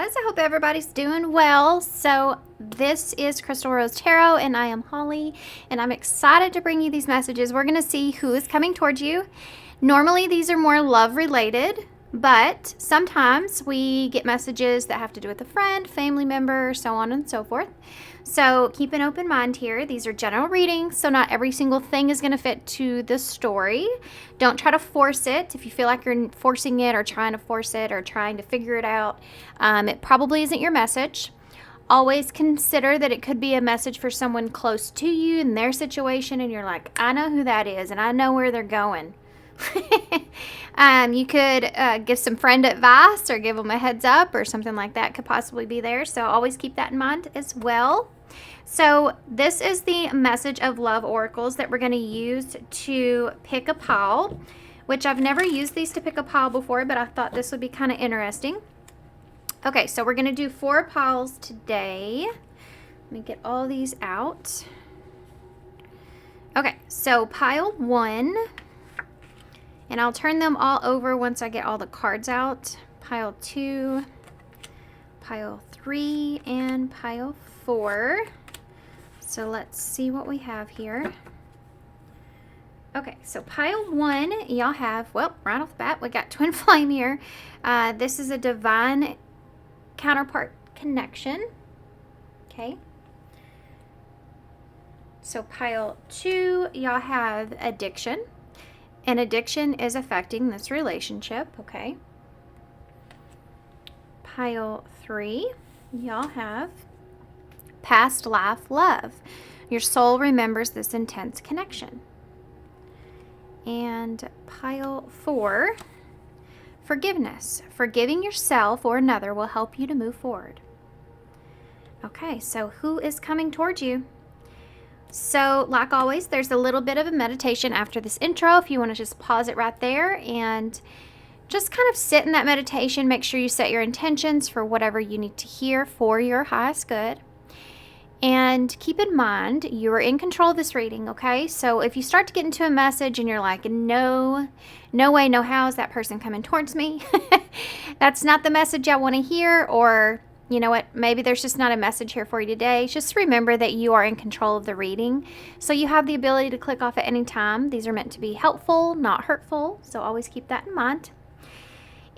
guys. I hope everybody's doing well. So this is Crystal Rose Tarot, and I am Holly, and I'm excited to bring you these messages. We're going to see who is coming towards you. Normally, these are more love-related, but sometimes we get messages that have to do with a friend, family member, so on and so forth. So keep an open mind here. These are general readings, so not every single thing is going to fit to the story. Don't try to force it. If you feel like you're forcing it or trying to force it or trying to figure it out, it probably isn't your message. Always consider that it could be a message for someone close to you in their situation, and you're like, I know who that is, and I know where they're going. You could give some friend advice or give them a heads up or something like that could possibly be there. So always keep that in mind as well. So this is the message of love oracles that we're going to use to pick a pile, which I've never used these to pick a pile before, but I thought this would be kind of interesting. Okay, so we're going to do 4 piles today. Let me get all these out. Okay, so pile 1, and I'll turn them all over once I get all the cards out. Pile 2, pile 3, and pile 4. So let's see what we have here. Okay, so pile 1, y'all have, well, right off the bat, we got Twin Flame here. This is a divine counterpart connection. Okay. So pile 2, y'all have addiction. And addiction is affecting this relationship, okay? Pile 3, y'all have past life love. Your soul remembers this intense connection. And pile 4, forgiveness. Forgiving yourself or another will help you to move forward. Okay, so who is coming towards you? So, like always, there's a little bit of a meditation after this intro. If you want to just pause it right there and just kind of sit in that meditation. Make sure you set your intentions for whatever you need to hear for your highest good. And keep in mind, you're in control of this reading, okay? So if you start to get into a message and you're like, no way, no how is that person coming towards me? That's not the message I want to hear, or you know what, maybe there's just not a message here for you today. Just remember that you are in control of the reading. So you have the ability to click off at any time. These are meant to be helpful, not hurtful. So always keep that in mind.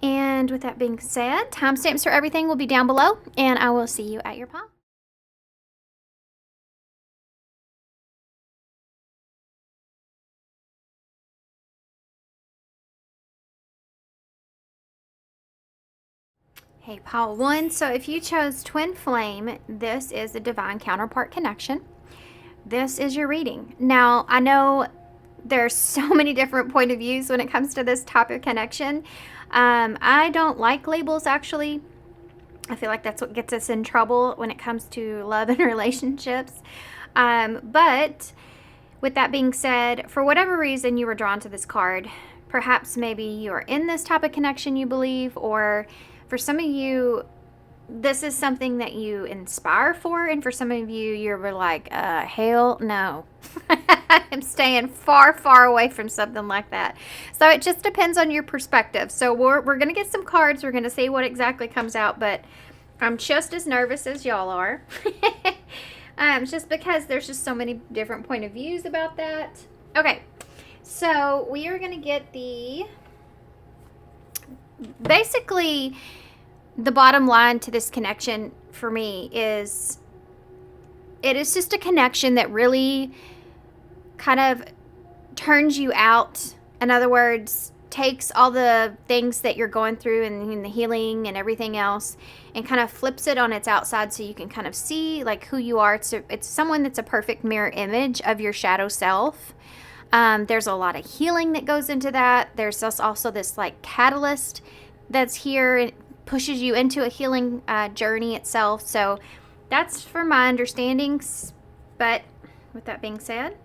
And with that being said, timestamps for everything will be down below, and I will see you at your pile. Hey, pile 1. So if you chose Twin Flame, this is a divine counterpart connection. This is your reading. Now, I know there's so many different point of views when it comes to this type of connection. I don't like labels, actually. I feel like that's what gets us in trouble when it comes to love and relationships. But with that being said, for whatever reason you were drawn to this card, perhaps maybe you are in this type of connection, you believe, or for some of you, this is something that you inspire for, and for some of you, you're like, hell no. I'm staying far, far away from something like that. So it just depends on your perspective. So we're going to get some cards. We're going to see what exactly comes out, but I'm just as nervous as y'all are. Just because there's just so many different point of views about that. Okay, so we are going to get basically, the bottom line to this connection for me is it is just a connection that really kind of turns you out. In other words, takes all the things that you're going through and the healing and everything else and kind of flips it on its outside so you can kind of see like who you are. It's someone that's a perfect mirror image of your shadow self. There's a lot of healing that goes into that. There's also this like catalyst that's here and pushes you into a healing journey itself. So that's for my understandings. But with that being said,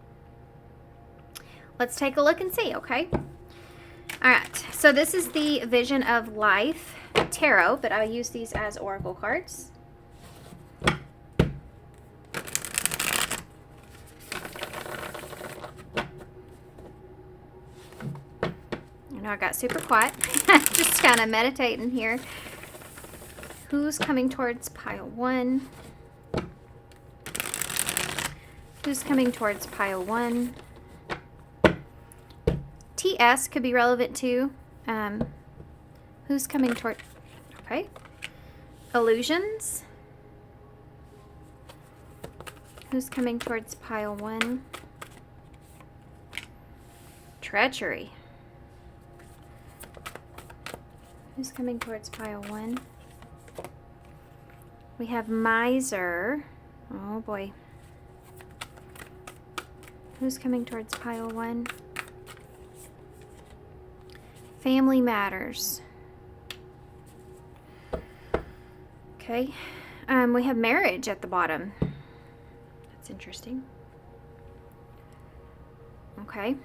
let's take a look and see, okay? All right, so this is the Vision of Life Tarot, but I use these as oracle cards. I got super quiet. Just kind of meditating here. Who's coming towards pile 1? Who's coming towards pile 1? TS could be relevant too. Who's coming toward, okay. Illusions. Who's coming towards pile 1? Treachery. Who's coming towards pile 1? We have miser. Oh boy. Who's coming towards pile 1? Family matters. Okay. We have marriage at the bottom. That's interesting. Okay.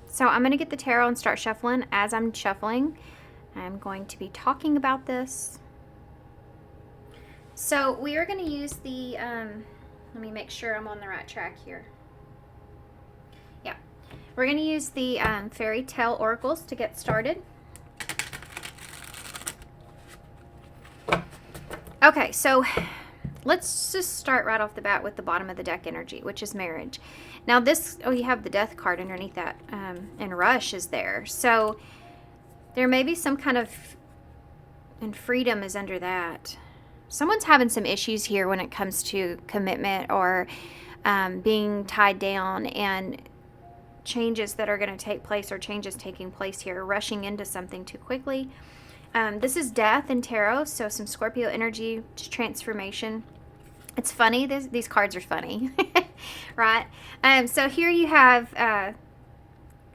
So I'm going to get the tarot and start shuffling. As I'm shuffling, I'm going to be talking about this. So we are going to use the, let me make sure I'm on the right track here. Yeah. We're going to use the fairy tale oracles to get started. Okay, so let's just start right off the bat with the bottom of the deck energy, which is marriage. Now this, oh, you have the death card underneath that, and rush is there. So there may be some kind of, and freedom is under that. Someone's having some issues here when it comes to commitment or being tied down, and changes that are going to take place, or changes taking place here, rushing into something too quickly. This is death in tarot, so some Scorpio energy, transformation. It's funny. These cards are funny, right? So here you have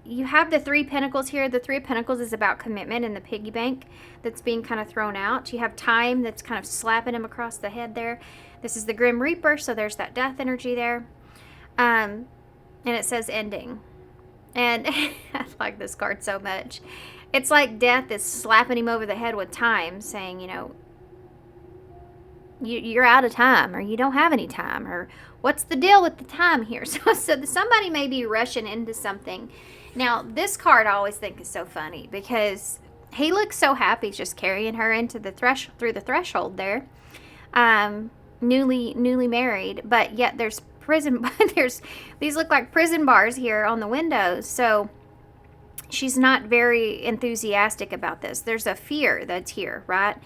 the 3 Pentacles here. The 3 of Pentacles is about commitment and the piggy bank that's being kind of thrown out. You have time that's kind of slapping him across the head there. This is the Grim Reaper, so there's that death energy there. And it says ending. And I like this card so much. It's like death is slapping him over the head with time, saying, you know, you're out of time, or you don't have any time, or what's the deal with the time here? So somebody may be rushing into something. Now, this card I always think is so funny because he looks so happy just carrying her into the through the threshold there. Newly married, but yet there's prison. These look like prison bars here on the windows. So she's not very enthusiastic about this. There's a fear that's here, right?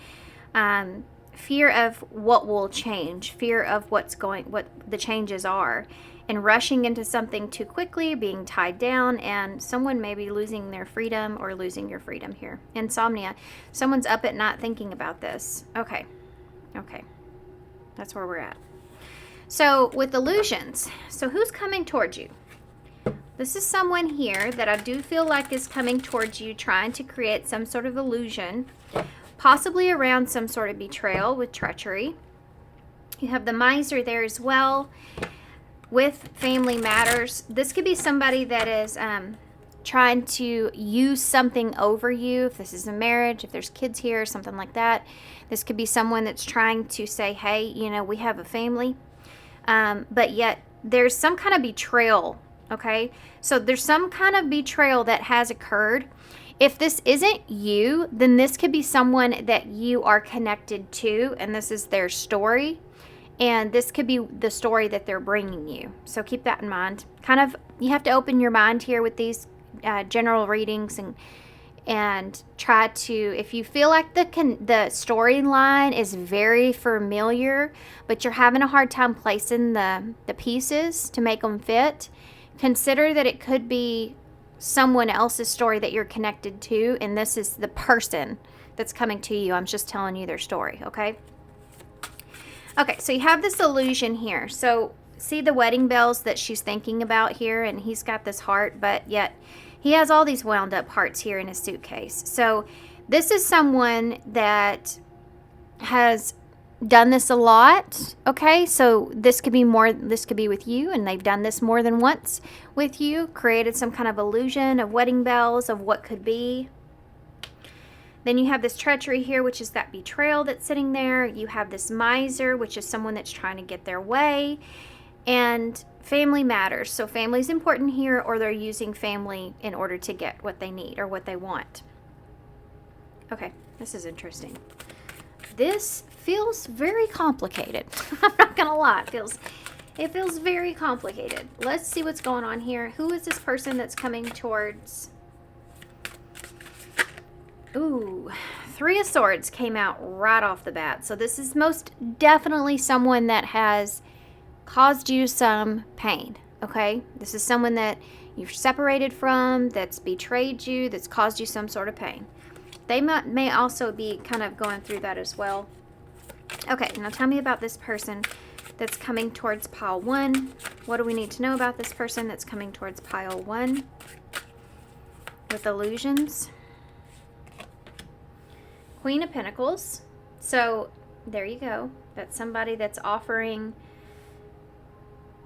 Fear of what will change, fear of what the changes are, and rushing into something too quickly, being tied down, and someone may be losing their freedom or losing your freedom here. Insomnia. Someone's up at night thinking about this. Okay. That's where we're at. So with illusions, so who's coming towards you? This is someone here that I do feel like is coming towards you, trying to create some sort of illusion, possibly around some sort of betrayal with treachery. You have the miser there as well with family matters. This could be somebody that is trying to use something over you. If this is a marriage, if there's kids here, something like that. This could be someone that's trying to say, hey, you know, we have a family. But yet there's some kind of betrayal. Okay, so there's some kind of betrayal that has occurred. If this isn't you, then this could be someone that you are connected to, and this is their story, and this could be the story that they're bringing you. So keep that in mind. Kind of, you have to open your mind here with these general readings, and try to, if you feel like the storyline is very familiar, but you're having a hard time placing the pieces to make them fit, consider that it could be someone else's story that you're connected to, and this is the person that's coming to you. I'm just telling you their story, okay? Okay, so you have this illusion here. So see the wedding bells that she's thinking about here, and he's got this heart, but yet he has all these wound up hearts here in his suitcase. So this is someone that has done this a lot, okay? So this could be with you, and they've done this more than once with you, created some kind of illusion of wedding bells of what could be. Then you have this treachery here, which is that betrayal that's sitting there. You have this miser, which is someone that's trying to get their way, and family matters. So family's important here, or they're using family in order to get what they need or what they want. Okay, this is interesting. This feels very complicated. I'm not gonna lie. It feels very complicated. Let's see what's going on here. Who is this person that's coming towards? Ooh, Three of Swords came out right off the bat. So this is most definitely someone that has caused you some pain, okay? This is someone that you've separated from, that's betrayed you, that's caused you some sort of pain. They may also be kind of going through that as well. Okay, now tell me about this person that's coming towards pile 1. What do we need to know about this person that's coming towards pile 1 with illusions? Queen of Pentacles. So there you go. That's somebody that's offering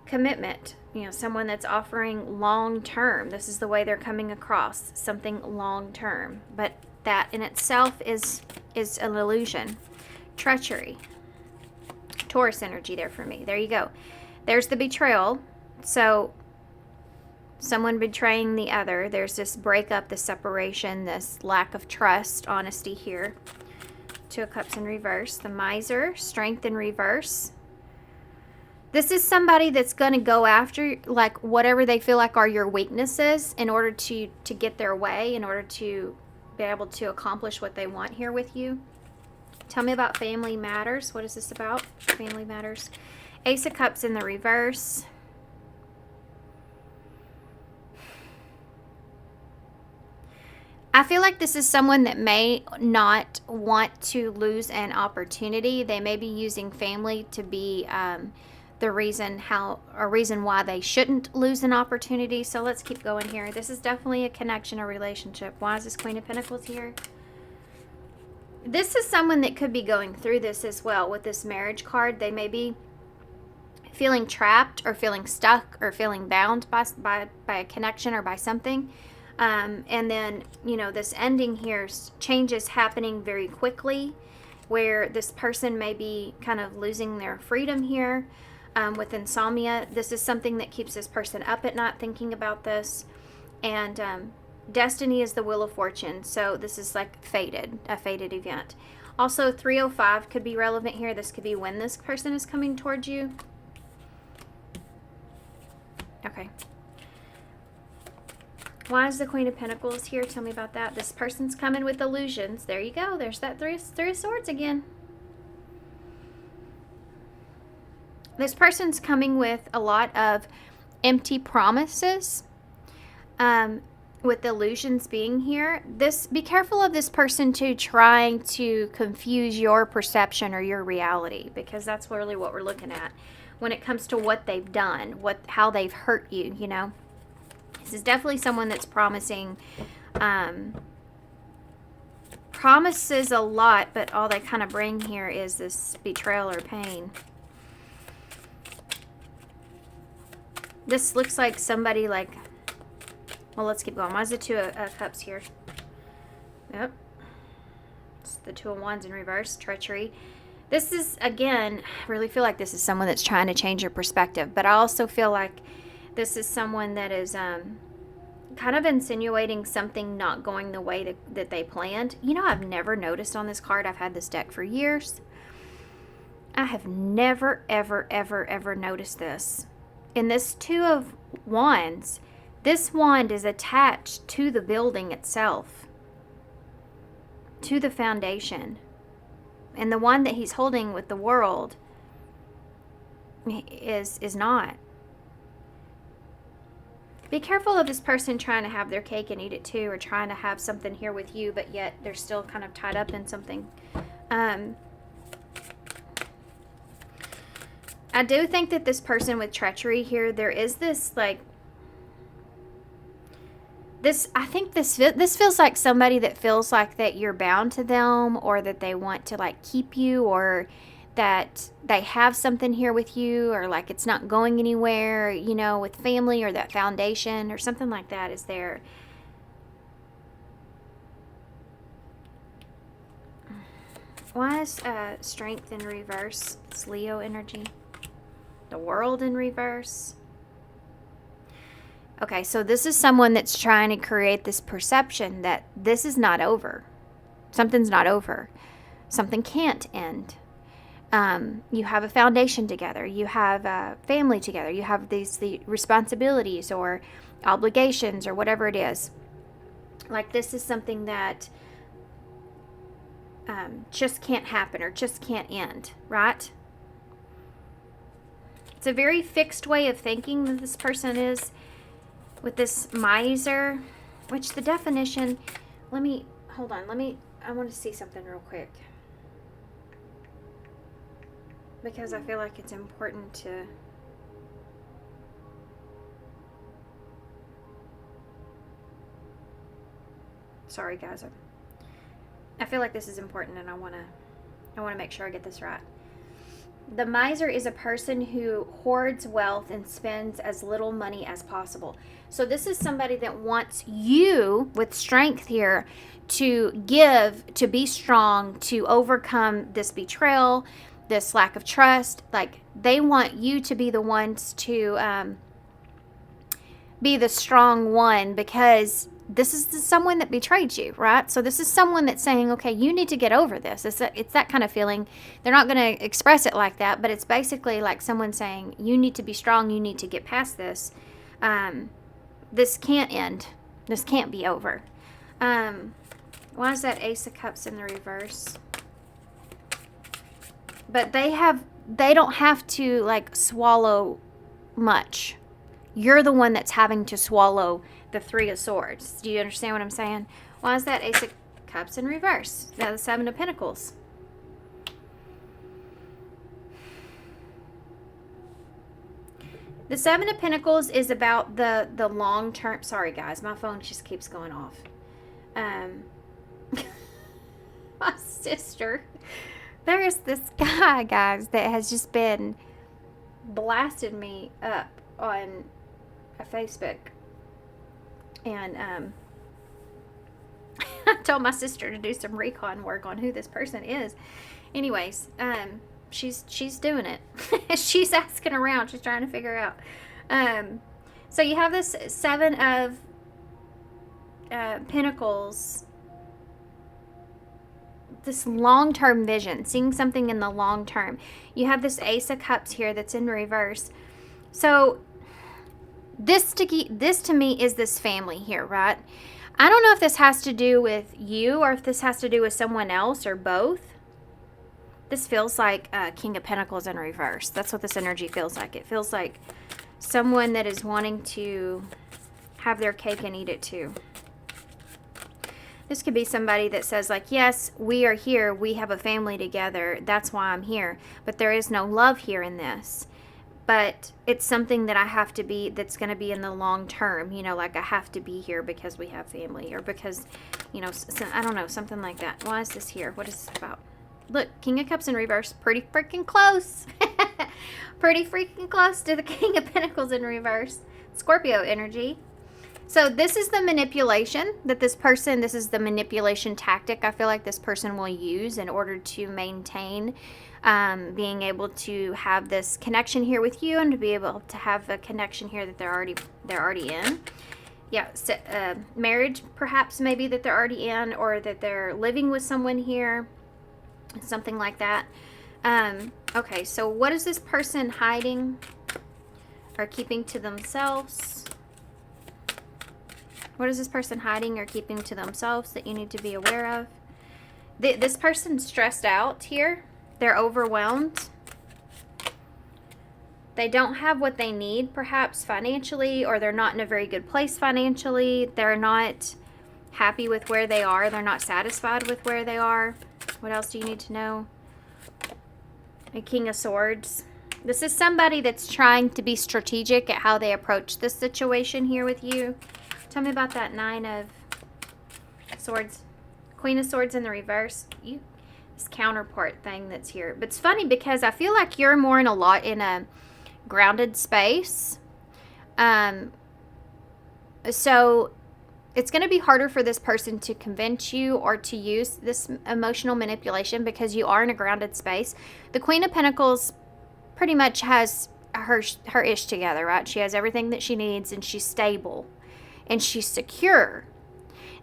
commitment. You know, someone that's offering long term. This is the way they're coming across, something long term. But that in itself is an illusion. Treachery. Taurus energy there for me. There you go. There's the betrayal. So someone betraying the other. There's this breakup, this separation, this lack of trust, honesty here. Two of Cups in reverse. The Miser, Strength in reverse. This is somebody that's going to go after like whatever they feel like are your weaknesses in order to get their way, in order to be able to accomplish what they want here with you. Tell me about Family Matters. What is this about? Family Matters. Ace of Cups in the reverse. I feel like this is someone that may not want to lose an opportunity. They may be using family to be the reason why they shouldn't lose an opportunity. So let's keep going here. This is definitely a connection, a relationship. Why is this Queen of Pentacles here? This is someone that could be going through this as well with this marriage card. They may be feeling trapped or feeling stuck or feeling bound by a connection or by something. And then, you know, this ending here, changes happening very quickly where this person may be kind of losing their freedom here with insomnia. This is something that keeps this person up at night thinking about this. And destiny is the wheel of fortune. So this is like a fated event. Also, 305 could be relevant here. This could be when this person is coming towards you. Okay. Why is the Queen of Pentacles here? Tell me about that. This person's coming with illusions. There you go. There's that three of Swords again. This person's coming with a lot of empty promises. With illusions being here. Be careful of this person too trying to confuse your perception or your reality, because that's really what we're looking at when it comes to what they've done, how they've hurt you, you know. This is definitely someone that's promising, promises a lot, but all they kind of bring here is this betrayal or pain. This looks like somebody like, well, let's keep going. Why is the Two of Cups here? Yep. It's the Two of Wands in reverse, treachery. This is, again, I really feel like this is someone that's trying to change your perspective, but I also feel like this is someone that is kind of insinuating something not going the way that they planned. You know, I've never noticed on this card. I've had this deck for years. I have never, ever, ever, ever noticed this. In this Two of Wands, this wand is attached to the building itself, to the foundation. And the one that he's holding with the world is not. Be careful of this person trying to have their cake and eat it too, or trying to have something here with you, but yet they're still kind of tied up in something. I do think that this person with treachery here, there is this like, I think this feels like somebody that feels like that you're bound to them, or that they want to like keep you, or that they have something here with you, or like it's not going anywhere, you know, with family or that foundation or something like that is there. Why is Strength in reverse? It's Leo energy. The World in reverse. Okay, so this is someone that's trying to create this perception that this is not over. Something's not over. Something can't end. You have a foundation together. You have a family together. You have the responsibilities or obligations or whatever it is. Like, this is something that just can't happen or just can't end, right? It's a very fixed way of thinking that this person is with this miser, which the definition, hold on, I want to see something real quick. Because I feel like it's important to... Sorry, guys. I feel like this is important, and I want to make sure I get this right. The miser is a person who hoards wealth and spends as little money as possible. So this is somebody that wants you, with strength here, to give, to be strong, to overcome this betrayal, this lack of trust. Like, they want you to be the ones to be the strong one, because this is someone that betrayed you, right? So this is someone that's saying, okay, you need to get over this. It's that kind of feeling. They're not going to express it like that, but it's basically like someone saying, you need to be strong. You need to get past this. This can't end. This can't be over. Why is that Ace of Cups in the reverse? But they don't have to, like, swallow much. You're the one that's having to swallow the Three of Swords. Do you understand what I'm saying? Why is that Ace of Cups in reverse? Now the Seven of Pentacles. The Seven of Pentacles is about the long term. Sorry, guys, my phone just keeps going off. My sister. There's this guy, guys, that has just been blasted me up on Facebook. And I told my sister to do some recon work on who this person is. Anyways, she's doing it. She's asking around. She's trying to figure out. So you have this Seven of Pentacles. This long-term vision, seeing something in the long term. You have this Ace of Cups here that's in reverse. So this to me is this family here, right? I don't know if this has to do with you or if this has to do with someone else or both. This feels like King of Pentacles in reverse. That's what this energy feels like. It feels like someone that is wanting to have their cake and eat it too. This could be somebody that says, like, yes, we are here. We have a family together. That's why I'm here. But there is no love here in this. But it's something that I have to be, that's going to be in the long term. You know, like, I have to be here because we have family, or because, you know, I don't know, something like that. Why is this here? What is this about? Look, King of Cups in reverse. Pretty freaking close. Pretty freaking close to the King of Pentacles in reverse. Scorpio energy. So this is the manipulation that this is the manipulation tactic I feel like this person will use in order to maintain being able to have this connection here with you, and to be able to have a connection here that they're already in. Yeah, so, marriage perhaps, maybe, that they're already in, or that they're living with someone here, something like that. Okay, so what is this person hiding or keeping to themselves? What is this person hiding or keeping to themselves that you need to be aware of? This person's stressed out here. They're overwhelmed. They don't have what they need, perhaps financially, or they're not in a very good place financially. They're not happy with where they are. They're not satisfied with where they are. What else do you need to know? A King of Swords. This is somebody that's trying to be strategic at how they approach this situation here with you. Tell me about that Nine of Swords. Queen of Swords in the reverse. This counterpart thing that's here. But it's funny because I feel like you're more in a grounded space. So it's going to be harder for this person to convince you or to use this emotional manipulation because you are in a grounded space. The Queen of Pentacles pretty much has her ish together, right? She has everything that she needs, and she's stable and she's secure.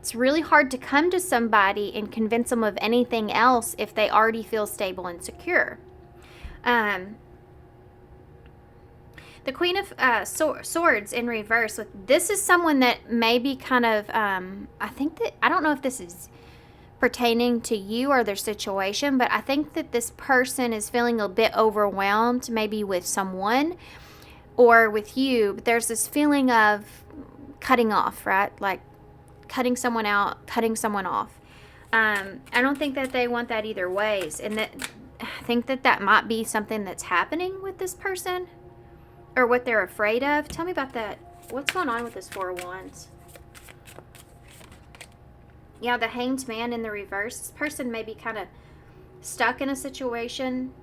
It's really hard to come to somebody and convince them of anything else if they already feel stable and secure. The Queen of Swords in reverse. This is someone that may be kind of, I don't know if this is pertaining to you or their situation, but I think that this person is feeling a bit overwhelmed, maybe with someone or with you. But there's this feeling of cutting off, right? Like cutting someone out, cutting someone off. I don't think that they want that either ways. And that I think that might be something that's happening with this person or what they're afraid of. Tell me about that. What's going on with this Four of Wands? Yeah, the Hanged Man in the reverse. This person may be kind of stuck in a situation.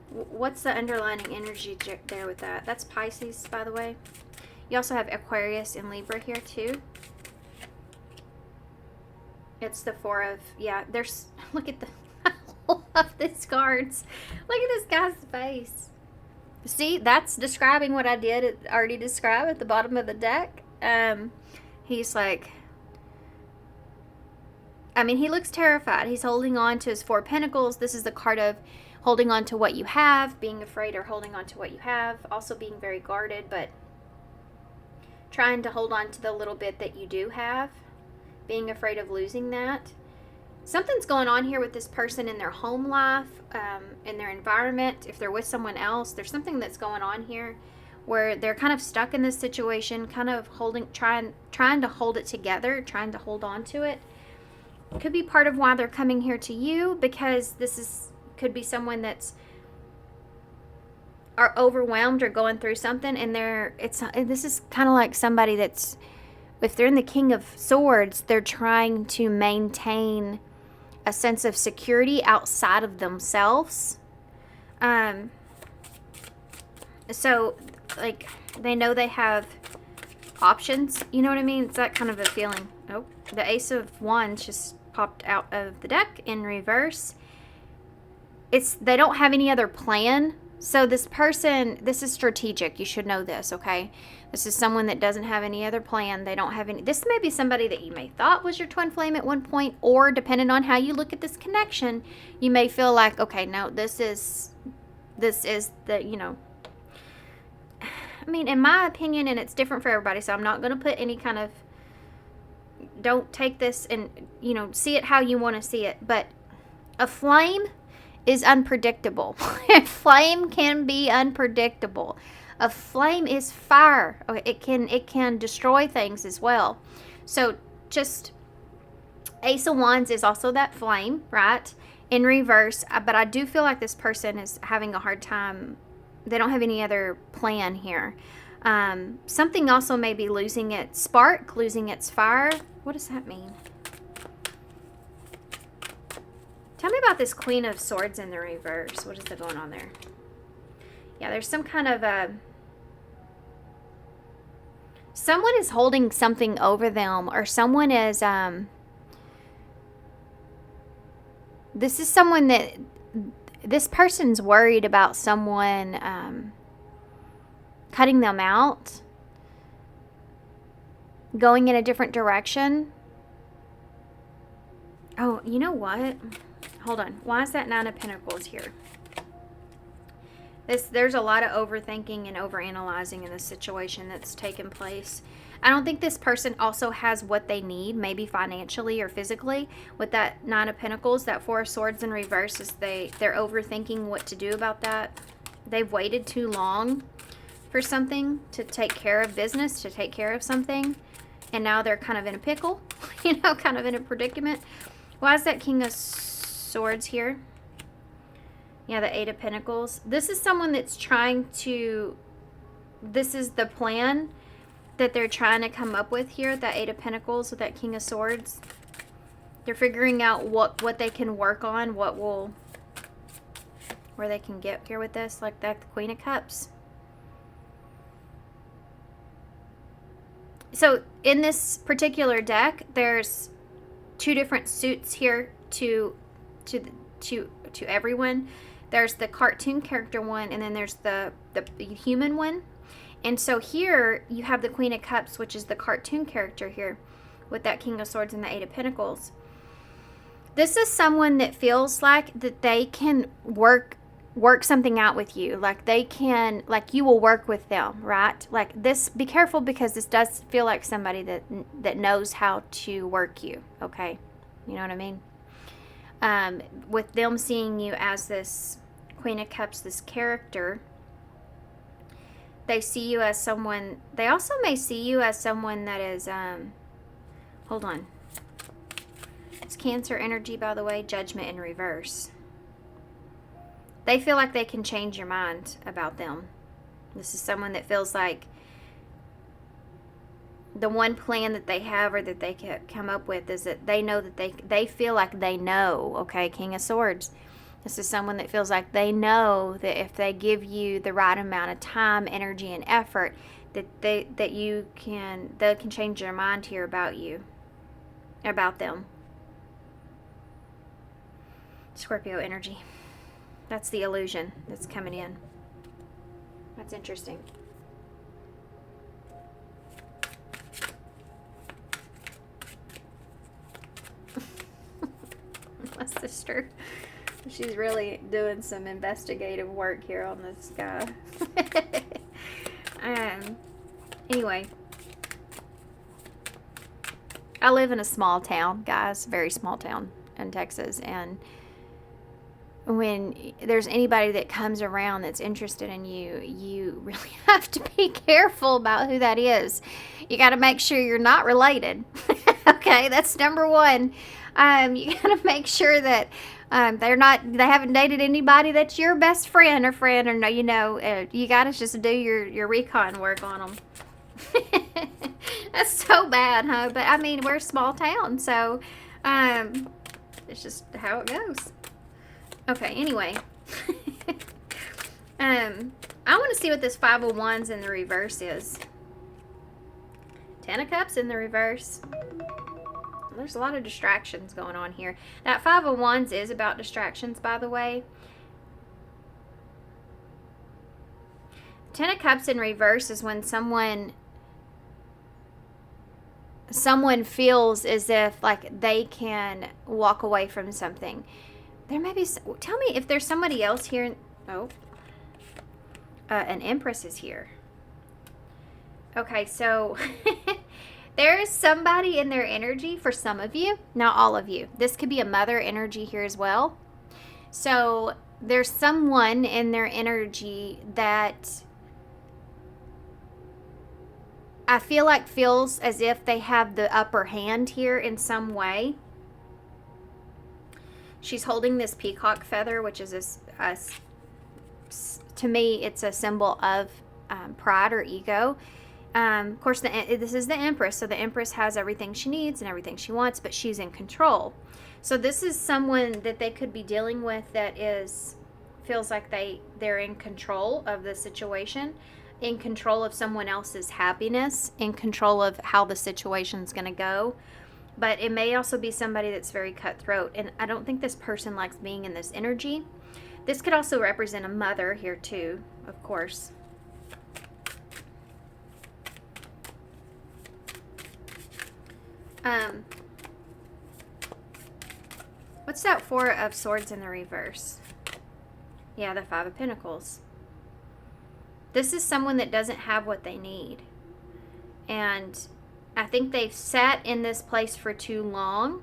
What's the underlying energy there with that? That's Pisces, by the way. You also have Aquarius and Libra here, too. It's the Four of... Yeah, there's... Look at the... I love these cards. Look at this guy's face. See, that's describing what I did already describe at the bottom of the deck. He's like... I mean, he looks terrified. He's holding on to his Four of Pentacles. This is the card of holding on to what you have, being afraid or holding on to what you have. Also being very guarded, but trying to hold on to the little bit that you do have. Being afraid of losing that. Something's going on here with this person in their home life, in their environment. If they're with someone else, there's something that's going on here where they're kind of stuck in this situation, kind of trying to hold it together, trying to hold on to it. Could be part of why they're coming here to you, because could be someone that's are overwhelmed or going through something, and this is kind of like somebody that's, if they're in the King of Swords, they're trying to maintain a sense of security outside of themselves. So, like, they know they have options. You know what I mean? It's that kind of a feeling. Oh, the Ace of Wands just popped out of the deck in reverse. They don't have any other plan. So this person, this is strategic. You should know this, okay? This is someone that doesn't have any other plan. They don't have any. This may be somebody that you may thought was your twin flame at one point, or depending on how you look at this connection, you may feel like, okay, no, this is the, you know. I mean, in my opinion, and it's different for everybody, so I'm not going to put any kind of, don't take this and, you know, see it how you want to see it. But a flame is unpredictable. A flame can be unpredictable. A flame is fire. Okay, it can destroy things as well. So just Ace of Wands is also that flame, right? In reverse. But I do feel like this person is having a hard time. They don't have any other plan here. Something also may be losing its spark, losing its fire. What does that mean? Tell me about this Queen of Swords in the reverse. What is going on there? Yeah, there's some kind of someone is holding something over them, or someone is this is someone that this person's worried about someone cutting them out, going in a different direction. Oh, you know what? Hold on. Why is that Nine of Pentacles here? There's a lot of overthinking and overanalyzing in this situation that's taken place. I don't think this person also has what they need, maybe financially or physically. With that Nine of Pentacles, that Four of Swords in reverse, is they're overthinking what to do about that. They've waited too long for something to take care of business, to take care of something. And now they're kind of in a pickle, you know, kind of in a predicament. Why is that King of Swords here? Yeah, the Eight of Pentacles. This is someone that's trying to, this is the plan that they're trying to come up with here, that Eight of Pentacles with that King of Swords. They're figuring out what they can work on, where they can get here with this, like that Queen of Cups. So in this particular deck, there's two different suits here to everyone. There's the cartoon character one, and then there's the human one. And so here you have the Queen of Cups, which is the cartoon character here, with that King of Swords and the Eight of Pentacles. This is someone that feels like that they can work something out with you. Like they can, like you will work with them, right? Like this, be careful, because this does feel like somebody that knows how to work you, okay? You know what I mean? With them seeing you as this Queen of Cups, this character, they see you as someone, they also may see you as someone that is, hold on. It's Cancer energy, by the way, Judgment in reverse. They feel like they can change your mind about them. This is someone that feels like the one plan that they have, or that they can come up with, is that they know that they feel like they know, okay, King of Swords. This is someone that feels like they know that if they give you the right amount of time, energy, and effort, that they can change their mind here about you, about them. Scorpio energy. That's the illusion that's coming in. That's interesting. My sister, she's really doing some investigative work here on this guy. Anyway, I live in a small town, guys, very small town in Texas, and when there's anybody that comes around that's interested in you, you really have to be careful about who that is. You got to make sure you're not related. Okay, that's number one. You got to make sure that they haven't dated anybody that's your best friend or no, you know, you got to just do your recon work on them. That's so bad, huh? But I mean, we're a small town, so it's just how it goes. Okay, anyway. I want to see what this Five of Wands in the reverse is. Ten of Cups in the reverse. There's a lot of distractions going on here. That Five of Wands is about distractions, by the way. Ten of Cups in reverse is when someone feels as if like they can walk away from something. There may be, tell me if there's somebody else here. Oh, an Empress is here. Okay, so there is somebody in their energy for some of you, not all of you. This could be a mother energy here as well. So there's someone in their energy that I feel like feels as if they have the upper hand here in some way. She's holding this peacock feather, which is to me, it's a symbol of pride or ego. Of course, this is the Empress, so the Empress has everything she needs and everything she wants, but she's in control. So this is someone that they could be dealing with that feels like they're in control of the situation, in control of someone else's happiness, in control of how the situation's going to go. But it may also be somebody that's very cutthroat, and I don't think this person likes being in this energy. This could also represent a mother here too, of course. What's that Four of Swords in the reverse? Yeah, the Five of Pentacles. This is someone that doesn't have what they need. And I think they've sat in this place for too long.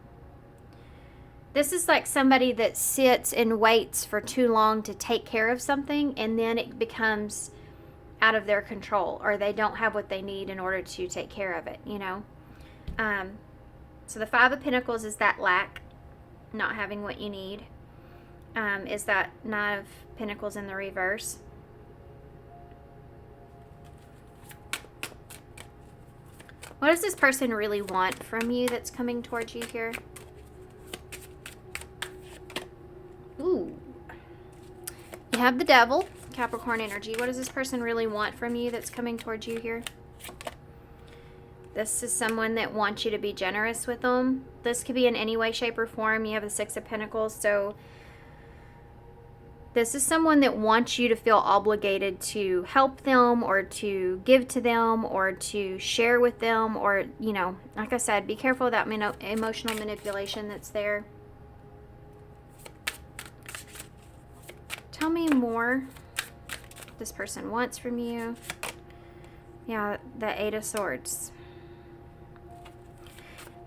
This is like somebody that sits and waits for too long to take care of something, and then it becomes out of their control, or they don't have what they need in order to take care of it, you know. So the Five of Pentacles is that lack, not having what you need. Is that Nine of Pentacles in the reverse. What does this person really want from you that's coming towards you here? Ooh. You have the Devil, Capricorn energy. What does this person really want from you that's coming towards you here? This is someone that wants you to be generous with them. This could be in any way, shape, or form. You have the Six of Pentacles, so This is someone that wants you to feel obligated to help them or to give to them or to share with them, or, you know, like I said, be careful of that emotional manipulation that's there. Tell me more this person wants from you. Yeah, the Eight of Swords.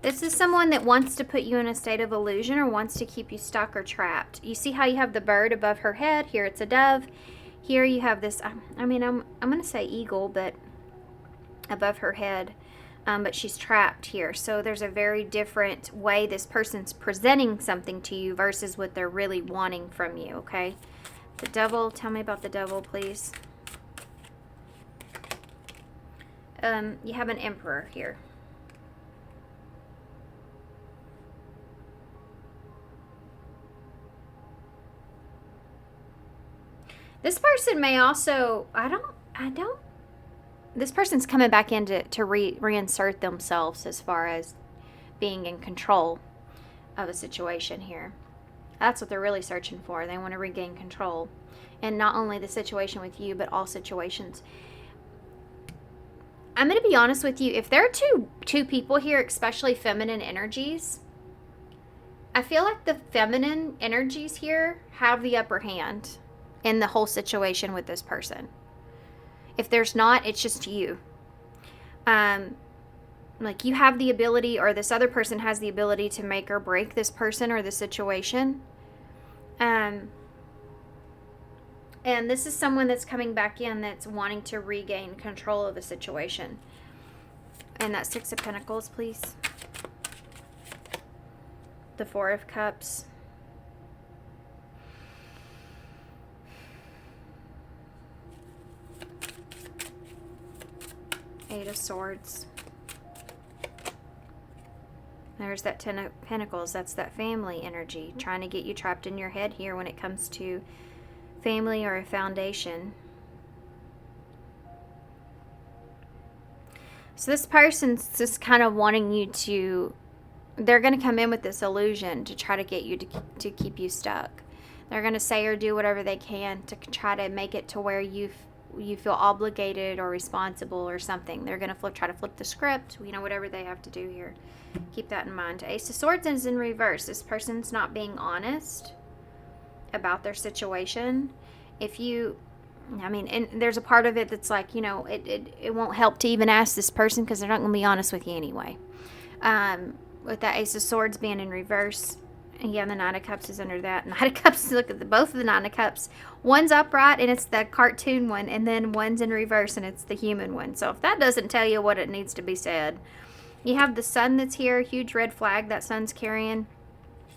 This is someone that wants to put you in a state of illusion or wants to keep you stuck or trapped. You see how you have the bird above her head? Here it's a dove. Here you have this, I mean, I'm going to say eagle, but above her head. But she's trapped here. So there's a very different way this person's presenting something to you versus what they're really wanting from you, okay? The Devil, tell me about the Devil, please. You have an Emperor here. This person may also, this person's coming back in to reinsert themselves as far as being in control of a situation here. That's what they're really searching for. They want to regain control. And not only the situation with you, but all situations. I'm going to be honest with you. If there are two people here, especially feminine energies, I feel like the feminine energies here have the upper hand in the whole situation with this person. If there's not, it's just you. Like you have the ability, or this other person has the ability to make or break this person or the situation. And this is someone that's coming back in that's wanting to regain control of the situation. And that Six of Pentacles, please. The Four of Cups. Eight of Swords. There's that Ten of Pentacles. That's that family energy. Trying to get you trapped in your head here when it comes to family or a foundation. So this person's just kind of wanting you to, they're going to come in with this illusion to try to get you to keep you stuck. They're going to say or do whatever they can to try to make it to where you feel obligated or responsible or something. They're going to try to flip the script, you know, whatever they have to do here. Keep that in mind. Ace of Swords is in reverse. This person's not being honest about their situation. If you, I mean, and there's a part of it that's like, you know, it won't help to even ask this person because they're not going to be honest with you anyway. With that Ace of Swords being in reverse, yeah, the Nine of Cups is under that. Nine of Cups, look at both of the Nine of Cups. One's upright and it's the cartoon one, and then one's in reverse and it's the human one. So if that doesn't tell you what it needs to be said. You have the Sun that's here, huge red flag that Sun's carrying.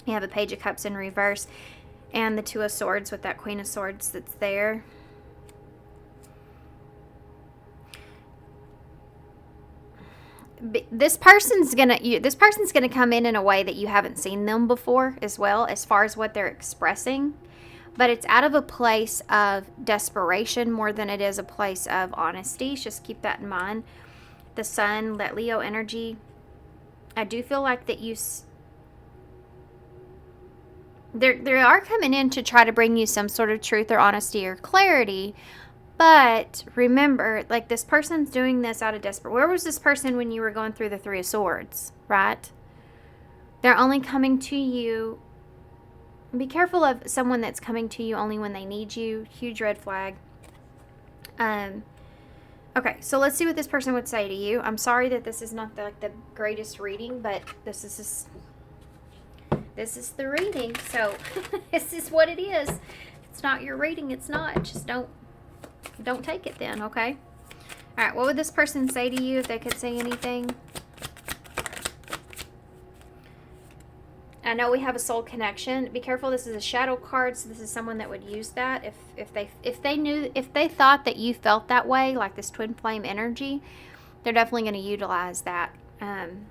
You have a Page of Cups in reverse. And the Two of Swords with that Queen of Swords that's there. This person's gonna come in a way that you haven't seen them before as well, as far as what they're expressing. But it's out of a place of desperation more than it is a place of honesty. Just keep that in mind. The Sun, that Leo energy. I do feel like that they are coming in to try to bring you some sort of truth or honesty or clarity. But remember, like, this person's doing this out of desperate. Where was this person when you were going through the Three of Swords, right? They're only coming to you. Be careful of someone that's coming to you only when they need you. Huge red flag. Okay, so let's see what this person would say to you. I'm sorry that this is not the greatest reading, but this is the reading. So this is what it is. If it's not your reading, it's not. Just don't take it then, okay? All right, what would this person say to you if they could say anything? I know we have a soul connection. Be careful, this is a shadow card, so this is someone that would use that. If they thought that you felt that way, like this twin flame energy, they're definitely going to utilize that. I'm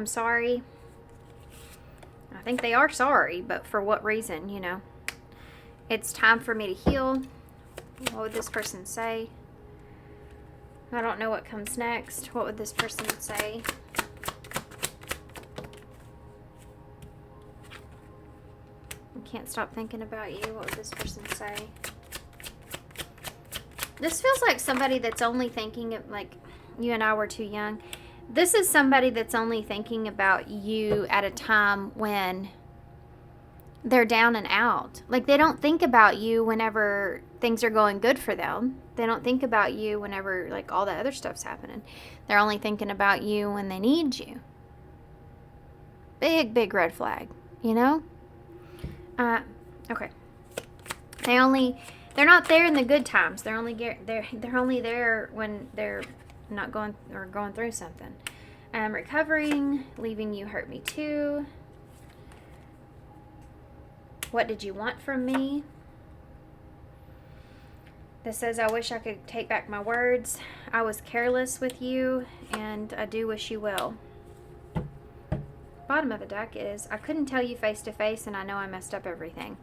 sorry. I think they are sorry, but for what reason, you know? It's time for me to heal. What would this person say? I don't know what comes next. What would this person say? can't stop thinking about you. What would this person say? This feels like somebody that's only thinking of, like, you and I were too young. This is somebody that's only thinking about you at a time when they're down and out. Like, they don't think about you whenever things are going good for them. They don't think about you whenever, like, all the other stuff's happening. They're only thinking about you when they need you. Big, big red flag, you know? Okay. They're not there in the good times. They're only there when they're not going through something. Recovering, leaving you hurt me too. What did you want from me? This says, I wish I could take back my words. I was careless with you, and I do wish you well. Bottom of the deck is, I couldn't tell you face to face, and I know I messed up everything.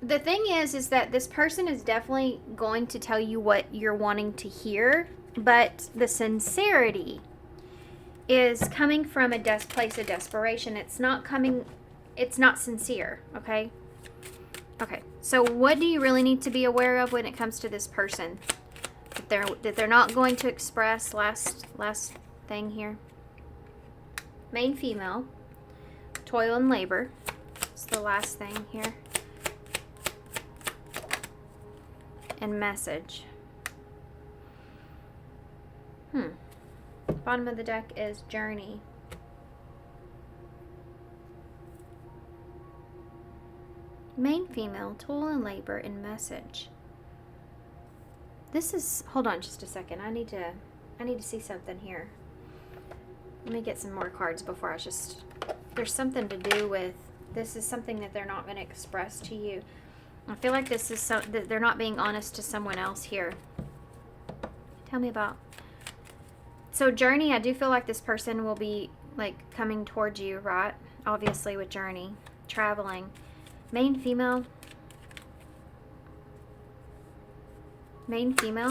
The thing is that this person is definitely going to tell you what you're wanting to hear, but the sincerity is coming from a place of desperation. It's not sincere, okay? Okay, so what do you really need to be aware of when it comes to this person? That they're not going to express, last thing here. Main female, toil and labor. It's the last thing here. And message. Bottom of the deck is journey. Main female, toil and labor, and message. This is, hold on just a second. I need to see something here. Let me get some more cards before there's something to do with, this is something that they're not going to express to you. I feel like this is that they're not being honest to someone else here. Tell me about. So journey, I do feel like this person will be like coming towards you, right? Obviously with journey, traveling. Main female. Main female.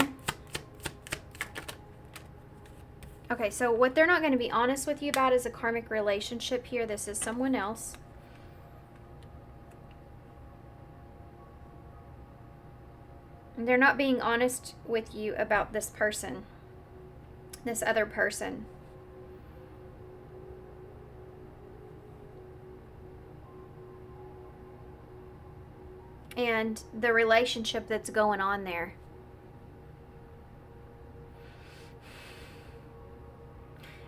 Okay, so what they're not going to be honest with you about is a karmic relationship here. This is someone else. They're not being honest with you about this person, this other person. And the relationship that's going on there.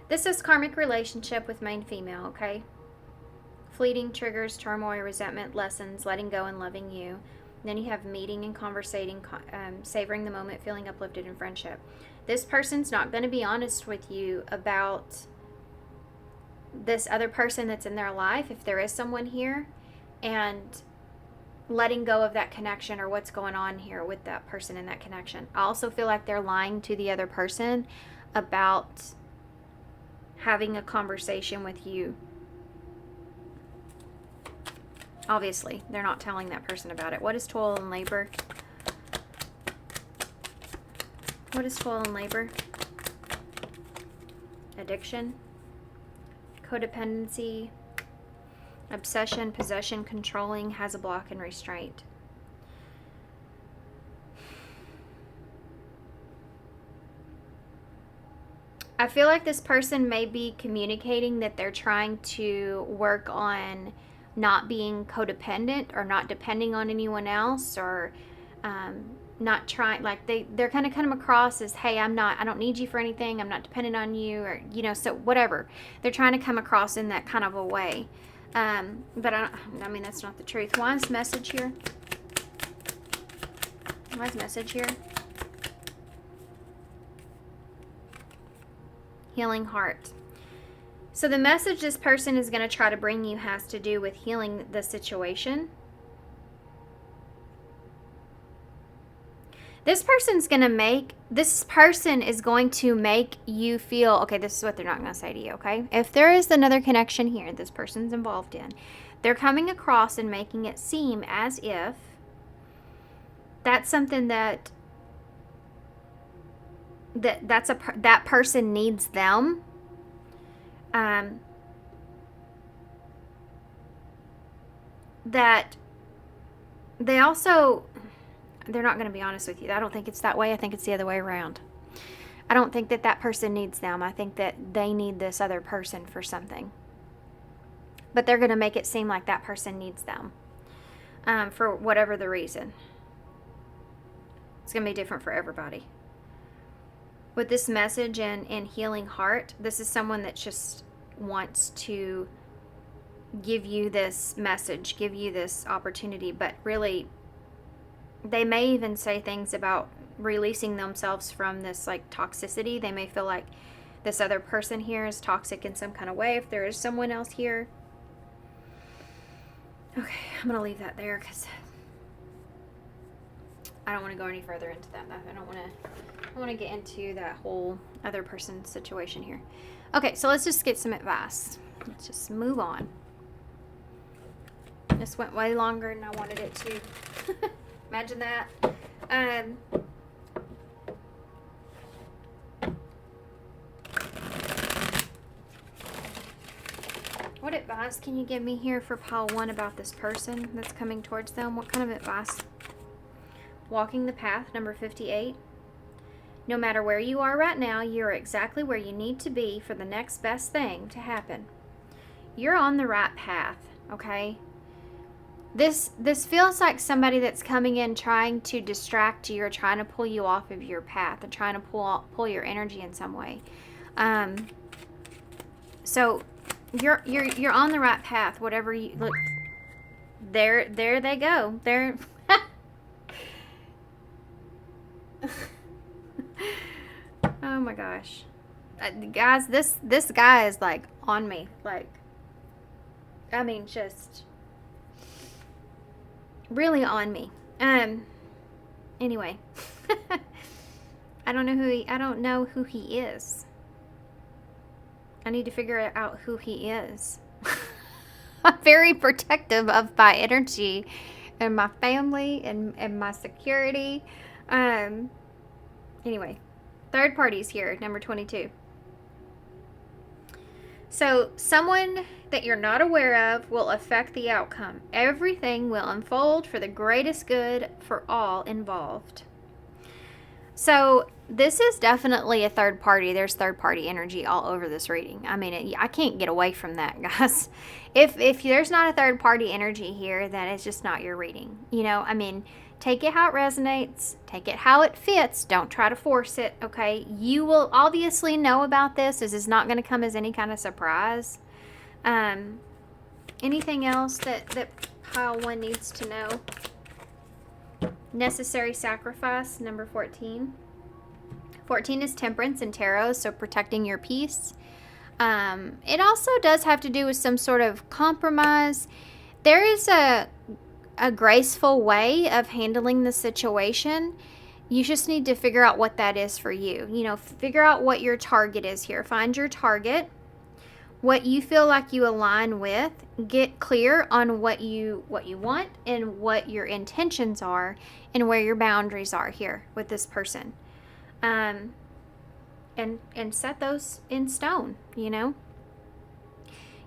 This is karmic relationship with main female, okay? Fleeting triggers, turmoil, resentment, lessons, letting go and loving you. Then you have meeting and conversating, savoring the moment, feeling uplifted in friendship. This person's not going to be honest with you about this other person that's in their life, if there is someone here, and letting go of that connection or what's going on here with that person in that connection. I also feel like they're lying to the other person about having a conversation with you. Obviously, they're not telling that person about it. What is toil and labor? What is toil and labor? Addiction, codependency, obsession, possession, controlling, has a block, and restraint. I feel like this person may be communicating that they're trying to work on not being codependent or not depending on anyone else, or not trying, like they're kind of come across as, hey, I don't need you for anything, I'm not dependent on you, or so whatever. They're trying to come across in that kind of a way. But I mean, that's not the truth. Why is message here? Why is message here? Healing heart. So the message this person is going to try to bring you has to do with healing the situation. This person is going to make you feel, okay, this is what they're not going to say to you, okay? If there is another connection here this person's involved in, they're coming across and making it seem as if that's something that person needs them. that they also, they're not going to be honest with you. I don't think it's that way. I think it's the other way around. I don't think that that person needs them. I think that they need this other person for something. But they're going to make it seem like that person needs them for whatever the reason. It's going to be different for everybody. With this message and healing heart, this is someone that just wants to give you this message, give you this opportunity, but really they may even say things about releasing themselves from this like toxicity. They may feel like this other person here is toxic in some kind of way if there is someone else here. Okay, I'm going to leave that there because I don't want to go any further into that. I want to get into that whole other person situation here. Okay, so let's just get some advice. Let's just move on. This went way longer than I wanted it to. Imagine that. What advice can you give me here for pile 1 about this person that's coming towards them? What kind of advice? Walking the path, number 58. No matter where you are right now, you're exactly where you need to be for the next best thing to happen. You're on the right path, okay? This feels like somebody that's coming in trying to distract you or trying to pull you off of your path and trying to pull your energy in some way. So you're on the right path. Whatever you look, there they go. They're oh my gosh, guys, this guy is like on me. Like, I mean, just really on me. Anyway, I don't know who he is. I need to figure out who he is. I'm very protective of my energy and my family and my security. Anyway, third parties here, number 22. So someone that you're not aware of will affect the outcome. Everything will unfold for the greatest good for all involved. So this is definitely a third party. There's third party energy all over this reading. I mean, I can't get away from that, guys. If there's not a third party energy here, then it's just not your reading. You know, I mean, take it how it resonates. Take it how it fits. Don't try to force it, okay? You will obviously know about this. This is not going to come as any kind of surprise. Anything else that pile 1 needs to know? Necessary sacrifice, number 14. 14 is temperance and tarot, so protecting your peace. It also does have to do with some sort of compromise. There is a graceful way of handling the situation. You just need to figure out what that is for you. You know, figure out what your target is here. Find your target, what you feel like you align with. Get clear on what you want and what your intentions are and where your boundaries are here with this person. And set those in stone, you know.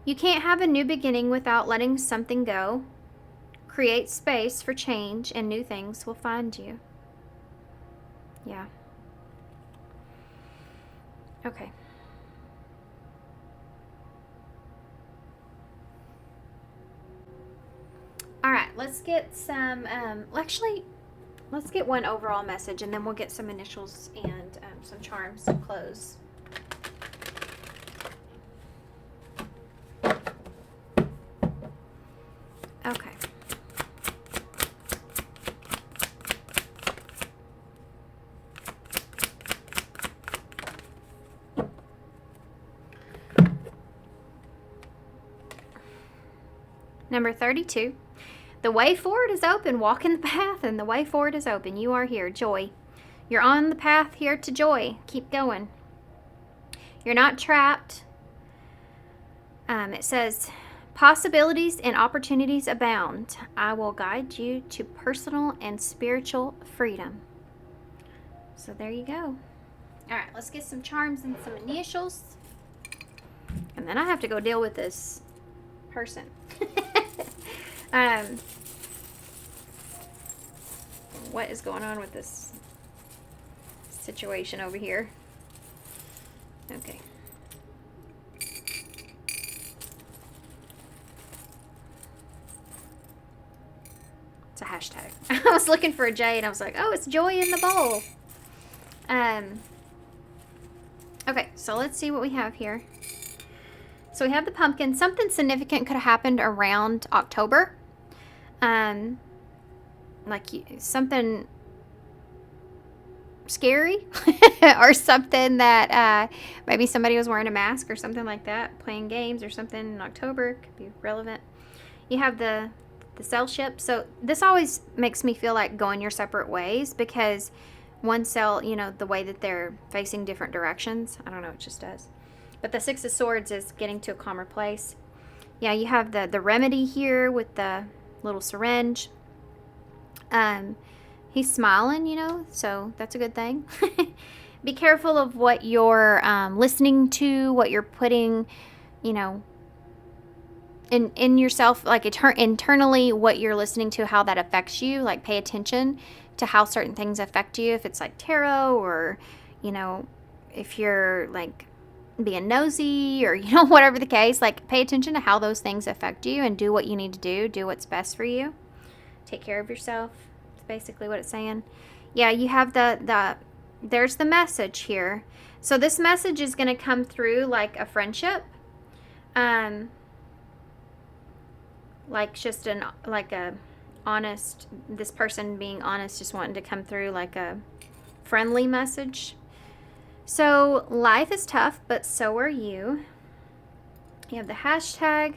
You can't have a new beginning without letting something go. Create space for change and new things will find you. Yeah. Okay. All right, let's get some, actually, let's get one overall message and then we'll get some initials and some charms to close. Okay. Number 32. The way forward is open. Walk in the path and the way forward is open. You are here. Joy. You're on the path here to joy. Keep going. You're not trapped. It says, possibilities and opportunities abound. I will guide you to personal and spiritual freedom. So there you go. All right, let's get some charms and some initials. And then I have to go deal with this person. What is going on with this situation over here? Okay. It's a hashtag. I was looking for a J and I was like, oh, it's joy in the bowl. Okay, so let's see what we have here. So we have the pumpkin. Something significant could have happened around October. Like something scary or something that maybe somebody was wearing a mask or something like that, playing games or something in October. Could be relevant. You have the cell ship. So this always makes me feel like going your separate ways, because one cell, you know, the way that they're facing different directions. I don't know, it just does. But the Six of Swords is getting to a calmer place. Yeah, you have the remedy here with the little syringe. He's smiling, you know, so that's a good thing. Be careful of what you're listening to, what you're putting, you know, in yourself, like internally, what you're listening to, how that affects you. Like, pay attention to how certain things affect you. If it's like tarot, or, you know, if you're like being nosy, or, you know, whatever the case, like, pay attention to how those things affect you and do what you need to do what's best for you. Take care of yourself. It's basically what it's saying. Yeah, you have there's the message here. So this message is going to come through like a friendship. Like just a honest, this person being honest, just wanting to come through like a friendly message. So life is tough, but so are you. You have the hashtag.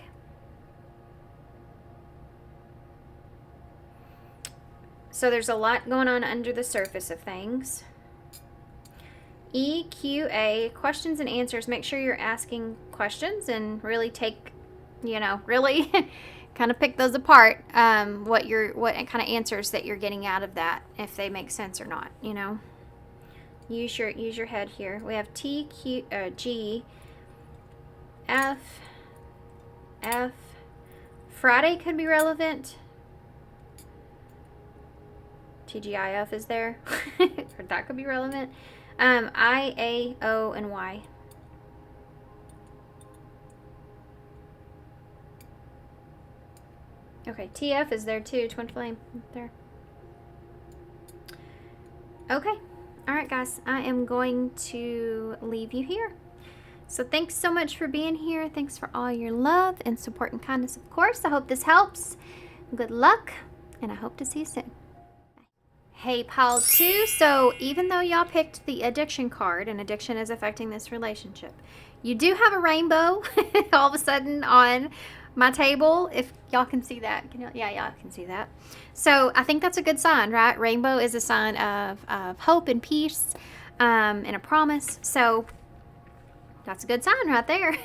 So there's a lot going on under the surface of things. EQA, questions and answers. Make sure you're asking questions and really take, you know, really kind of pick those apart. What kind of answers that you're getting out of that, if they make sense or not, you know. Use your head here. We have T, Q, G, F. Friday could be relevant. TGIF is there. Or that could be relevant. I, A, O, and Y. Okay, TF is there too. Twin flame there. Okay. All right, guys. I am going to leave you here. So thanks so much for being here. Thanks for all your love and support and kindness, of course. I hope this helps. Good luck, and I hope to see you soon. Hey, pile 2. So even though y'all picked the addiction card, and addiction is affecting this relationship, you do have a rainbow all of a sudden on my table. If y'all can see that. Yeah, y'all can see that. So I think that's a good sign, right? Rainbow is a sign of hope and peace, and a promise. So that's a good sign right there.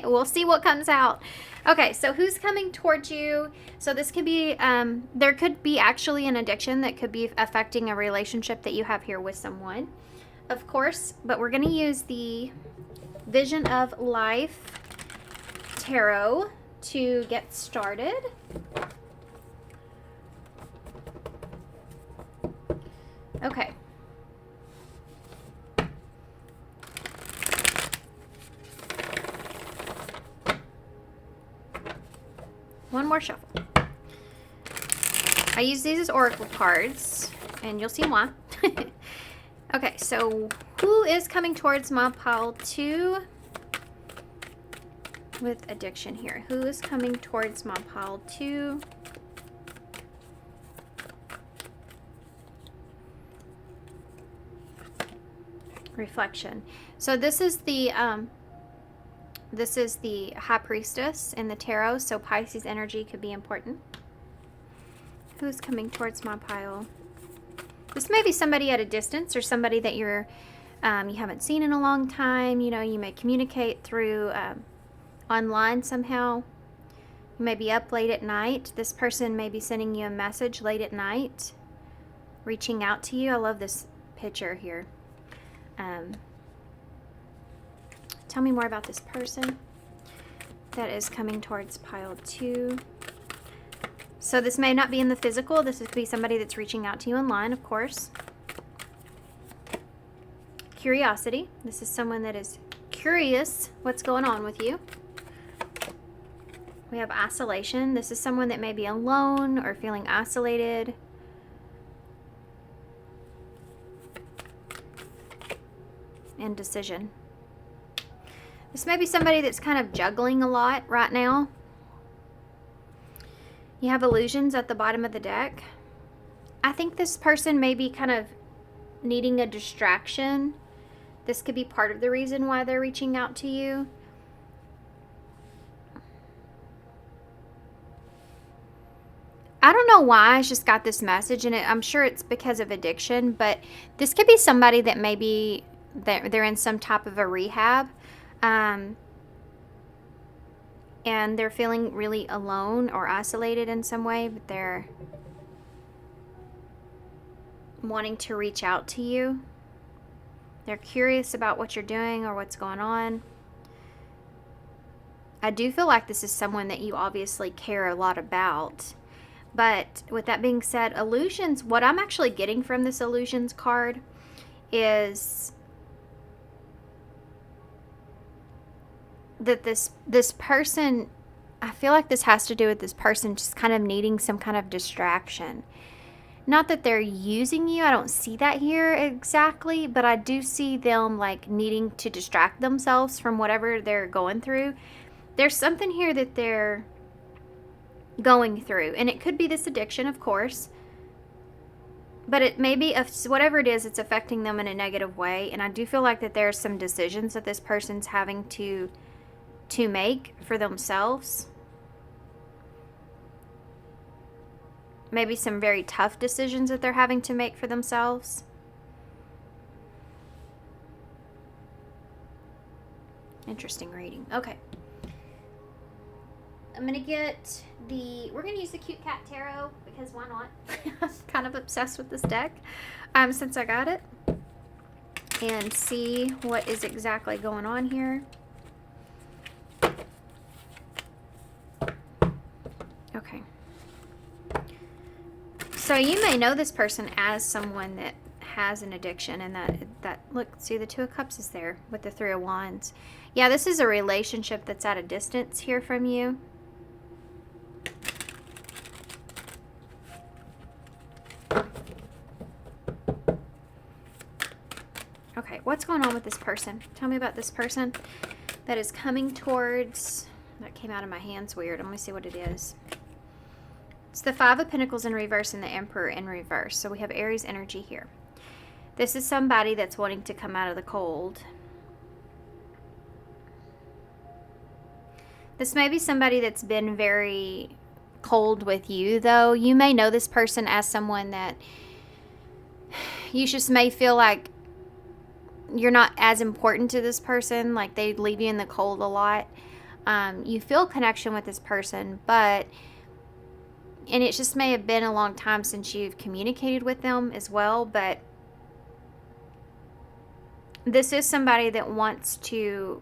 We'll see what comes out. Okay, so who's coming towards you? So this could be, there could be actually an addiction that could be affecting a relationship that you have here with someone, of course. But we're going to use the Vision of Life Tarot to get started. Okay. One more shuffle. I use these as oracle cards, and you'll see why. Okay, so who is coming towards my pile 2 with addiction here? Who is coming towards my pile 2? Reflection. So this is the High Priestess in the tarot, so Pisces energy could be important. Who's coming towards my pile? This may be somebody at a distance, or somebody that you haven't seen in a long time. You know, you may communicate through online somehow. You may be up late at night. This person may be sending you a message late at night, reaching out to you. I love this picture here. Tell me more about this person that is coming towards pile 2. So this may not be in the physical. This could be somebody that's reaching out to you online, of course. Curiosity. This is someone that is curious what's going on with you. We have isolation. This is someone that may be alone or feeling isolated. Indecision. This may be somebody that's kind of juggling a lot right now. You have illusions at the bottom of the deck. I think this person may be kind of needing a distraction. This could be part of the reason why they're reaching out to you. I don't know why I just got this message, and I'm sure it's because of addiction, but this could be somebody that maybe they're in some type of a rehab. And they're feeling really alone or isolated in some way, but they're wanting to reach out to you. They're curious about what you're doing or what's going on. I do feel like this is someone that you obviously care a lot about. But with that being said, illusions, what I'm actually getting from this illusions card is that this person, I feel like this has to do with this person just kind of needing some kind of distraction. Not that they're using you, I don't see that here exactly, but I do see them like needing to distract themselves from whatever they're going through. There's something here that they're going through, and it could be this addiction, of course, but it may be whatever it is, it's affecting them in a negative way. And I do feel like that there's some decisions that this person's having to make for themselves. Maybe some very tough decisions that they're having to make for themselves. Interesting reading. Okay. I'm going to get we're going to use the Cute Cat Tarot, because why not? I'm kind of obsessed with this deck since I got it. And see what is exactly going on here. Okay. So you may know this person as someone that has an addiction, and that look, see, the Two of Cups is there with the Three of Wands. Yeah, this is a relationship that's at a distance here from you. Okay, what's going on with this person? Tell me about this person that is coming towards... That came out of my hands weird. Let me see what it is. It's the Five of Pentacles in reverse and the Emperor in reverse. So we have Aries energy here. This is somebody that's wanting to come out of the cold. This may be somebody that's been very cold with you, though. You may know this person as someone that you just may feel like you're not as important to this person. Like they leave you in the cold a lot. You feel connection with this person, and it just may have been a long time since you've communicated with them as well, but this is somebody that wants to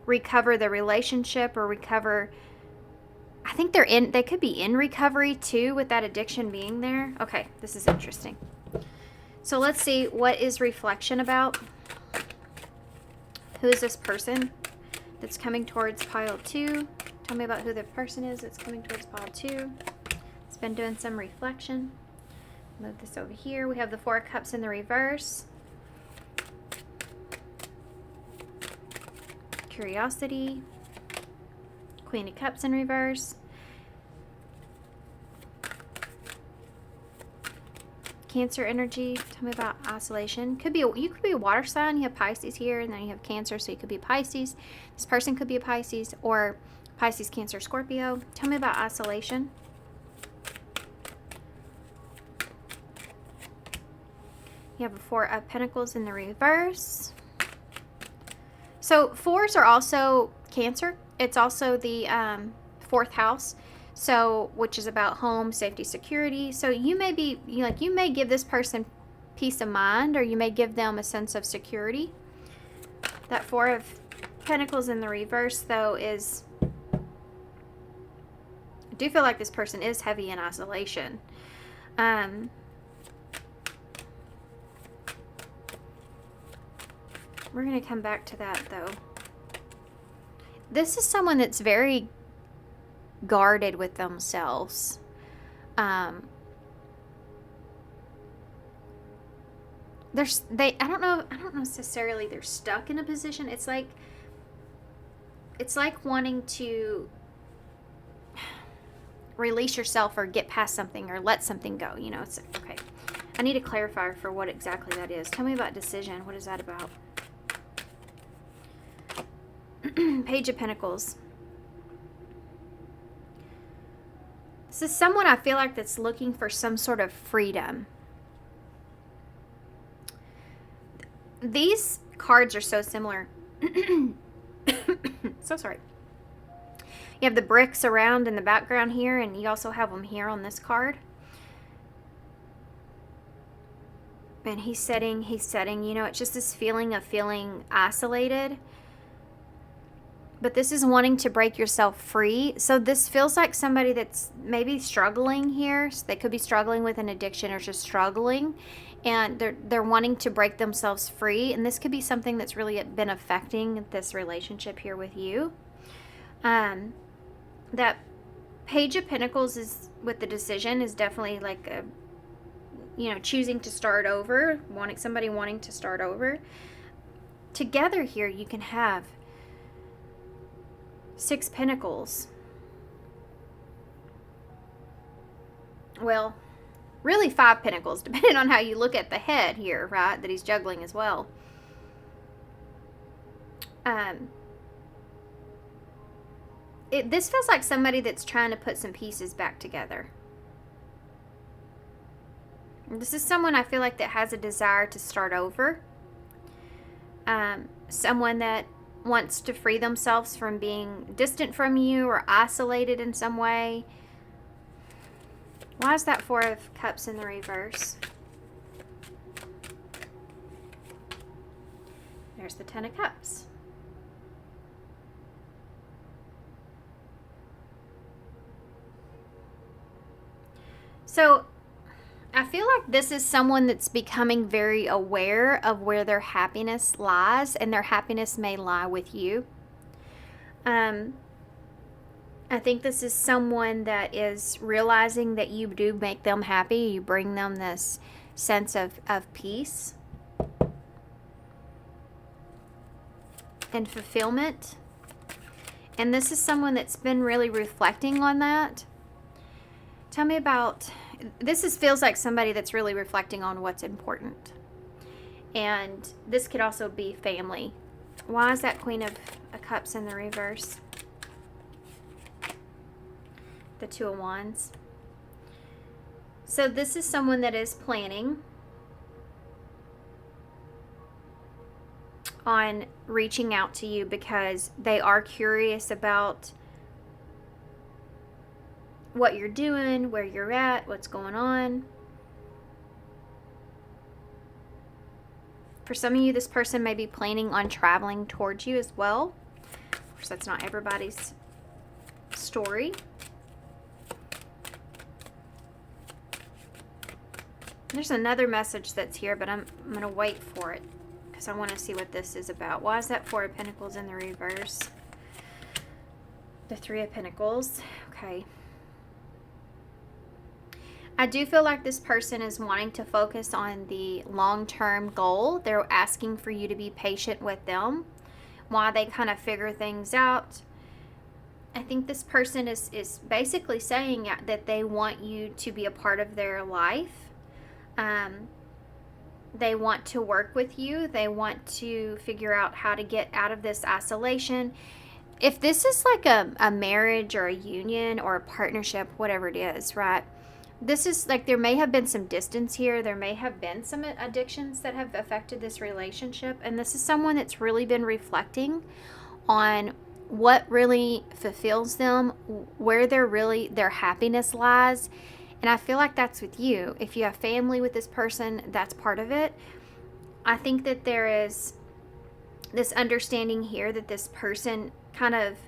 recover the relationship or recover. I think they could be in recovery too, with that addiction being there. Okay, this is interesting. So let's see, what is reflection about? Who is this person that's coming towards pile 2? Tell me about who the person is that's coming towards pile 2. It's been doing some reflection. Move this over here. We have the Four of Cups in the reverse. Curiosity. Queen of Cups in reverse. Cancer energy. Tell me about isolation. You could be a water sign. You have Pisces here, and then you have Cancer, so you could be Pisces. This person could be a Pisces, or Pisces, Cancer, Scorpio. Tell me about isolation. You have a Four of Pentacles in the reverse. So fours are also Cancer. It's also the 4th house. So, which is about home, safety, security. So you may be, you may give this person peace of mind, or you may give them a sense of security. That Four of Pentacles in the reverse, though, is do feel like this person is heavy in isolation. We're going to come back to that, though. This is someone that's very guarded with themselves. I don't necessarily they're stuck in a position. It's like wanting to release yourself or get past something or let something go. You know, it's okay. I need to clarify for what exactly that is. Tell me about decision. What is that about? Page of Pentacles. This is someone I feel like that's looking for some sort of freedom. These cards are so similar. So sorry. You have the bricks around in the background here, and you also have them here on this card. And he's setting, you know, it's just this feeling of feeling isolated. But this is wanting to break yourself free. So this feels like somebody that's maybe struggling here. So they could be struggling with an addiction or just struggling. And they're wanting to break themselves free. And this could be something that's really been affecting this relationship here with you. That Page of Pentacles is with the decision is definitely like a, you know, choosing to start over, somebody wanting to start over. Together here you can have 6 Pentacles. Well, really 5 Pentacles, depending on how you look at the head here, right? That he's juggling as well. This feels like somebody that's trying to put some pieces back together. This is someone I feel like that has a desire to start over. Someone that wants to free themselves from being distant from you or isolated in some way. Why is that 4 of Cups in the reverse? There's the 10 of Cups. So I feel like this is someone that's becoming very aware of where their happiness lies, and their happiness may lie with you. I think this is someone that is realizing that you do make them happy. You bring them this sense of peace and fulfillment. And this is someone that's been really reflecting on that. Tell me about, feels like somebody that's really reflecting on what's important. And this could also be family. Why is that Queen of Cups in the reverse? The 2 of Wands. So this is someone that is planning on reaching out to you because they are curious about what you're doing, where you're at, what's going on. For some of you, this person may be planning on traveling towards you as well. Of course, that's not everybody's story. There's another message that's here, but I'm going to wait for it because I want to see what this is about. Why is that 4 of Pentacles in the reverse? The 3 of Pentacles. Okay. I do feel like this person is wanting to focus on the long-term goal. They're asking for you to be patient with them while they kind of figure things out. I think this person is basically saying that they want you to be a part of their life. They want to work with you. They want to figure out how to get out of this isolation. If this is like a marriage or a union or a partnership, whatever it is, right? This is like there may have been some distance here. There may have been some addictions that have affected this relationship. And this is someone that's really been reflecting on what really fulfills them, where their happiness lies. And I feel like that's with you. If you have family with this person, that's part of it. I think that there is this understanding here that this person kind of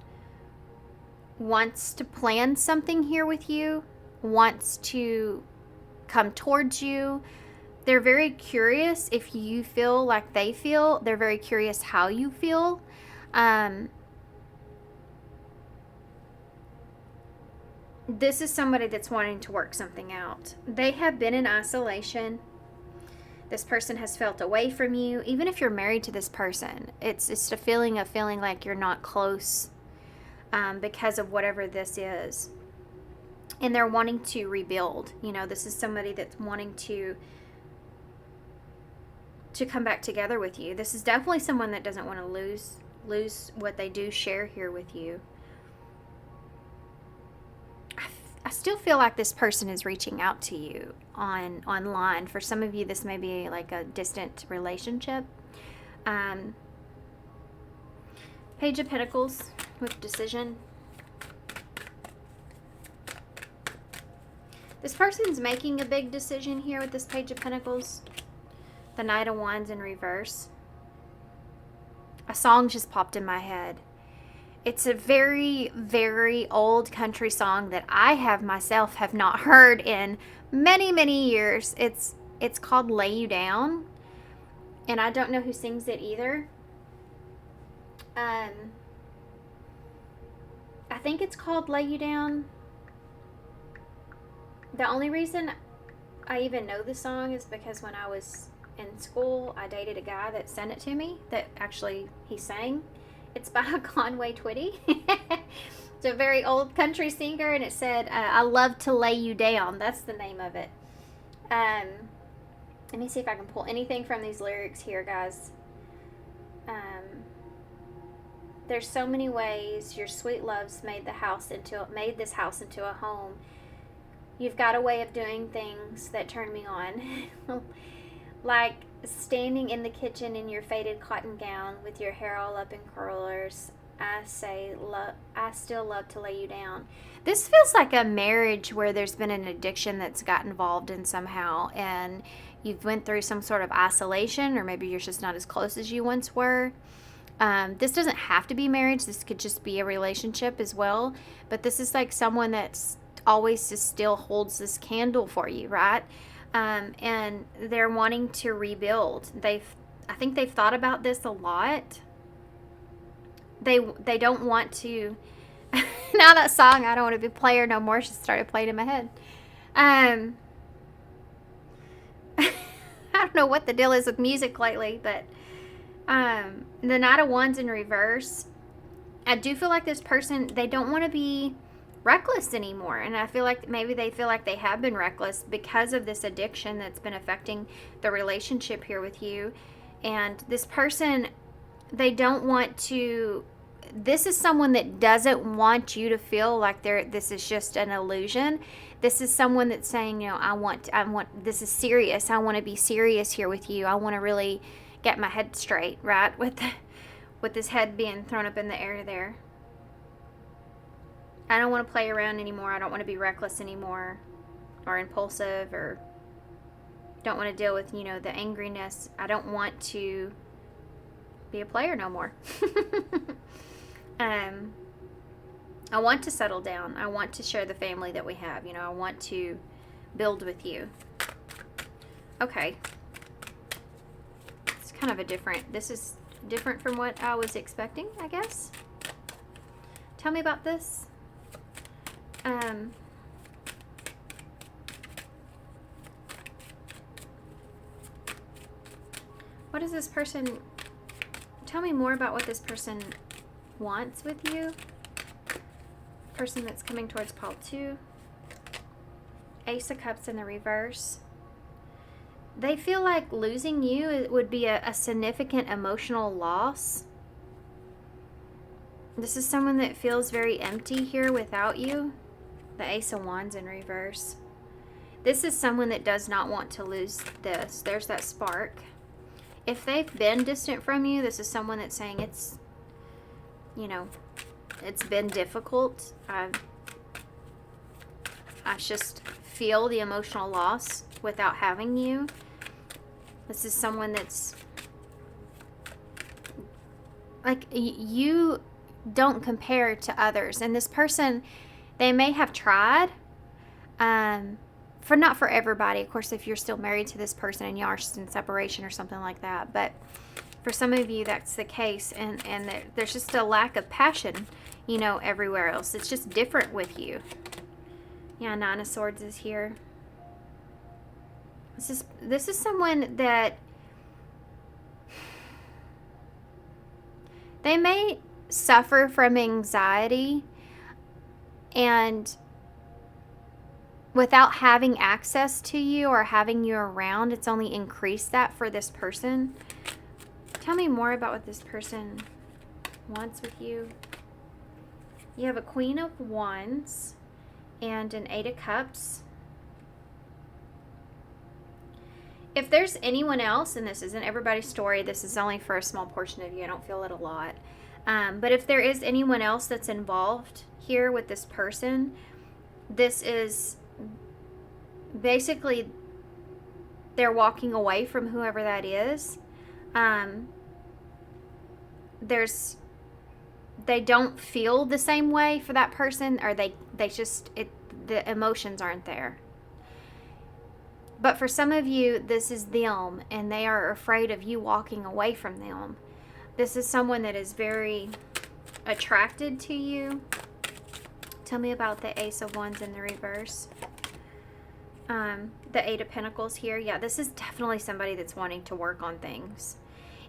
wants to plan something here with you, wants to come towards you. They're very curious if you feel like they feel. They're very curious how you feel. This is somebody that's wanting to work something out. They have been in isolation. This person has felt away from you. Even if you're married to this person, it's just a feeling of feeling like you're not close because of whatever this is. And they're wanting to rebuild. You know, this is somebody that's wanting to come back together with you. This is definitely someone that doesn't want to lose what they do share here with you. I still feel like this person is reaching out to you online. For some of you, this may be like a distant relationship. Page of Pentacles with decision. This person's making a big decision here with this Page of Pentacles. The Knight of Wands in reverse. A song just popped in my head. It's a very, very old country song that I myself have not heard in many, many years. It's called Lay You Down. And I don't know who sings it either. I think it's called Lay You Down. The only reason I even know the song is because when I was in school, I dated a guy that sent it to me, that actually he sang. It's by Conway Twitty. It's a very old country singer, and it said, I love to lay you down. That's the name of it. Let me see if I can pull anything from these lyrics here, guys. There's so many ways your sweet loves made this house into a home. You've got a way of doing things that turn me on. Like standing in the kitchen in your faded cotton gown with your hair all up in curlers. I still love to lay you down. This feels like a marriage where there's been an addiction that's got involved in somehow, and you've went through some sort of isolation, or maybe you're just not as close as you once were. This doesn't have to be marriage. This could just be a relationship as well. But this is like someone that's always just still holds this candle for you, right? And they're wanting to rebuild. I think they've thought about this a lot. They don't want to. Now that song, I don't want to be player no more, just started playing in my head. I don't know what the deal is with music lately, but the Knight of Wands in reverse. I do feel like this person, they don't want to be reckless anymore, and I feel like maybe they feel like they have been reckless because of this addiction that's been affecting the relationship here with you. And this person, they don't want to. This is someone that doesn't want you to feel like this is just an illusion. This is someone that's saying, you know, I want this is serious. I want to be serious here with you. I want to really get my head straight, right? With this head being thrown up in the air there. I don't want to play around anymore. I don't want to be reckless anymore, or impulsive, or don't want to deal with, you know, the angriness. I don't want to be a player no more. I want to settle down. I want to share the family that we have. You know, I want to build with you. Okay. It's kind of this is different from what I was expecting, I guess. Tell me about this. What is this person? Tell me more about what this person wants with you. Person that's coming towards Paul 2. Ace of Cups in the reverse. They feel like losing you would be a significant emotional loss. This is someone that feels very empty here without you. The Ace of Wands in reverse. This is someone that does not want to lose this. There's that spark. If they've been distant from you, this is someone that's saying it's, you know, it's been difficult. I just feel the emotional loss without having you. This is someone that's like, you don't compare to others. And this person, they may have tried, for not for everybody, of course, if you're still married to this person and you are just in separation or something like that, but for some of you that's the case, and there's just a lack of passion, you know, everywhere else. It's just different with you. Yeah, Nine of Swords is here. This is someone that they may suffer from anxiety, and without having access to you or having you around, it's only increased that for this person. Tell me more about what this person wants with you. You have a Queen of Wands and an Eight of Cups. If there's anyone else, and this isn't everybody's story, this is only for a small portion of you, I don't feel it a lot. But if there is anyone else that's involved here with this person, this is basically they're walking away from whoever that is. They don't feel the same way for that person, or the emotions aren't there. But for some of you, this is them, and they are afraid of you walking away from them. This is someone that is very attracted to you. Tell me about the Ace of Wands in the reverse. The Eight of Pentacles here. Yeah, this is definitely somebody that's wanting to work on things.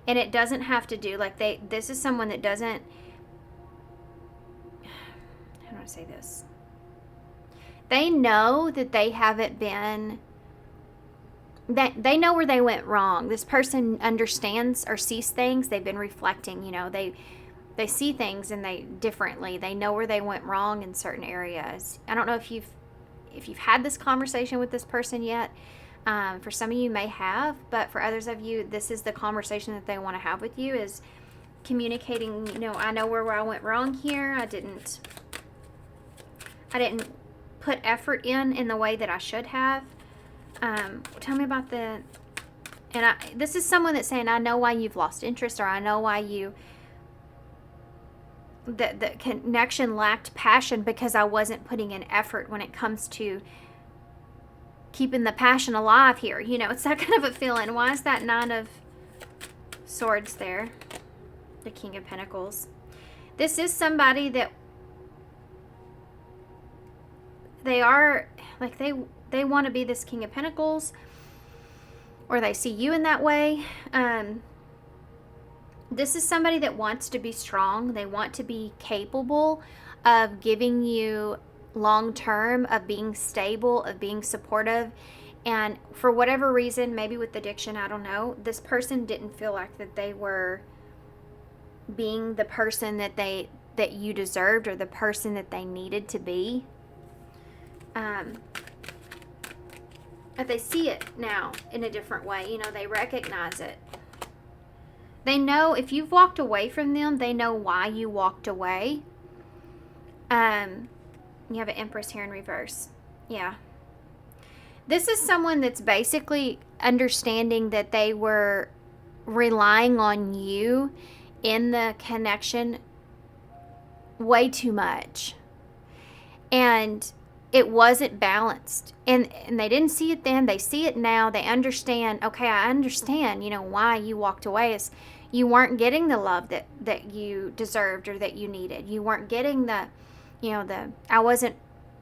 And it doesn't have to do, like, this is someone that doesn't, how do I say this? They know that they haven't been, they know where they went wrong. This person understands or sees things. They've been reflecting, you know, they see things and differently. They know where they went wrong in certain areas. I don't know if you've had this conversation with this person yet. For some of you may have, but for others of you, this is the conversation that they want to have with you, is communicating, you know, I know where I went wrong here. I didn't put effort in the way that I should have. Tell me about this is someone that's saying, I know why you've lost interest, or I know why the connection lacked passion, because I wasn't putting in effort when it comes to keeping the passion alive here. You know, it's that kind of a feeling. Why is that Nine of Swords there? The King of Pentacles. This is somebody that they are, like, they want to be this King of Pentacles, or they see you in that way. This is somebody that wants to be strong. They want to be capable of giving you long term, of being stable, of being supportive. And for whatever reason, maybe with addiction, I don't know, this person didn't feel like that they were being the person that you deserved, or the person that they needed to be. But they see it now in a different way. You know, they recognize it. They know if you've walked away from them, they know why you walked away. You have an Empress here in reverse. Yeah. This is someone that's basically understanding that they were relying on you in the connection way too much. And it wasn't balanced. And they didn't see it then. They see it now. They understand, okay, I understand, you know, why you walked away is you weren't getting the love that you deserved or that you needed. You weren't getting I wasn't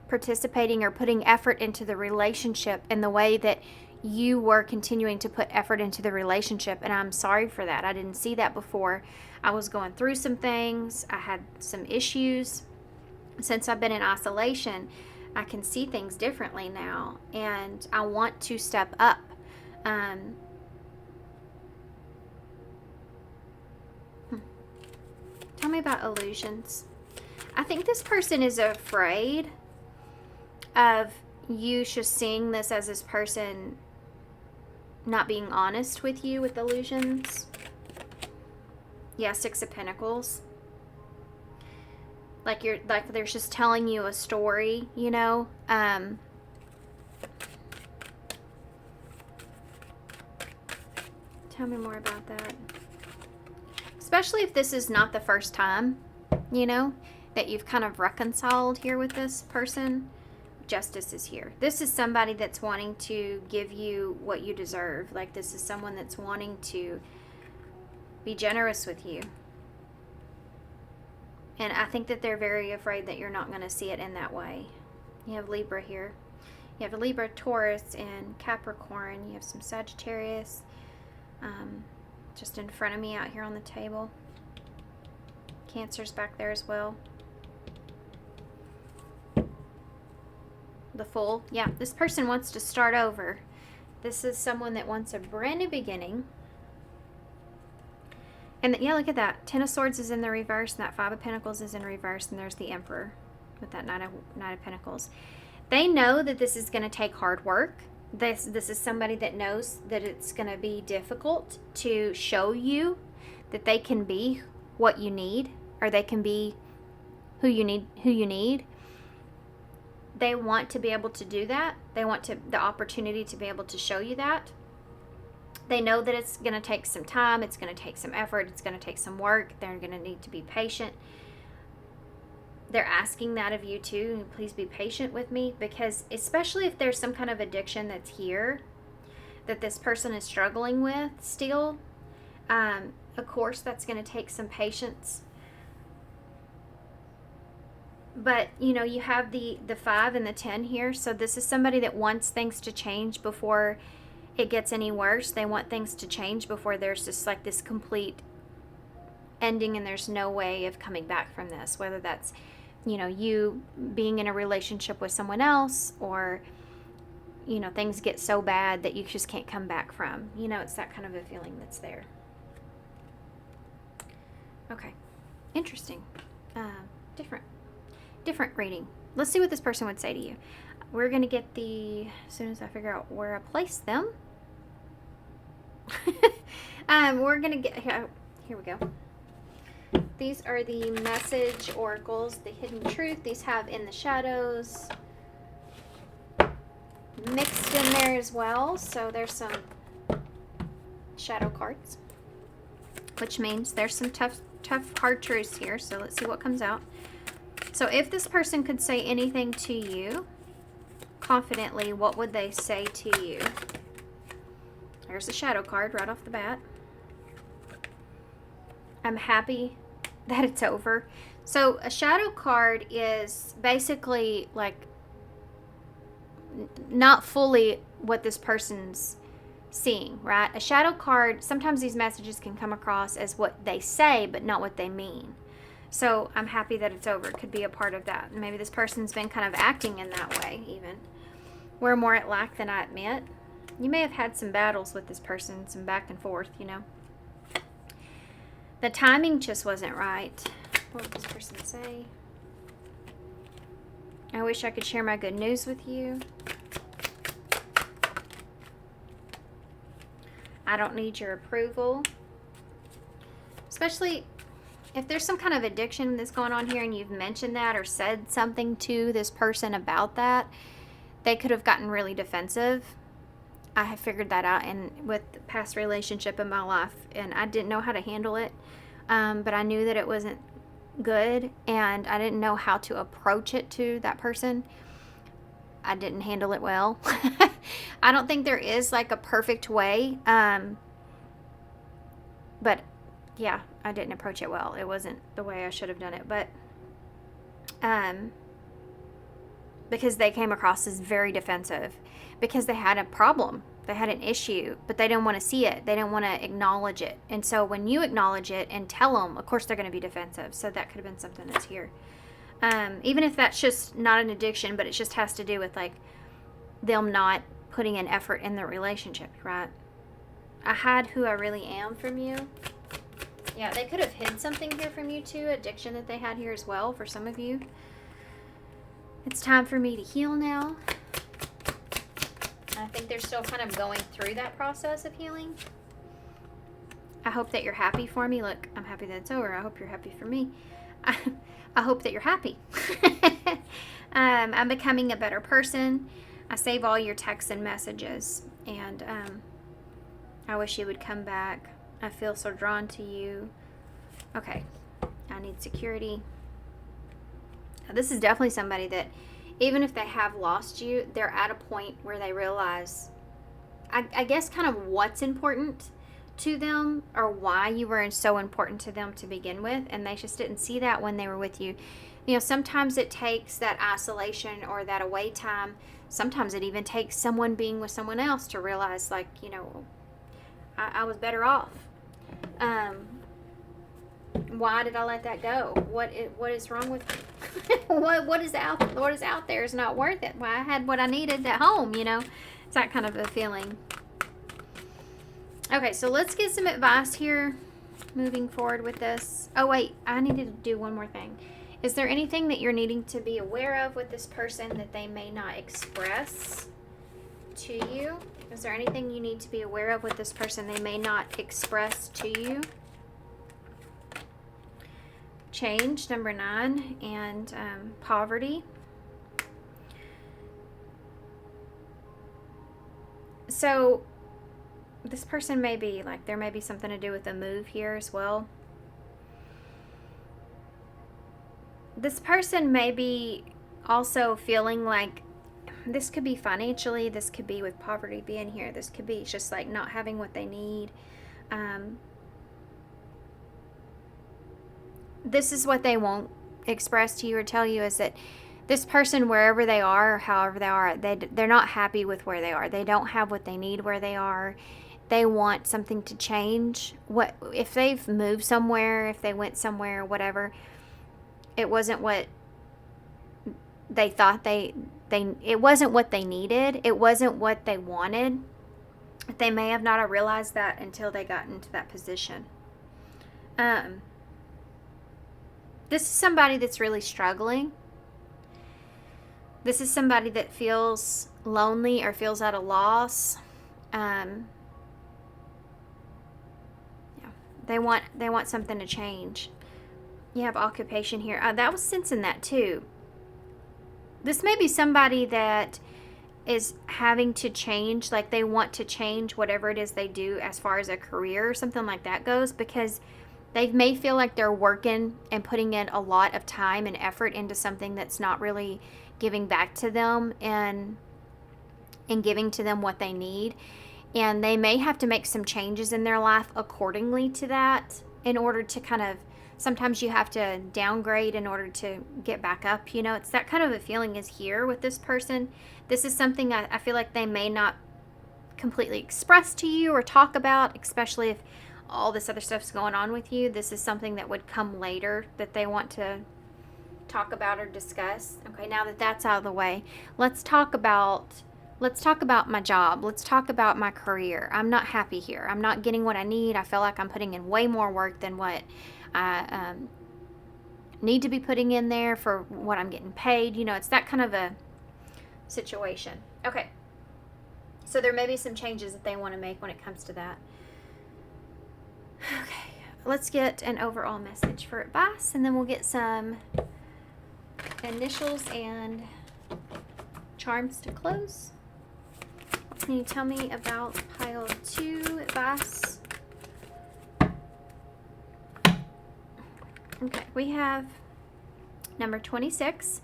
participating or putting effort into the relationship in the way that you were continuing to put effort into the relationship. And I'm sorry for that. I didn't see that before. I was going through some things. I had some issues. Since I've been in isolation, I can see things differently now, and I want to step up. Tell me about illusions. I think this person is afraid of you just seeing this as this person not being honest with you with illusions. Yeah, Six of Pentacles. Like they're just telling you a story, you know. Tell me more about that. Especially if this is not the first time you know, that you've kind of reconciled here with this person. Justice is here. This is somebody that's wanting to give you what you deserve. Like, this is someone that's wanting to be generous with you. And I think that they're very afraid that you're not going to see it in that way. You have Libra here. You have a Libra, Taurus, and Capricorn. You have some Sagittarius just in front of me out here on the table. Cancer's back there as well. The Fool. Yeah, this person wants to start over. This is someone that wants a brand new beginning. And yeah, look at that. Ten of Swords is in the reverse, and that Five of Pentacles is in reverse, and there's the Emperor with that Knight of Pentacles. They know that this is going to take hard work. This is somebody that knows that it's going to be difficult to show you that they can be what you need, or they can be who you need. They want to be able to do that. They want the opportunity to be able to show you that. They know that it's going to take some time. It's going to take some effort. It's going to take some work. They're going to need to be patient. They're asking that of you too. Please be patient with me, because especially if there's some kind of addiction that's here that this person is struggling with still, of course that's going to take some patience. But, you know, you have the 5 and the 10 here. So this is somebody that wants things to change before it gets any worse. They want things to change before there's just like this complete ending and there's no way of coming back from this. Whether that's, you know, you being in a relationship with someone else, or, you know, things get so bad that you just can't come back from. You know, it's that kind of a feeling that's there. Okay. Interesting. Different reading. Let's see what this person would say to you. We're going to get as soon as I figure out where I place them. We're going to get, here we go. These are the message oracles, the hidden truth. These have in the shadows mixed in there as well. So there's some shadow cards, which means there's some tough, hard truths here. So let's see what comes out. So if this person could say anything to you confidently, what would they say to you? There's a shadow card right off the bat. I'm happy that it's over. So a shadow card is basically like not fully what this person's seeing, right? A shadow card, sometimes these messages can come across as what they say, but not what they mean. So I'm happy that it's over. It could be a part of that. Maybe this person's been kind of acting in that way even. We're more at lack than I admit. You may have had some battles with this person, some back and forth, you know. The timing just wasn't right. What would this person say? I wish I could share my good news with you. I don't need your approval. Especially if there's some kind of addiction that's going on here and you've mentioned that or said something to this person about that, they could have gotten really defensive. I have figured that out with the past relationship in my life, and I didn't know how to handle it, but I knew that it wasn't good, and I didn't know how to approach it to that person. I didn't handle it well. I don't think there is like a perfect way, but yeah, I didn't approach it well. It wasn't the way I should have done it, but because they came across as very defensive, because they had a problem, they had an issue, but they didn't want to see it. They didn't want to acknowledge it. And so when you acknowledge it and tell them, of course they're going to be defensive. So that could have been something that's here. Even if that's just not an addiction, but it just has to do with like them not putting an effort in the relationship, right? I hide who I really am from you. Yeah, they could have hid something here from you too, addiction that they had here as well for some of you. It's time for me to heal now. I think they're still kind of going through that process of healing. I hope that you're happy for me. Look, I'm happy that it's over. I hope you're happy for me. I hope that you're happy. I'm becoming a better person. I save all your texts and messages. And I wish you would come back. I feel so drawn to you. Okay. I need security. This is definitely somebody that, even if they have lost you, they're at a point where they realize, I guess, kind of what's important to them, or why you were so important to them to begin with, and they just didn't see that when they were with you. You know, sometimes it takes that isolation or that away time. Sometimes it even takes someone being with someone else to realize, like, you know, I was better off. Why did I let that go? What is wrong with me? what is out there is not worth it. Well, I had what I needed at home, you know. It's that kind of a feeling. Okay, so let's get some advice here moving forward with this. Oh wait, I needed to do one more thing. Is there anything that you're needing to be aware of with this person that they may not express to you? Is there anything you need to be aware of with this person they may not express to you? Change, number 9, and poverty. So this person may be like, there may be something to do with a move here as well. This person may be also feeling like, this could be financially, this could be with poverty being here, this could be just like not having what they need. This is what they won't express to you or tell you, is that this person, wherever they are or however they are, they're not happy with where they are. They don't have what they need where they are. They want something to change. What if they've moved somewhere, if they went somewhere, whatever, it wasn't what they thought it wasn't what they needed. It wasn't what they wanted. They may have not realized that until they got into that position. This is somebody that's really struggling. This is somebody that feels lonely or feels at a loss. They want something to change. You have occupation here. That was sensing that too. This may be somebody that is having to change, like they want to change whatever it is they do as far as a career or something like that goes, because they may feel like they're working and putting in a lot of time and effort into something that's not really giving back to them and giving to them what they need. And they may have to make some changes in their life accordingly to that, in order to kind of, sometimes you have to downgrade in order to get back up. You know, it's that kind of a feeling is here with this person. This is something I feel like they may not completely express to you or talk about, especially if all this other stuff's going on with you. This is something that would come later that they want to talk about or discuss. Okay, now that that's out of the way, let's talk about my job. Let's talk about my career. I'm not happy here. I'm not getting what I need. I feel like I'm putting in way more work than what I need to be putting in there for what I'm getting paid. You know, it's that kind of a situation. Okay, so there may be some changes that they want to make when it comes to that. Okay, let's get an overall message for advice, and then we'll get some initials and charms to close. Can you tell me about pile 2 advice? Okay, we have number 26.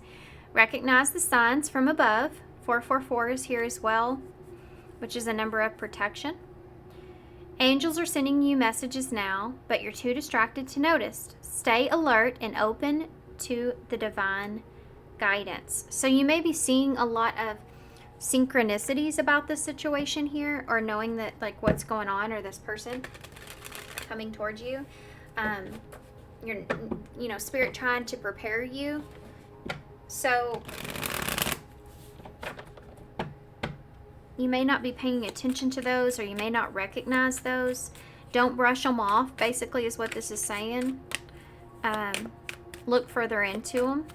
Recognize the signs from above. 444 is here as well, which is a number of protection. Angels are sending you messages now, but you're too distracted to notice. Stay alert and open to the divine guidance. So you may be seeing a lot of synchronicities about this situation here, or knowing that, like, what's going on, or this person coming towards you. You're, you know, spirit trying to prepare you. So you may not be paying attention to those, or you may not recognize those. Don't brush them off, basically, is what this is saying. Look further into them.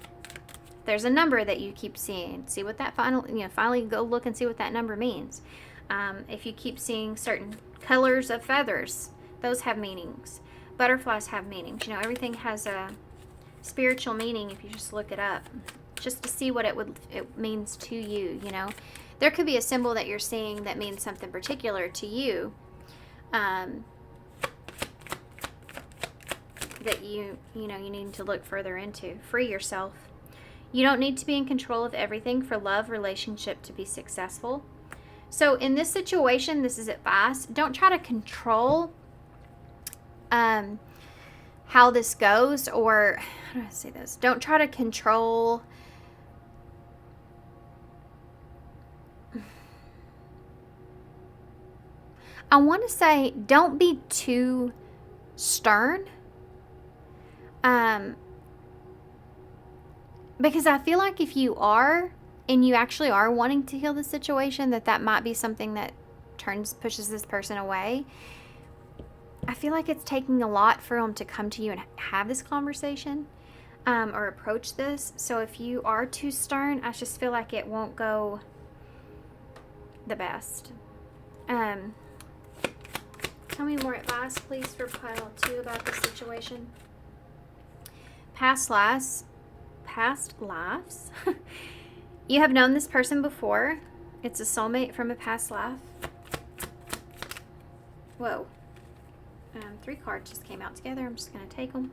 There's a number that you keep seeing. See what that finally go look and see what that number means. If you keep seeing certain colors of feathers, those have meanings. Butterflies have meanings. You know, everything has a spiritual meaning if you just look it up, just to see what it means to you. You know, there could be a symbol that you're seeing that means something particular to you, that you need to look further into. Free yourself. You don't need to be in control of everything for love relationship to be successful. So in this situation, this is advice. Don't try to control how this goes, or how do I say this? Don't try to control I want to say don't be too stern. Because I feel like if you are, and you actually are wanting to heal the situation, that might be something that pushes this person away. I feel like it's taking a lot for them to come to you and have this conversation, or approach this. So if you are too stern, I just feel like it won't go the best. Tell me more advice, please, for pile 2 about this situation. Past lives. You have known this person before. It's a soulmate from a past life. Whoa. 3 cards just came out together. I'm just going to take them.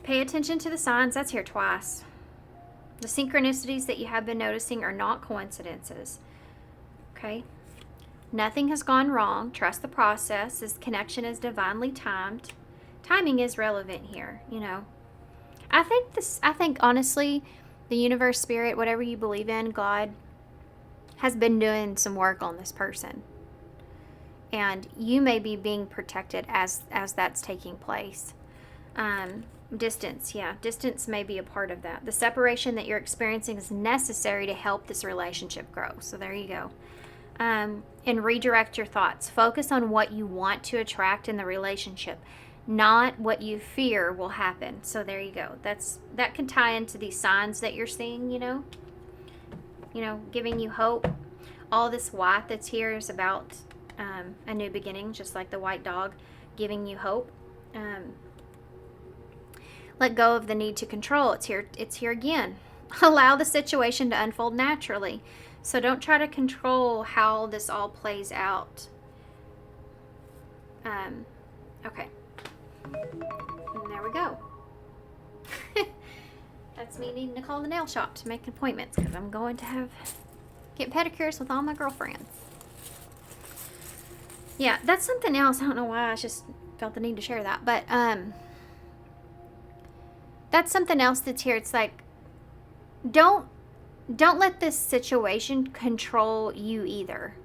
Pay attention to the signs. That's here twice. The synchronicities that you have been noticing are not coincidences. Okay? Nothing has gone wrong. Trust the process. This connection is divinely timed. Timing is relevant here, you know. I think honestly, the universe, spirit, whatever you believe in, God, has been doing some work on this person. And you may be being protected as that's taking place. Distance, yeah. Distance may be a part of that. The separation that you're experiencing is necessary to help this relationship grow. So there you go. And redirect your thoughts. Focus on what you want to attract in the relationship, not what you fear will happen. So there you go. That can tie into these signs that you're seeing, you know, giving you hope. All this white that's here is about a new beginning, just like the white dog, giving you hope. Let go of the need to control. It's here again. Allow the situation to unfold naturally. So don't try to control how this all plays out. Okay. And there we go. That's me needing to call the nail shop to make appointments, because I'm going to get pedicures with all my girlfriends. Yeah, that's something else. I don't know why. I just felt the need to share that. But that's something else that's here. It's like, don't let this situation control you either.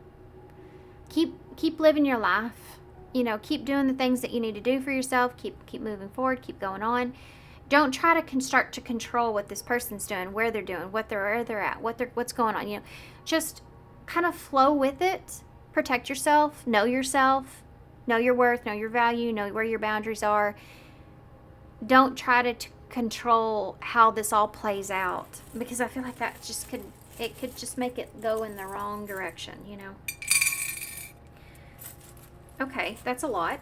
Keep living your life. You know, keep doing the things that you need to do for yourself. Keep moving forward. Keep going on. Don't try to start to control what this person's doing, where they're doing, where they're at, what's going on. You know, just kind of flow with it. Protect yourself. Know yourself. Know your worth. Know your value. Know where your boundaries are. Don't try to control how this all plays out, because I feel like that just could just make it go in the wrong direction, you know. Okay, that's a lot.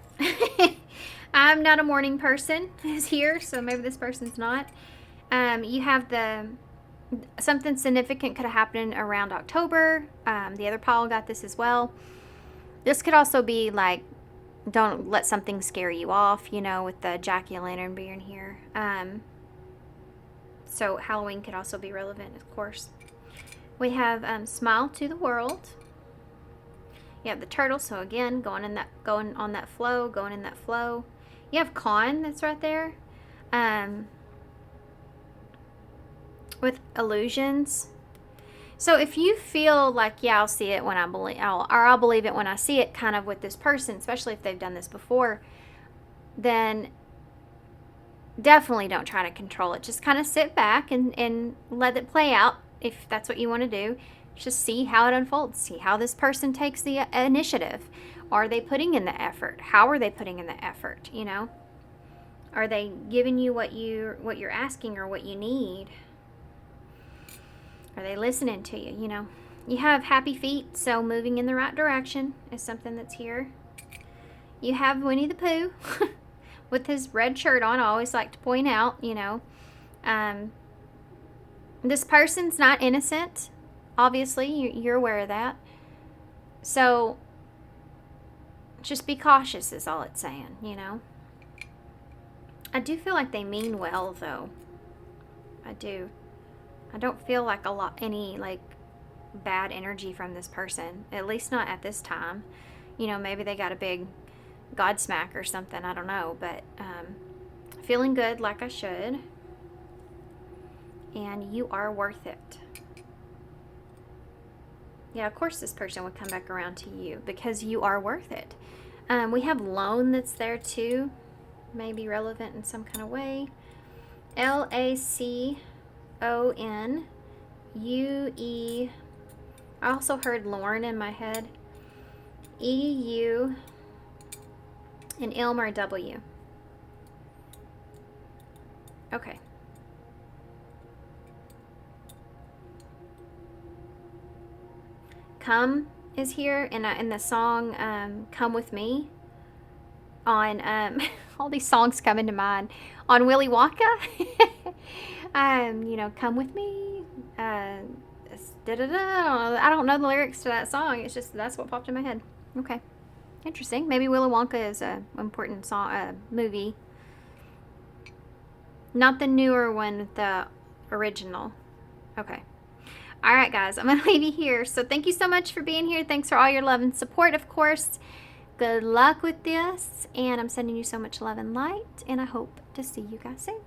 I'm not a morning person is here, so maybe this person's not. You have something significant could have happened around October. The other pile got this as well. This could also be like, don't let something scare you off, you know, with the jack-o'-lantern being here. So Halloween could also be relevant, of course. We have smile to the world. You have the turtle, so again, going in that flow. You have con, that's right there. With illusions. So if you feel like, yeah, I'll see it when I believe, I'll believe it when I see it, kind of with this person, especially if they've done this before, then definitely don't try to control it. Just kind of sit back and let it play out if that's what you want to do. Just see how it unfolds. See how this person takes the initiative. Are they putting in the effort? How are they putting in the effort, you know? Are they giving you what you're asking or what you need? Are they listening to you, you know? You have happy feet, so moving in the right direction is something that's here. You have Winnie the Pooh with his red shirt on. I always like to point out, you know, this person's not innocent. Obviously, you're aware of that. So just be cautious is all it's saying, you know. I do feel like they mean well, though. I do. I don't feel like any like bad energy from this person, at least not at this time. You know, maybe they got a big Godsmack or something, I don't know, but feeling good like I should. And you are worth it. Yeah, of course this person would come back around to you because you are worth it. We have loan that's there too, maybe relevant in some kind of way. LACONUE. I also heard Lauren in my head. EU and Elmer W. Okay. Come is here in the song Come With Me on all these songs come into mind on Willy Wonka. You know, come with me. I don't know the lyrics to that song. It's just that's what popped in my head. Okay, interesting. Maybe Willy Wonka is a important song, movie. Not the newer one, the original. Okay. All right, guys, I'm going to leave you here. So thank you so much for being here. Thanks for all your love and support, of course. Good luck with this. And I'm sending you so much love and light. And I hope to see you guys soon.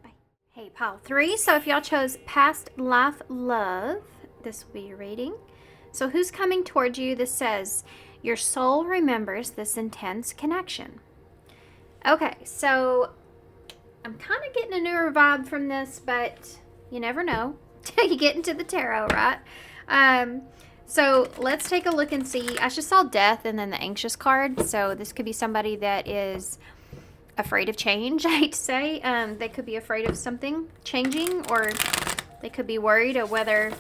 Bye. Hey, pile 3. So if y'all chose past life love, this will be your reading. So who's coming towards you? This says, your soul remembers this intense connection. Okay, so I'm kind of getting a newer vibe from this, but you never know. You get into the tarot, right? So let's take a look and see. I just saw death and then the anxious card. So this could be somebody that is afraid of change, I hate to say. They could be afraid of something changing, or they could be worried of whether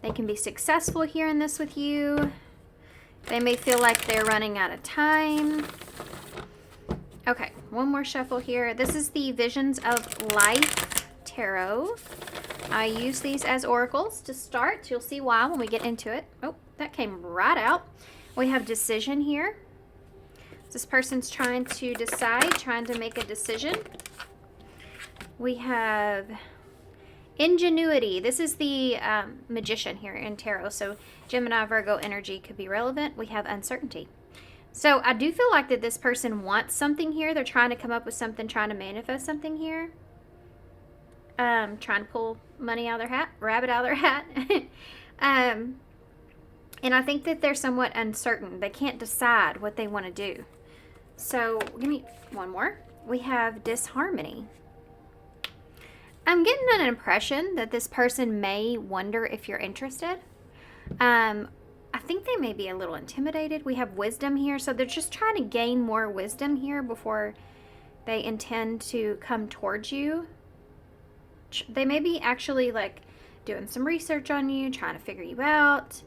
they can be successful here in this with you. They may feel like they're running out of time. Okay, one more shuffle here. This is the Visions of Life Tarot. I use these as oracles to start. You'll see why when we get into it. Oh, that came right out. We have decision here. This person's trying to decide, trying to make a decision. We have ingenuity. This is the magician here in tarot. So Gemini, Virgo energy could be relevant. We have uncertainty. So I do feel like that this person wants something here. They're trying to come up with something, trying to manifest something here. Trying to pull money out of their hat, rabbit out of their hat. And I think that they're somewhat uncertain. They can't decide what they want to do. So give me one more. We have disharmony. I'm getting an impression that this person may wonder if you're interested. I think they may be a little intimidated. We have wisdom here. So they're just trying to gain more wisdom here before they intend to come towards you. They may be actually like doing some research on you, trying to figure you out,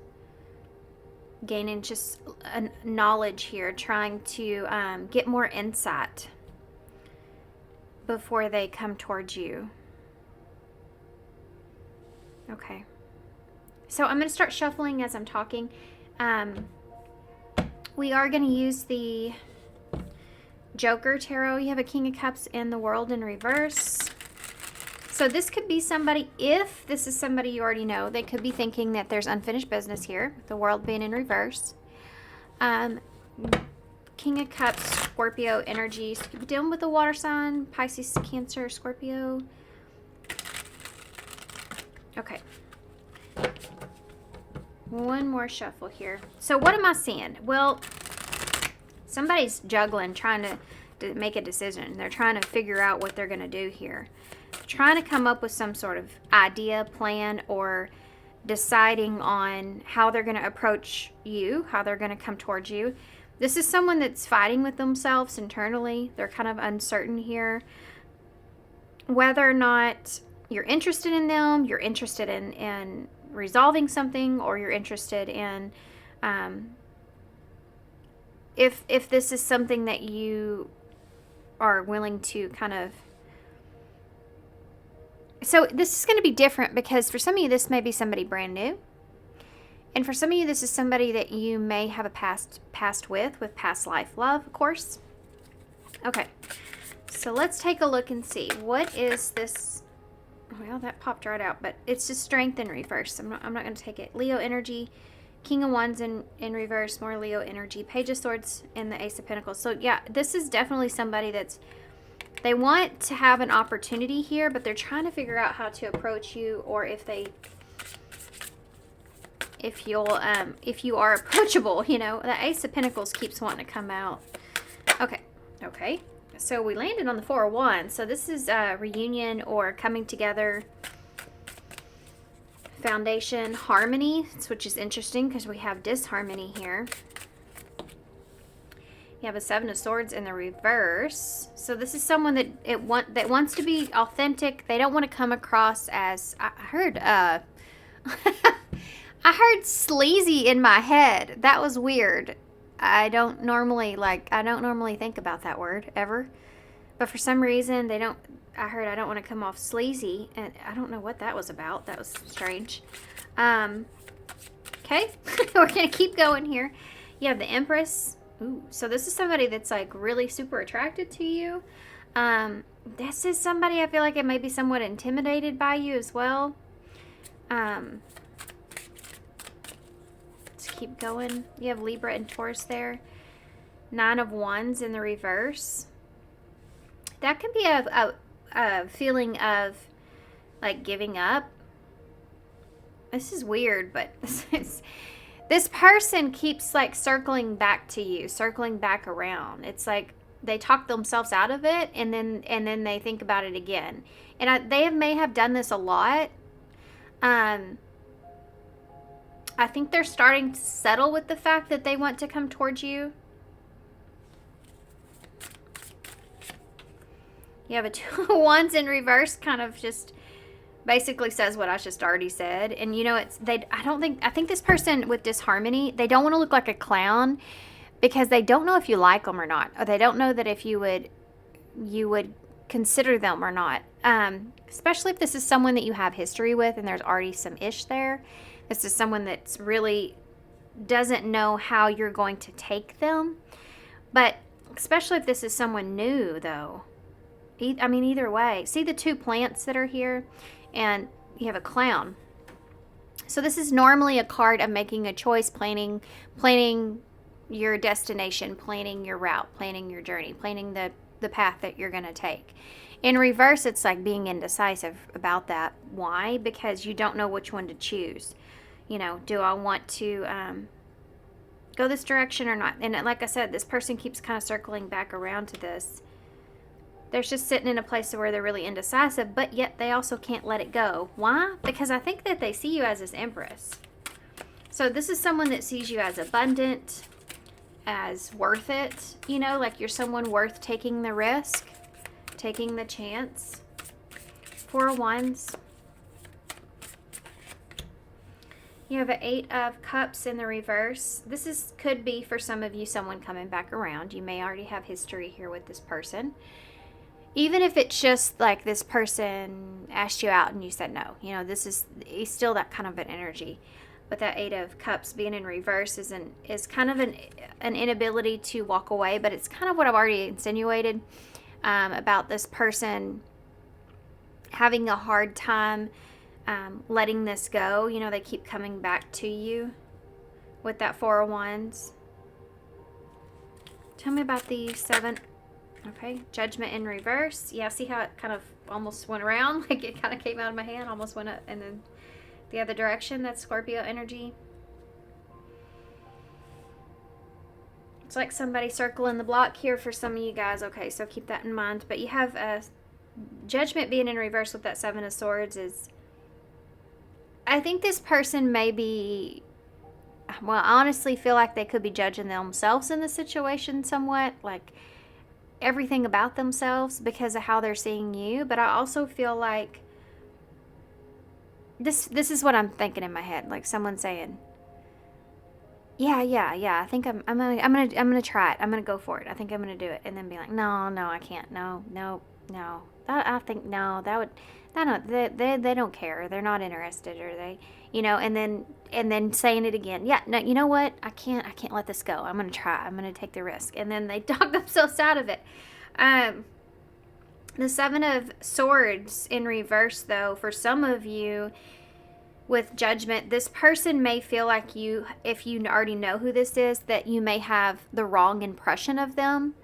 gaining just a knowledge here, trying to get more insight before they come towards you. Okay. So I'm going to start shuffling as I'm talking. We are going to use the Joker Tarot. You have a King of Cups and the World in reverse. So this could be somebody, if this is somebody you already know, they could be thinking that there's unfinished business here, the World being in reverse. King of Cups, Scorpio energy. So you could be dealing with a water sign, Pisces, Cancer, Scorpio. Okay. One more shuffle here. So what am I seeing? Well, somebody's juggling, trying to make a decision. They're trying to figure out what they're going to do here. Trying to come up with some sort of idea, plan, or deciding on how they're going to approach you, how they're going to come towards you. This is someone that's fighting with themselves internally. They're kind of uncertain here. Whether or not you're interested in them, you're interested in resolving something, or you're interested in if this is something that you are willing to kind of. So this is going to be different because for some of you, this may be somebody brand new. And for some of you, this is somebody that you may have a past with past life love, of course. Okay, so let's take a look and see. What is this Well, that popped right out, but it's just strength in reverse. I'm not going to take it. Leo energy, King of Wands in reverse, more Leo energy, Page of Swords, and the Ace of Pentacles. So yeah, this is definitely somebody they want to have an opportunity here, but they're trying to figure out how to approach you, or if you are approachable. You know, the Ace of Pentacles keeps wanting to come out. Okay. So we landed on the Four of Wands. So this is a reunion or coming together, foundation, harmony, which is interesting because we have disharmony here. You have a Seven of Swords in the reverse. So this is someone that wants to be authentic. They don't want to come across as, I heard I heard sleazy in my head. That was weird. I don't normally think about that word ever. But for some reason I don't want to come off sleazy, and I don't know what that was about. That was strange. Okay. We're going to keep going here. You have the Empress. Ooh, so this is somebody that's like really super attracted to you. This is somebody I feel like it may be somewhat intimidated by you as well. Let's keep going. You have Libra and Taurus there. Nine of Wands in the reverse. That can be a feeling of like giving up. This is weird, but this person keeps like circling back to you, circling back around. It's like they talk themselves out of it, and then they think about it again. And they may have done this a lot. I think they're starting to settle with the fact that they want to come towards you. You have a Two of Wands in reverse, kind of just basically says what I just already said. And you know, I think this person with disharmony, they don't want to look like a clown because they don't know if you like them or not, or they don't know that if you would consider them or not. Especially if this is someone that you have history with and there's already some ish there. This is someone that's really doesn't know how you're going to take them. But especially if this is someone new, though. I mean, either way. See the two plants that are here? And you have a clown. So this is normally a card of making a choice, planning your destination, planning your route, planning your journey, planning the path that you're going to take. In reverse, it's like being indecisive about that. Why? Because you don't know which one to choose. You know, do I want to go this direction or not? And like I said, this person keeps kind of circling back around to this. They're just sitting in a place where they're really indecisive, but yet they also can't let it go. Why? Because I think that they see you as this Empress. So this is someone that sees you as abundant, as worth it. You know, like you're someone worth taking the risk, taking the chance. Four of Wands. You have an Eight of Cups in the reverse. This could be for some of you someone coming back around. You may already have history here with this person. Even if it's just like this person asked you out and you said no. You know, it's still that kind of an energy. But that Eight of Cups being in reverse is kind of an inability to walk away. But it's kind of what I've already insinuated about this person having a hard time letting this go. You know, they keep coming back to you with that Four of Wands. Tell me about the Seven. Okay, Judgment in reverse. Yeah, see how it kind of almost went around? Like it kind of came out of my hand, almost went up, and then the other direction. That's Scorpio energy. It's like somebody circling the block here for some of you guys. Okay, so keep that in mind. But you have Judgment being in reverse with that Seven of Swords is... I think this person may be... Well, I honestly feel like they could be judging themselves in the situation somewhat. Like... everything about themselves because of how they're seeing you. But I also feel like this is what I'm thinking in my head, like someone saying, yeah, I think I'm gonna try it, I'm gonna go for it, I think I'm gonna do it, and then be like, no, I can't, no, I think no, that would, no, they don't care, they're not interested, or they, you know, and then saying it again, yeah, no, you know what, I can't let this go, I'm gonna try, I'm gonna take the risk, and then they talk themselves out of it. The Seven of Swords in reverse, though, for some of you with Judgment, this person may feel like you, if you already know who this is, that you may have the wrong impression of them.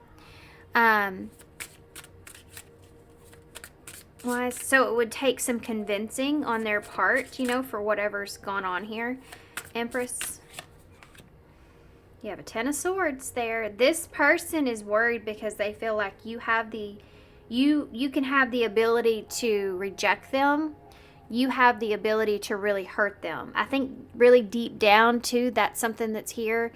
So it would take some convincing on their part, you know, for whatever's gone on here. Empress. You have a Ten of Swords there. This person is worried because they feel like you have the, you can have the ability to reject them. You have the ability to really hurt them. I think really deep down too, that's something that's here.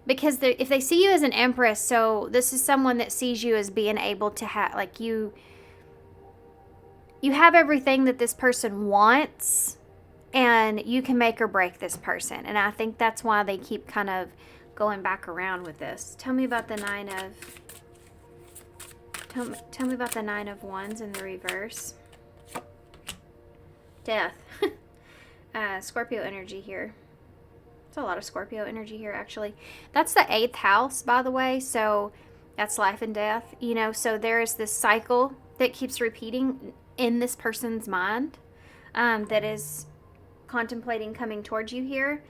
Because if they see you as an Empress, so this is someone that sees you as being able to have, like you have everything that this person wants, and you can make or break this person. And I think that's why they keep kind of going back around with this. Tell me about the tell me about the Nine of Wands in the reverse. Death. Scorpio energy here. It's a lot of Scorpio energy here, actually. That's the 8th house, by the way. So that's life and death, you know. So there is this cycle that keeps repeating in this person's mind, that is contemplating coming towards you here.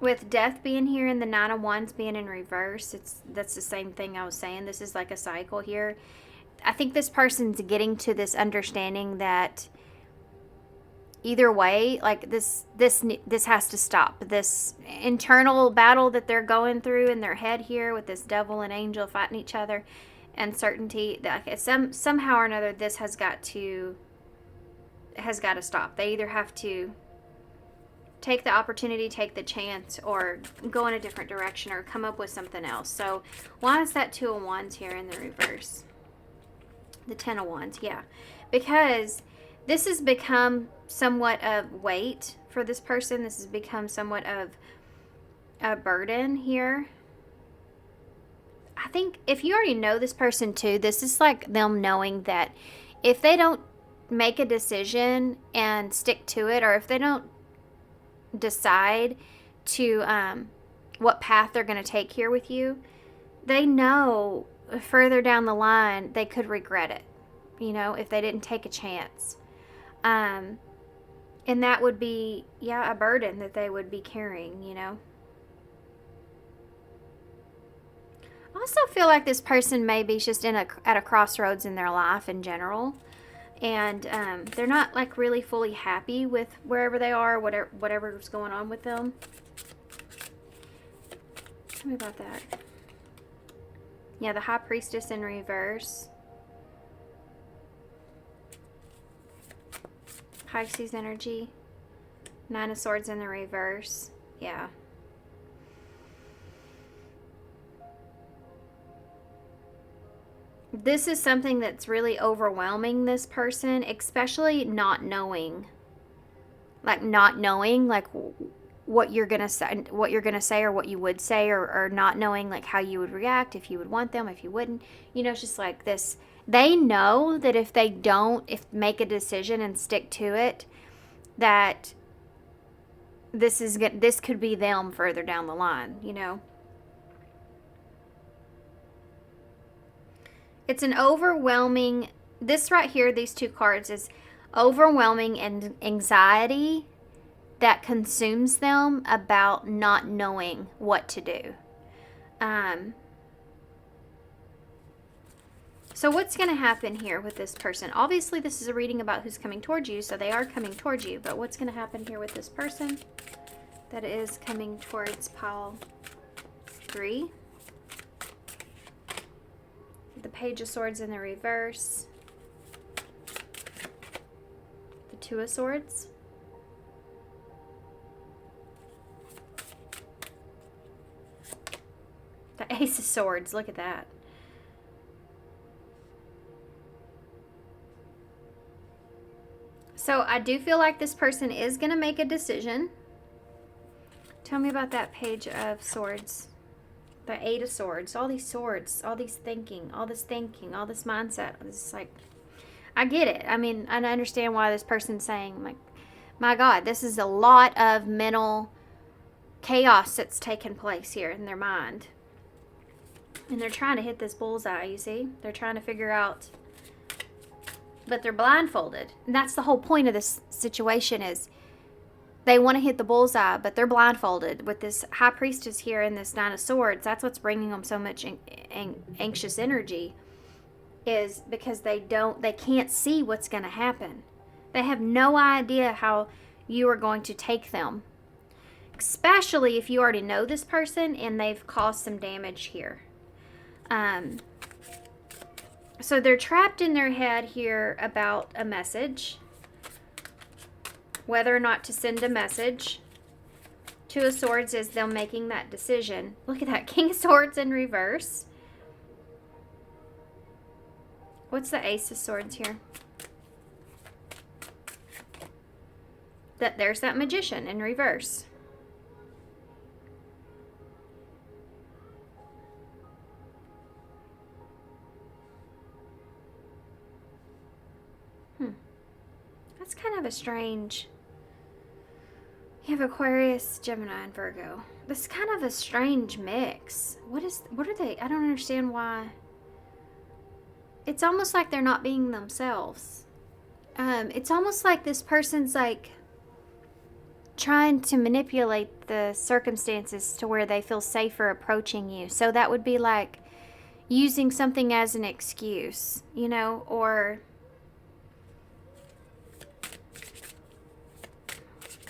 With death being here and the Nine of Wands being in reverse, that's the same thing I was saying. This is like a cycle here. I think this person's getting to this understanding that either way, like this has to stop. This internal battle that they're going through in their head here with this devil and angel fighting each other, uncertainty, that somehow or another this has got to stop. They either have to take the opportunity, take the chance, or go in a different direction or come up with something else. So why is that Two of Wands here in the reverse? The Ten of Wands, yeah. Because this has become somewhat of weight for this person. This has become somewhat of a burden here. I think if you already know this person too, this is like them knowing that if they don't make a decision and stick to it, or if they don't decide to what path they're going to take here with you, they know further down the line they could regret it, you know, if they didn't take a chance. And that would be, yeah, a burden that they would be carrying, you know. I also feel like this person may be just at a crossroads in their life in general. And they're not like really fully happy with wherever they are, whatever's going on with them. Tell me about that. Yeah, the High Priestess in reverse. Pisces energy. Nine of Swords in the reverse. Yeah. This is something that's really overwhelming this person, especially not knowing like what you're gonna say, or what you would say, or not knowing like how you would react, if you would want them, if you wouldn't. You know, it's just like this. They know that if they don't make a decision and stick to it, that this could be them further down the line, you know. It's an overwhelming, this right here, these two cards, is overwhelming and anxiety that consumes them about not knowing what to do. So what's going to happen here with this person? Obviously, this is a reading about who's coming towards you, so they are coming towards you. But what's going to happen here with this person that is coming towards pile 3? The Page of Swords in the reverse. The Two of Swords. The Ace of Swords. Look at that. So I do feel like this person is going to make a decision. Tell me about that Page of Swords. The Eight of Swords, all these swords, all this thinking, all this mindset. It's like, I get it. I mean, I understand why this person's saying, like, my God, this is a lot of mental chaos that's taken place here in their mind. And they're trying to hit this bullseye, you see? They're trying to figure out, but they're blindfolded. And that's the whole point of this situation is they want to hit the bullseye, but they're blindfolded. With this High Priestess here and this Nine of Swords, that's what's bringing them so much anxious energy, is because they can't see what's going to happen. They have no idea how you are going to take them, especially if you already know this person and they've caused some damage here. So they're trapped in their head here about a message, whether or not to send a message. Two of Swords is them making that decision. Look at that, King of Swords in reverse. What's the Ace of Swords here? There's that Magician in reverse. That's kind of a strange... You have Aquarius, Gemini, and Virgo. This is kind of a strange mix. What are they? I don't understand why. It's almost like they're not being themselves. It's almost like this person's like trying to manipulate the circumstances to where they feel safer approaching you. So that would be like using something as an excuse, you know, or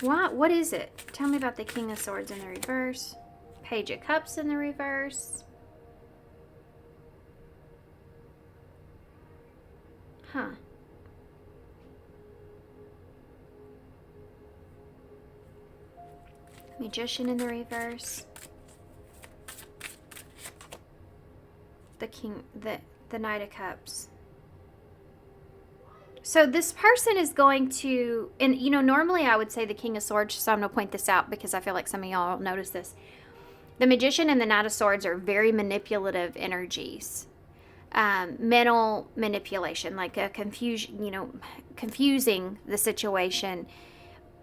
what is it? Tell me about the King of Swords in the reverse, Page of Cups in the reverse. Huh. Magician in the reverse. The Knight of Cups. So this person is going to, and you know, normally I would say the King of Swords, so I'm going to point this out because I feel like some of y'all notice this. The Magician and the Knight of Swords are very manipulative energies. Mental manipulation, like a confusion, you know, confusing the situation.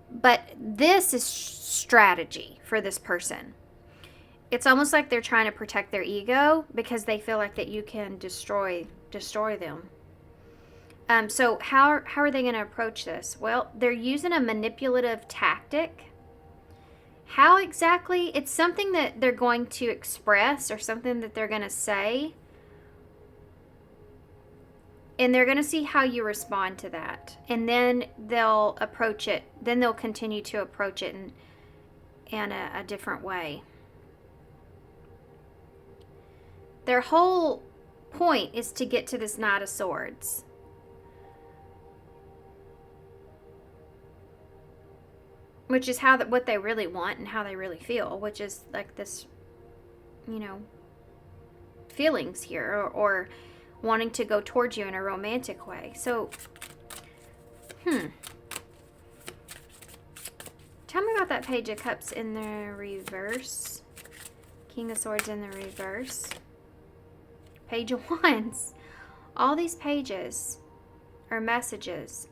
But this is strategy for this person. It's almost like they're trying to protect their ego because they feel like that you can destroy them. So how are they going to approach this? Well, they're using a manipulative tactic. How exactly? It's something that they're going to express or something that they're going to say. And they're going to see how you respond to that. And then they'll approach it. Then they'll continue to approach it in a different way. Their whole point is to get to this Knight of Swords. Which is what they really want and how they really feel. Which is like this, you know, feelings here. Or wanting to go towards you in a romantic way. So, tell me about that Page of Cups in the reverse. King of Swords in the reverse. Page of Wands. All these pages are messengers.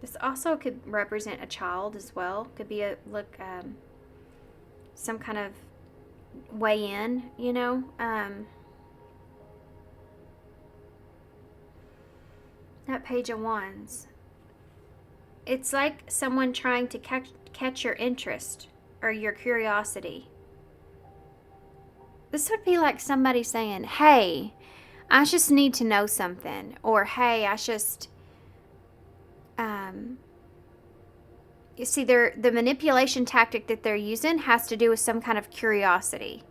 This also could represent a child as well. Could be some kind of way in, you know. That Page of Wands. It's like someone trying to catch your interest or your curiosity. This would be like somebody saying, hey, I just need to know something. Or, hey, I just... you see, the manipulation tactic that they're using has to do with some kind of curiosity.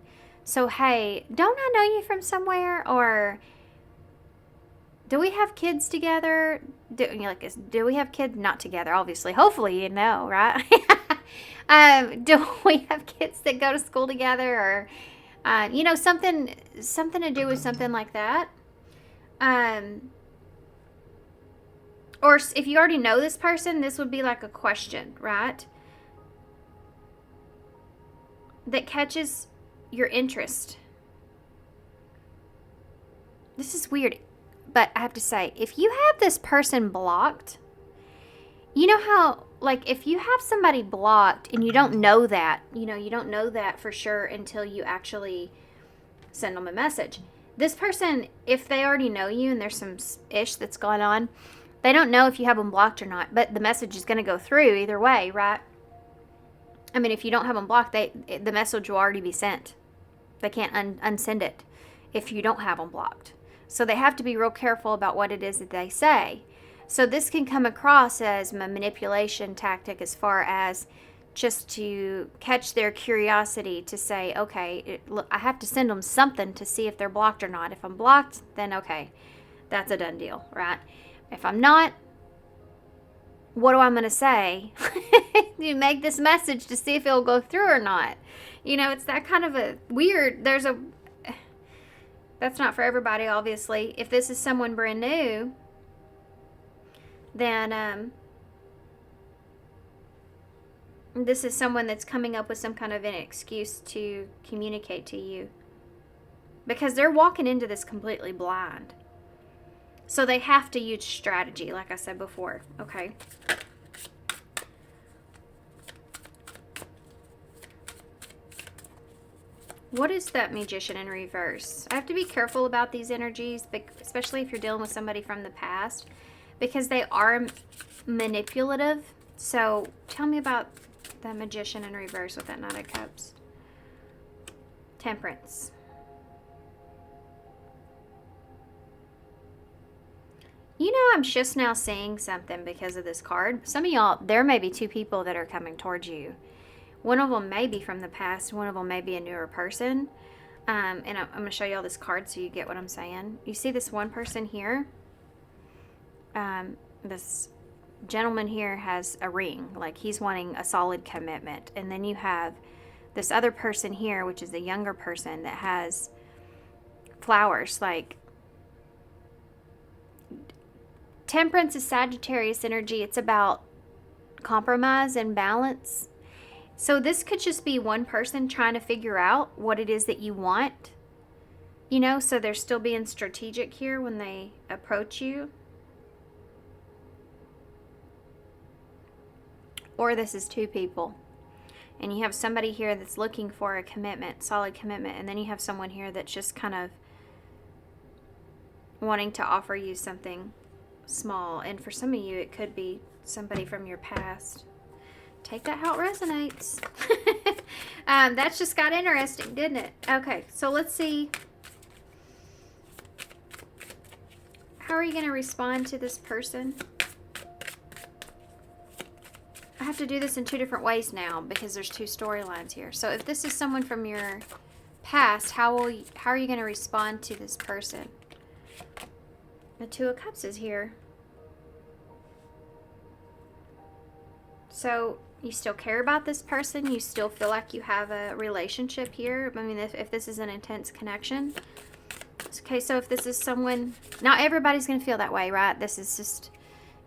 So, hey, don't I know you from somewhere? Or... do we have kids together? Do we have kids? Not together, obviously. Hopefully, you know, right? Do we have kids that go to school together? Or, you know, something to do with something like that. Or if you already know this person, this would be like a question, right? That catches your interest. This is weird. But I have to say, if you have this person blocked, you know how, like, if you have somebody blocked and you don't know that, you know, you don't know that for sure until you actually send them a message. This person, if they already know you and there's some ish that's going on, they don't know if you have them blocked or not, but the message is going to go through either way, right? I mean, if you don't have them blocked, the message will already be sent. They can't unsend it if you don't have them blocked. So they have to be real careful about what it is that they say. So this can come across as a manipulation tactic as far as just to catch their curiosity to say, okay, look, I have to send them something to see if they're blocked or not. If I'm blocked, then okay, that's a done deal, right? If I'm not, what do I going to say? You make this message to see if it'll go through or not. You know, it's that kind of a weird, that's not for everybody, obviously. If this is someone brand new, then this is someone that's coming up with some kind of an excuse to communicate to you. Because they're walking into this completely blind. So they have to use strategy, like I said before, okay? What is that Magician in reverse? I have to be careful about these energies, especially if you're dealing with somebody from the past, because they are manipulative. So tell me about the Magician in reverse with that Knight of Cups. Temperance. You know, I'm just now seeing something because of this card. Some of y'all, there may be two people that are coming towards you. One of them may be from the past. One of them may be a newer person. And I'm going to show y'all this card so you get what I'm saying. You see this one person here? This gentleman here has a ring. Like, he's wanting a solid commitment. And then you have this other person here, which is the younger person, that has flowers. Like, Temperance is Sagittarius energy. It's about compromise and balance. So this could just be one person trying to figure out what it is that you want. You know, so they're still being strategic here when they approach you. Or this is two people. And you have somebody here that's looking for a commitment, solid commitment. And then you have someone here that's just kind of wanting to offer you something small. And for some of you, it could be somebody from your past. Take that how it resonates. That's just got interesting, didn't it? Okay, so let's see. How are you going to respond to this person? I have to do this in two different ways now because there's two storylines here. So if this is someone from your past, how are you going to respond to this person? The Two of Cups is here. So you still care about this person. You still feel like you have a relationship here. I mean, if this is an intense connection. Okay, so if this is someone, not everybody's going to feel that way, right? This is just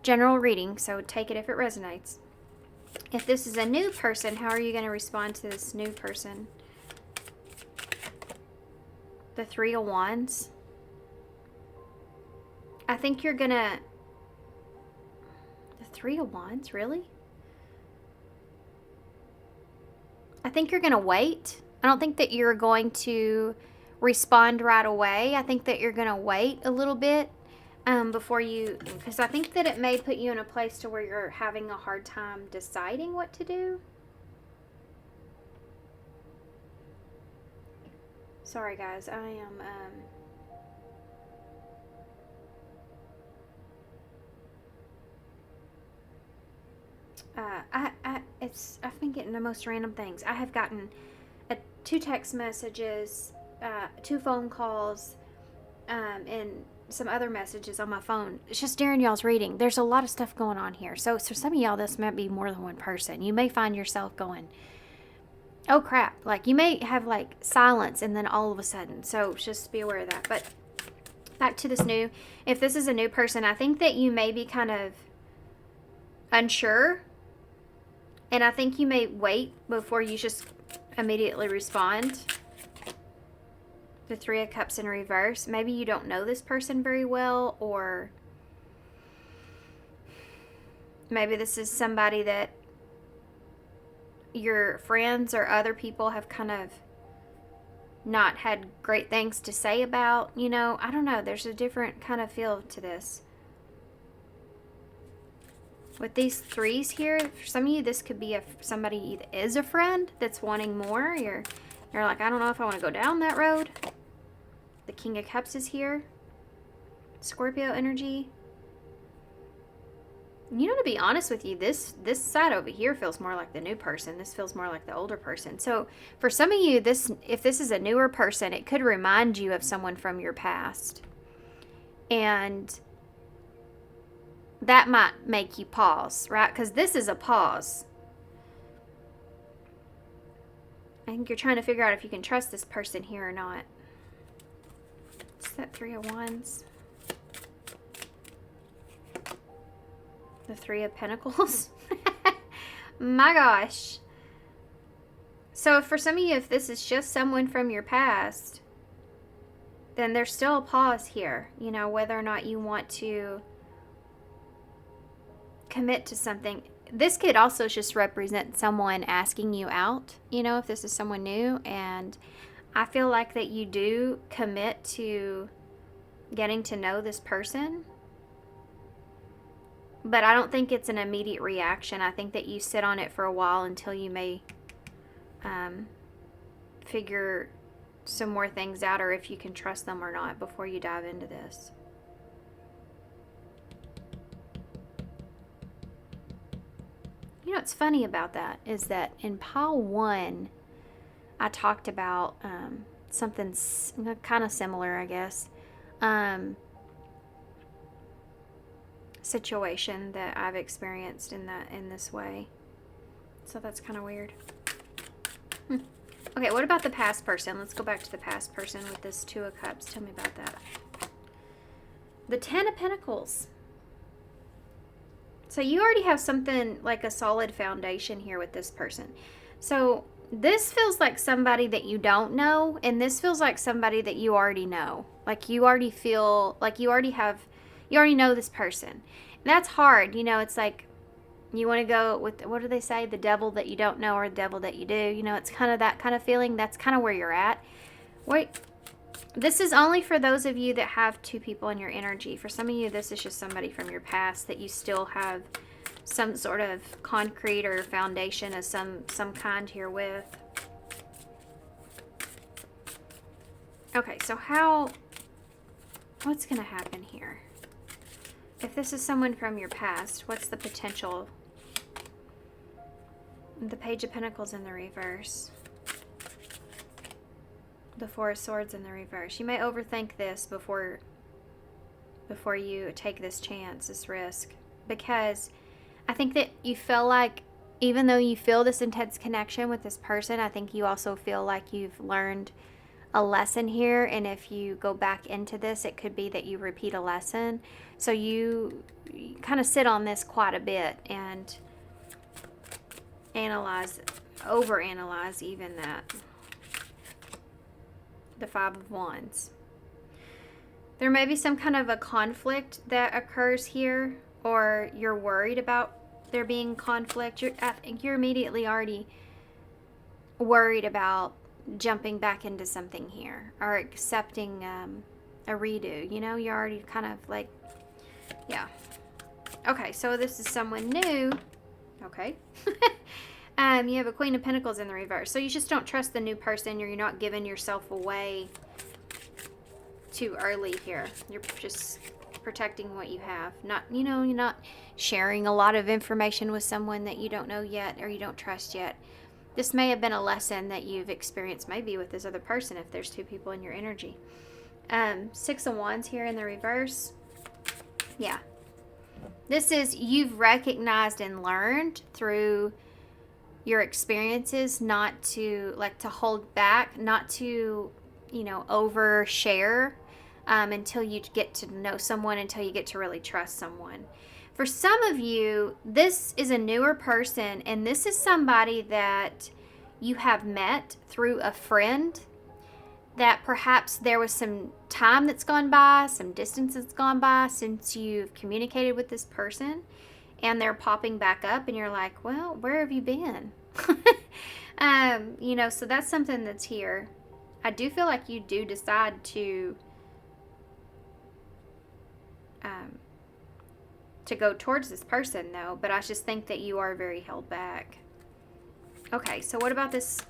general reading, so take it if it resonates. If this is a new person, how are you going to respond to this new person? The Three of Wands. I think you're going to... The Three of Wands, really? I think you're going to wait. I don't think that you're going to respond right away. I think that you're going to wait a little bit before you, because I think that it may put you in a place to where you're having a hard time deciding what to do. Sorry guys, I am I've been getting the most random things. I have gotten 2 text messages, 2 phone calls, and some other messages on my phone. It's just during y'all's reading. There's a lot of stuff going on here. So some of y'all, this might be more than one person. You may find yourself going, oh crap. Like, you may have like silence and then all of a sudden. So just be aware of that. But back to this new, if this is a new person, I think that you may be kind of unsure. And I think you may wait before you just immediately respond. The Three of Cups in reverse. Maybe you don't know this person very well, or maybe this is somebody that your friends or other people have kind of not had great things to say about. You know, I don't know. There's a different kind of feel to this. With these threes here, for some of you, this could be somebody that is a friend that's wanting more. You're like, I don't know if I want to go down that road. The King of Cups is here. Scorpio energy. You know, to be honest with you, this side over here feels more like the new person. This feels more like the older person. So for some of you, if this is a newer person, it could remind you of someone from your past. And that might make you pause, right? Because this is a pause. I think you're trying to figure out if you can trust this person here or not. It's that Three of Wands. The Three of Pentacles. My gosh. So for some of you, if this is just someone from your past, then there's still a pause here. You know, whether or not you want to commit to something. This could also just represent someone asking you out, you know, if this is someone new. And I feel like that you do commit to getting to know this person. But I don't think it's an immediate reaction. I think that you sit on it for a while until you may figure some more things out, or if you can trust them or not, before you dive into this. You know what's funny about that is that in pile 1, I talked about something kind of similar, I guess. Situation that I've experienced in this way. So that's kind of weird. Okay, what about the past person? Let's go back to the past person with this Two of Cups. Tell me about that. The Ten of Pentacles. So you already have something like a solid foundation here with this person. So this feels like somebody that you don't know, and this feels like somebody that you already know. Like you already feel like you already know this person. And that's hard. You know, it's like you want to go with, what do they say? The devil that you don't know or the devil that you do. You know, it's kind of that kind of feeling. That's kind of where you're at. Wait, this is only for those of you that have two people in your energy. For some of you, this is just somebody from your past that you still have some sort of concrete or foundation of some kind here with. Okay, so what's going to happen here? If this is someone from your past, what's the potential? The Page of Pentacles in the reverse. The Four of Swords in the reverse. You may overthink this before you take this chance, this risk. Because I think that you feel like, even though you feel this intense connection with this person, I think you also feel like you've learned a lesson here, and if you go back into this, it could be that you repeat a lesson. So you kind of sit on this quite a bit and overanalyze even that. The Five of Wands. There may be some kind of a conflict that occurs here, or you're worried about there being conflict. I think you're immediately already worried about jumping back into something here, or accepting a redo. You know, you're already kind of like, yeah. Okay, so this is someone new. Okay. You have a Queen of Pentacles in the reverse. So you just don't trust the new person, or you're not giving yourself away too early here. You're just protecting what you have. You're not sharing a lot of information with someone that you don't know yet, or you don't trust yet. This may have been a lesson that you've experienced maybe with this other person if there's two people in your energy. Six of Wands here in the reverse. Yeah. This is, you've recognized and learned through your experiences not to, like, to hold back, not to, overshare until you get to know someone, until you get to really trust someone. For some of you, this is a newer person, and this is somebody that you have met through a friend, that perhaps there was some time that's gone by, some distance that's gone by since you've communicated with this person, and they're popping back up, and you're like, well, where have you been? So that's something that's here. I do feel like you do decide to go towards this person, though, but I just think that you are very held back. Okay, so what about this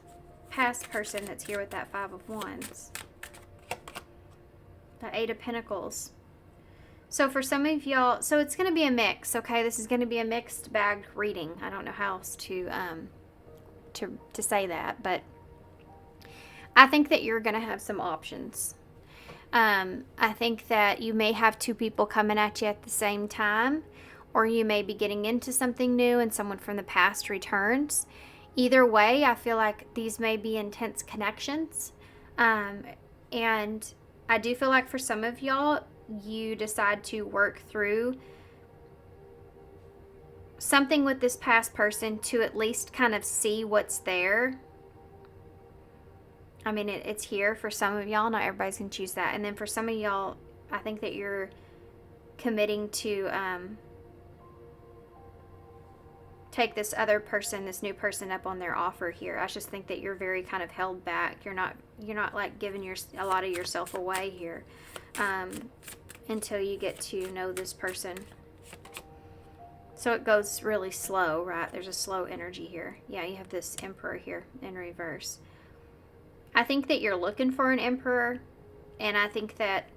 past person that's here with that Five of Wands? The Eight of Pentacles. So for some of y'all, so it's going to be a mix, okay? This is going to be a mixed bag reading. I don't know how else to say that, but I think that you're going to have some options. I think that you may have two people coming at you at the same time, or you may be getting into something new and someone from the past returns. Either way, I feel like these may be intense connections. And I do feel like for some of y'all, you decide to work through something with this past person to at least kind of see what's there. I mean, it's here for some of y'all. Not everybody's going to choose that. And then for some of y'all, I think that you're committing to take this other person, this new person, up on their offer here. I just think that you're very kind of held back. You're not like giving a lot of yourself away here until you get to know this person. So it goes really slow, right? There's a slow energy here. Yeah, you have this Emperor here in reverse. I think that you're looking for an Emperor, and I think that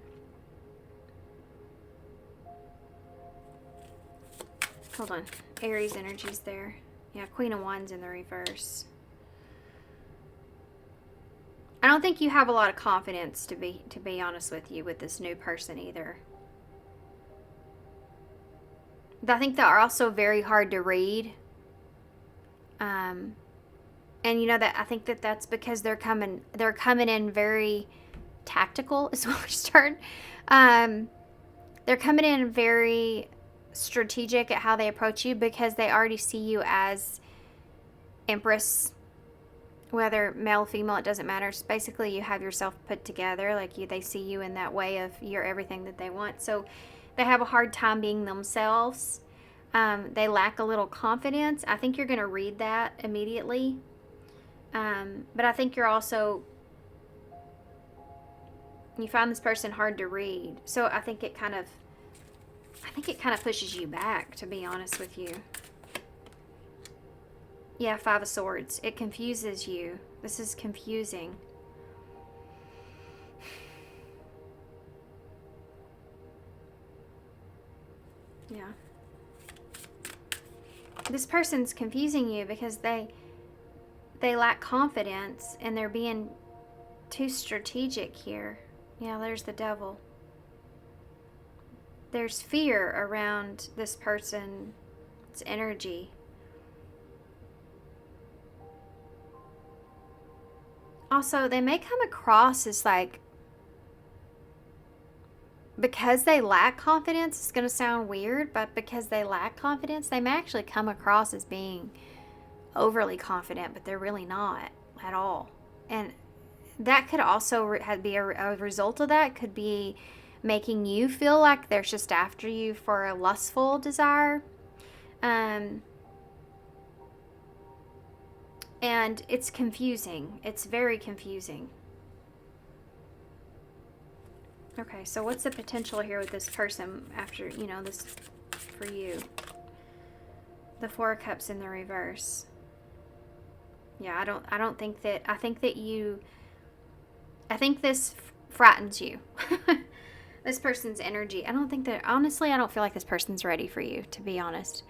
hold on, Aries energy's there. Yeah, Queen of Wands in the reverse. I don't think you have a lot of confidence, to be honest with you, with this new person either. I think they are also very hard to read. And you know that I think that that's because they're coming in very tactical is what we start. They're coming in very strategic at how they approach you because they already see you as Empress, whether male, female, it doesn't matter. It's basically you have yourself put together, like they see you in that way of you're everything that they want. So they have a hard time being themselves. They lack a little confidence. I think you're going to read that immediately. But I think you're also, you find this person hard to read. So I think it kind of pushes you back, to be honest with you. Yeah, Five of Swords. It confuses you. This is confusing. Yeah. This person's confusing you because they lack confidence and they're being too strategic here. Yeah, there's the Devil. There's fear around this person's energy. Also, they may come across as like, because they lack confidence, it's going to sound weird, but because they lack confidence, they may actually come across as being overly confident, but they're really not at all. And that could also be a result of that, could be making you feel like they're just after you for a lustful desire. And it's confusing. It's very confusing. Okay, so what's the potential here with this person after, this for you? The Four of Cups in the reverse. Yeah, I think this frightens you. This person's energy. Honestly, I don't feel like this person's ready for you, to be honest.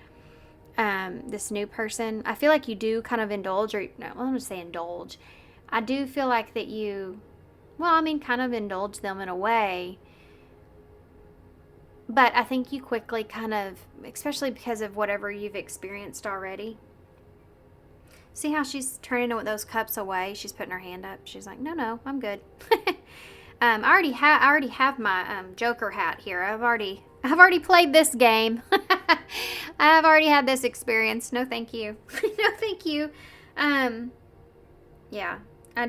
This new person, I feel like you do kind of indulge, I'm going to say indulge. I do feel like that you, kind of indulge them in a way. But I think you quickly kind of, especially because of whatever you've experienced already. See how she's turning those cups away? She's putting her hand up. She's like, no, I'm good. I already have my Joker hat here. I've already played this game. I've already had this experience. No, thank you. No, thank you. Yeah. I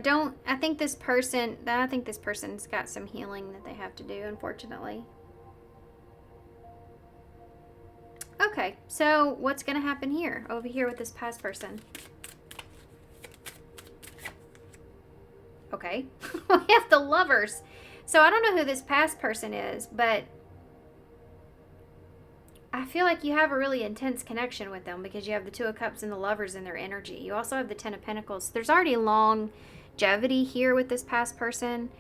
think this person's got some healing that they have to do, unfortunately. Okay, so what's going to happen here, over here with this past person? Okay. We have the Lovers. So I don't know who this past person is, but I feel like you have a really intense connection with them because you have the Two of Cups and the Lovers in their energy. You also have the Ten of Pentacles. There's already longevity here with this past person,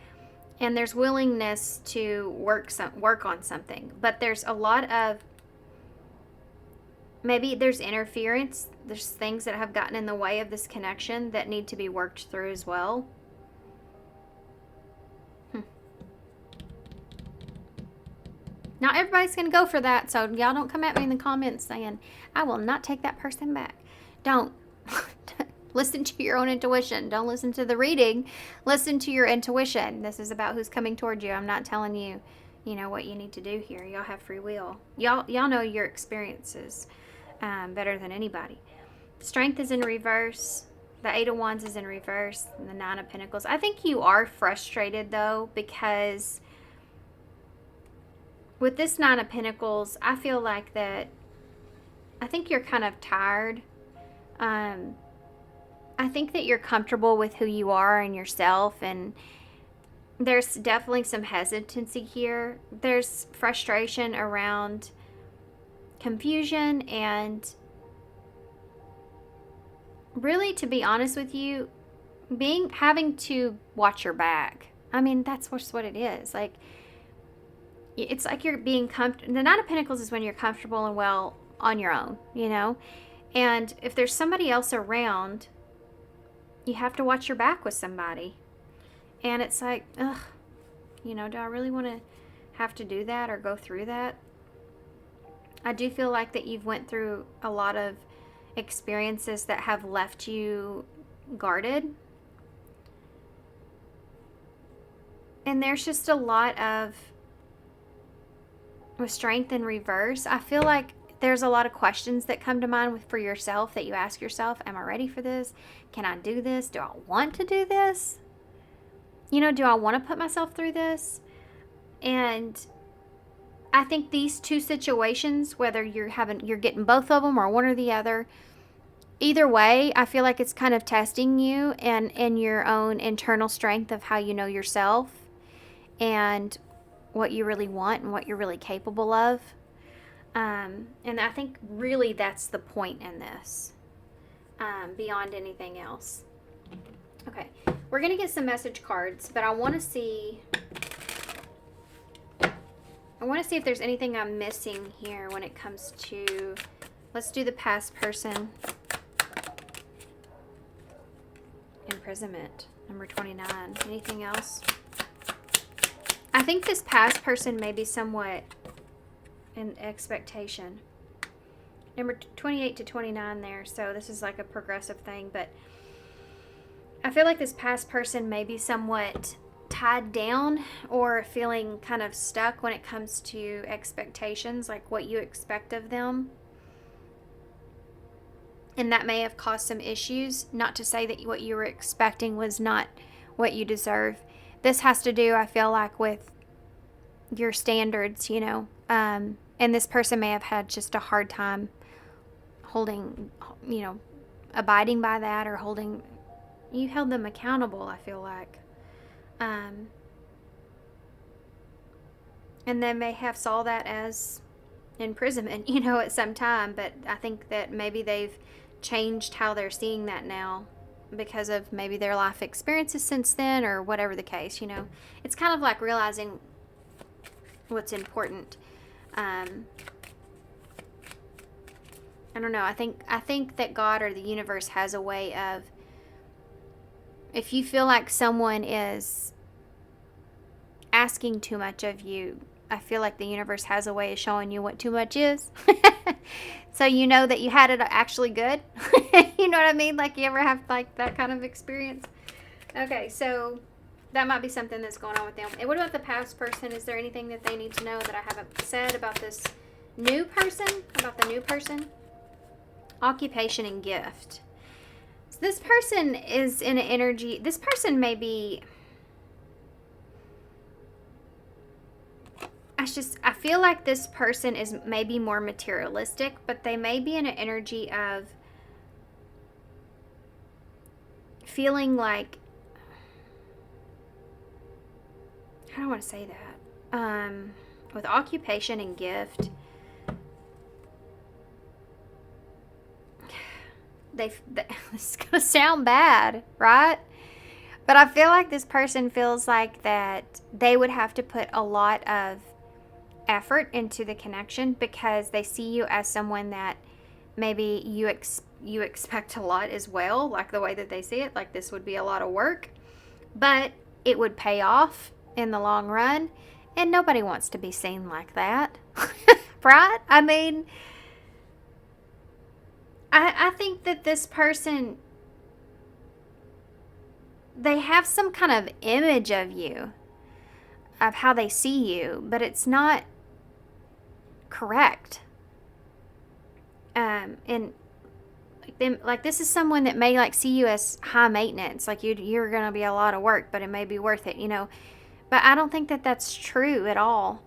and there's willingness to work on something. But there's a lot of, maybe there's interference. There's things that have gotten in the way of this connection that need to be worked through as well. Not everybody's going to go for that, so y'all don't come at me in the comments saying, I will not take that person back. Don't. Listen to your own intuition. Don't listen to the reading. Listen to your intuition. This is about who's coming toward you. I'm not telling you, what you need to do here. Y'all have free will. Y'all know your experiences better than anybody. Strength is in reverse. The Eight of Wands is in reverse. And the Nine of Pentacles. I think you are frustrated, though, because with this Nine of Pentacles, I feel like that, I think you're kind of tired. I think that you're comfortable with who you are and yourself, and there's definitely some hesitancy here. There's frustration around confusion, and really, to be honest with you, having to watch your back. I mean, that's just what it is. Like, it's like you're being comfortable. The Nine of Pentacles is when you're comfortable and well on your own, And if there's somebody else around, you have to watch your back with somebody. And it's like, ugh, do I really want to have to do that or go through that? I do feel like that you've went through a lot of experiences that have left you guarded. And there's just a lot of, with Strength in reverse, I feel like there's a lot of questions that come to mind for yourself that you ask yourself. Am I ready for this? Can I do this? Do I want to do this? Do I want to put myself through this? And I think these two situations, whether you're getting both of them or one or the other, either way, I feel like it's kind of testing you and your own internal strength of how you know yourself and what you really want and what you're really capable of. And I think really that's the point in this, beyond anything else. Okay, we're going to get some message cards, but I want to see if there's anything I'm missing here when it comes to, let's do the past person. Imprisonment, number 29. Anything else? I think this past person may be somewhat in expectation. Number 28 to 29 there, so this is like a progressive thing, but I feel like this past person may be somewhat tied down or feeling kind of stuck when it comes to expectations, like what you expect of them. And that may have caused some issues. Not to say that what you were expecting was not what you deserve. This has to do, I feel like, with your standards, and this person may have had just a hard time holding, abiding by that, or you held them accountable, I feel like. And they may have saw that as imprisonment, at some time, but I think that maybe they've changed how they're seeing that now because of maybe their life experiences since then, or whatever the case. It's kind of like realizing what's important. I don't know. I think that God or the universe has a way of, if you feel like someone is asking too much of you, I feel like the universe has a way of showing you what too much is. So you know that you had it actually good. You know what I mean? Like, you ever have like that kind of experience? Okay, so that might be something that's going on with them. And what about the past person? Is there anything that they need to know that I haven't said about this new person? About the new person? Occupation and gift. So this person is in an energy. This person may be, I feel like this person is maybe more materialistic, but they may be in an energy of feeling like I don't want to say that. With occupation and gift, it's gonna sound bad, right? But I feel like this person feels like that they would have to put a lot of effort into the connection because they see you as someone that maybe you expect a lot as well, like the way that they see it, like this would be a lot of work, but it would pay off in the long run, and nobody wants to be seen like that. Right? I mean, I think that this person, they have some kind of image of you, of how they see you, but it's not correct. And like this is someone that may like see you as high maintenance, like you're gonna be a lot of work, but it may be worth it, you know. But I don't think that that's true at all.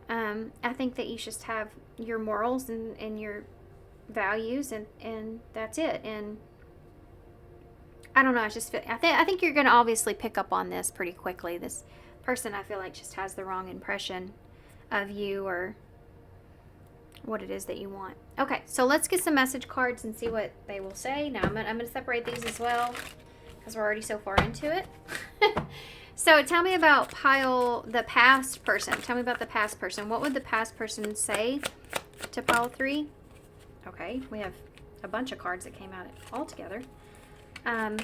I think that you just have your morals and your values, and that's it. And I don't know. I think you're gonna obviously pick up on this pretty quickly. This person, I feel like, just has the wrong impression of you or what it is that you want. Okay, so let's get some message cards and see what they will say. Now I'm gonna separate these as well because we're already so far into it. So tell me about the past person. Tell me about the past person. What would the past person say to pile 3? Okay, we have a bunch of cards that came out all together. I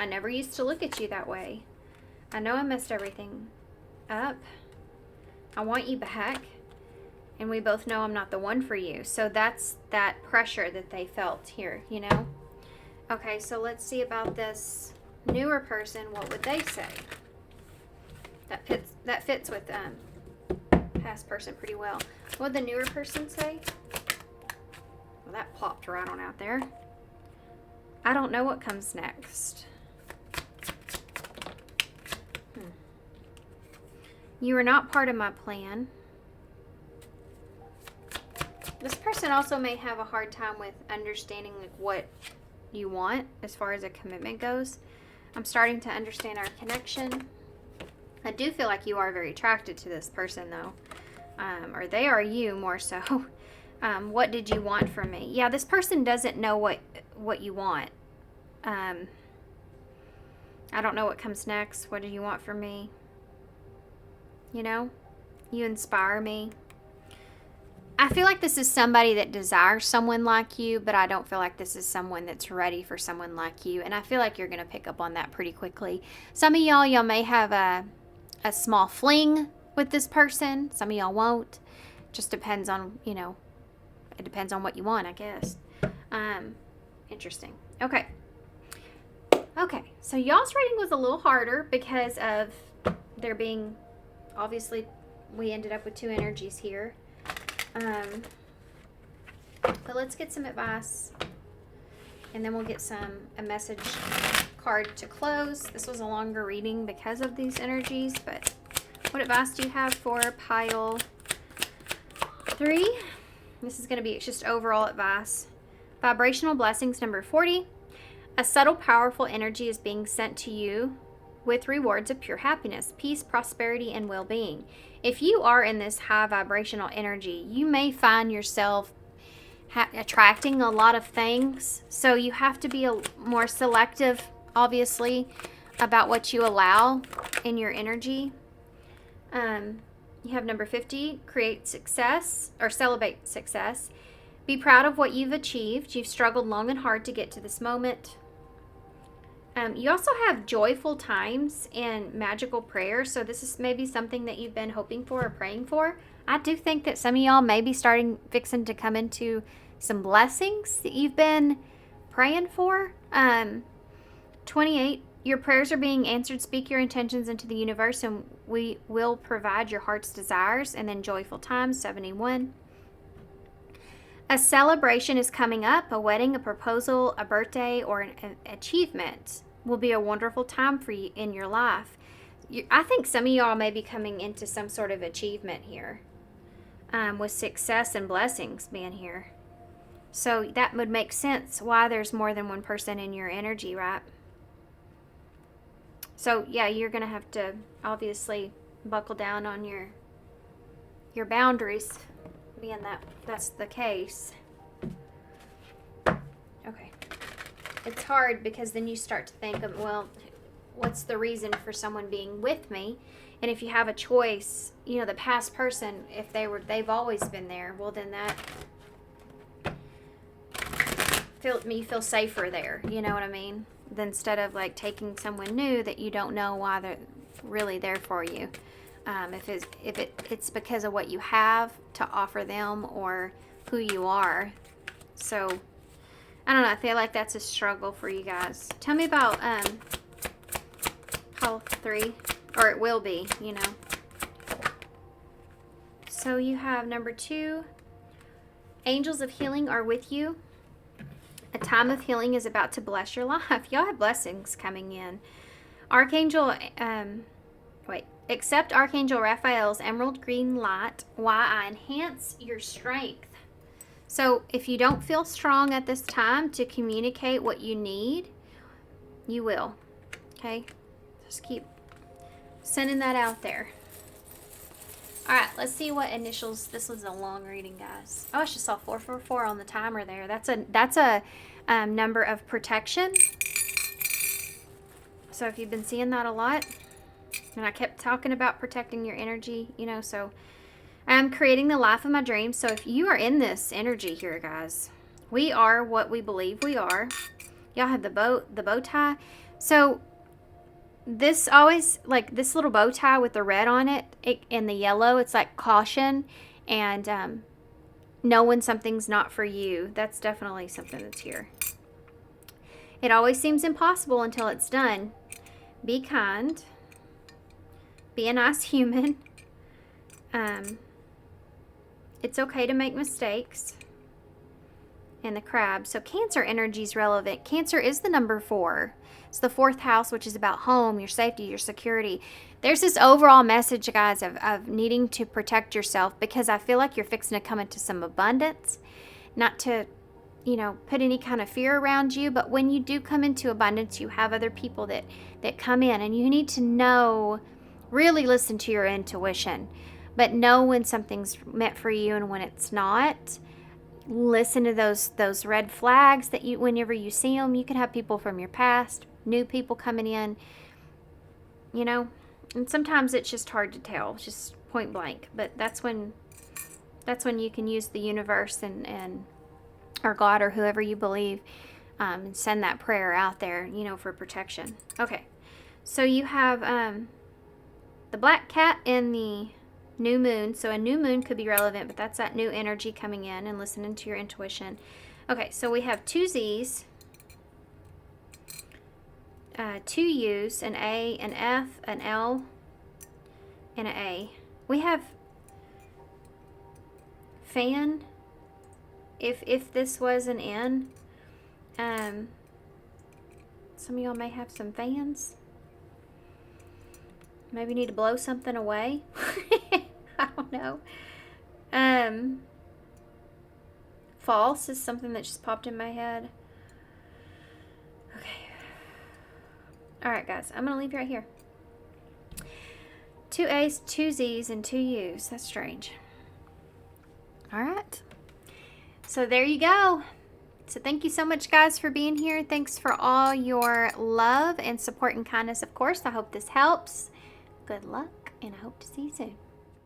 never used to look at you that way. I know I messed everything up. I want you back. And we both know I'm not the one for you. So that's that pressure that they felt here, you know? Okay, so let's see about this newer person. What would they say? That fits with past person pretty well. What would the newer person say? Well, that plopped right on out there. I don't know what comes next. You are not part of my plan. This person also may have a hard time with understanding like what you want as far as a commitment goes. I'm starting to understand our connection. I do feel like you are very attracted to this person though. Or they are you more so. What did you want from me? Yeah, this person doesn't know what you want. I don't know what comes next. What do you want from me? You know? You inspire me. I feel like this is somebody that desires someone like you, but I don't feel like this is someone that's ready for someone like you. And I feel like you're going to pick up on that pretty quickly. Some of y'all may have a small fling with this person. Some of y'all won't. Just depends on, you know, it depends on what you want, I guess. Interesting. Okay. Okay. So y'all's reading was a little harder because of there being, obviously, we ended up with 2 energies here. But let's get some advice, and then we'll get a message card to close. This was a longer reading because of these energies, but what advice do you have for pile 3? This is going to be just overall advice. Vibrational blessings number 40. A subtle, powerful energy is being sent to you with rewards of pure happiness, peace, prosperity, and well-being. If you are in this high vibrational energy, you may find yourself attracting a lot of things. So you have to be more selective, obviously, about what you allow in your energy. You have number 50, create success or celebrate success. Be proud of what you've achieved. You've struggled long and hard to get to this moment. You also have joyful times and magical prayers. So this is maybe something that you've been hoping for or praying for. I do think that some of y'all may be fixing to come into some blessings that you've been praying for. 28, your prayers are being answered. Speak your intentions into the universe and we will provide your heart's desires. And then joyful times, 71. A celebration is coming up. A wedding, a proposal, a birthday, or an achievement will be a wonderful time for you in your life. I think some of y'all may be coming into some sort of achievement here with success and blessings being here. So that would make sense why there's more than one person in your energy, right? So yeah, you're gonna have to obviously buckle down on your boundaries, being that's the case. Okay. It's hard because then you start to think of, well, what's the reason for someone being with me? And if you have a choice, you know, the past person, if they've always been there, well then that you feel safer there, you know what I mean? Than instead of like taking someone new that you don't know why they're really there for you. If it's because of what you have to offer them or who you are. So I don't know, I feel like that's a struggle for you guys. Tell me about Pile 3, or it will be, you know. So you have number 2, angels of healing are with you. A time of healing is about to bless your life. Y'all have blessings coming in. Archangel, accept Archangel Raphael's emerald green light while I enhance your strength. So if you don't feel strong at this time to communicate what you need, you will. Okay? Just keep sending that out there. All right, let's see what initials. This was a long reading, guys. Oh, I just saw 444 on the timer there. That's a number of protection. So if you've been seeing that a lot, and I kept talking about protecting your energy, you know, so I'm creating the life of my dreams. So if you are in this energy here, guys, we are what we believe we are. Y'all have the bow tie. So this always, like this little bow tie with the red on it, and the yellow, it's like caution and know when something's not for you. That's definitely something that's here. It always seems impossible until it's done. Be kind. Be a nice human. It's okay to make mistakes. And the crab. So Cancer energy is relevant. Cancer is the number 4. It's the 4th house, which is about home, your safety, your security. There's this overall message, guys, of needing to protect yourself, because I feel like you're fixing to come into some abundance. Not to, you know, put any kind of fear around you, but when you do come into abundance, you have other people that come in, and you need to know, really listen to your intuition, but know when something's meant for you and when it's not. Listen to those red flags that you, whenever you see them. You can have people from your past, new people coming in, you know, and sometimes it's just hard to tell, just point blank. But that's when you can use the universe and or God or whoever you believe, and send that prayer out there, you know, for protection. Okay, so you have the black cat and the new moon. So a new moon could be relevant, but that's that new energy coming in and listening to your intuition. Okay, so we have 2 Z's, 2 U's, an A, an F, an L, and an A. We have fan, if this was an N. Some of y'all may have some fans. Maybe need to blow something away. I don't know. False is something that just popped in my head. Okay. Alright, guys. I'm going to leave you right here. 2 A's, 2 Z's, and 2 U's. That's strange. Alright. So there you go. So thank you so much, guys, for being here. Thanks for all your love and support and kindness, of course. I hope this helps. Good luck, and I hope to see you soon.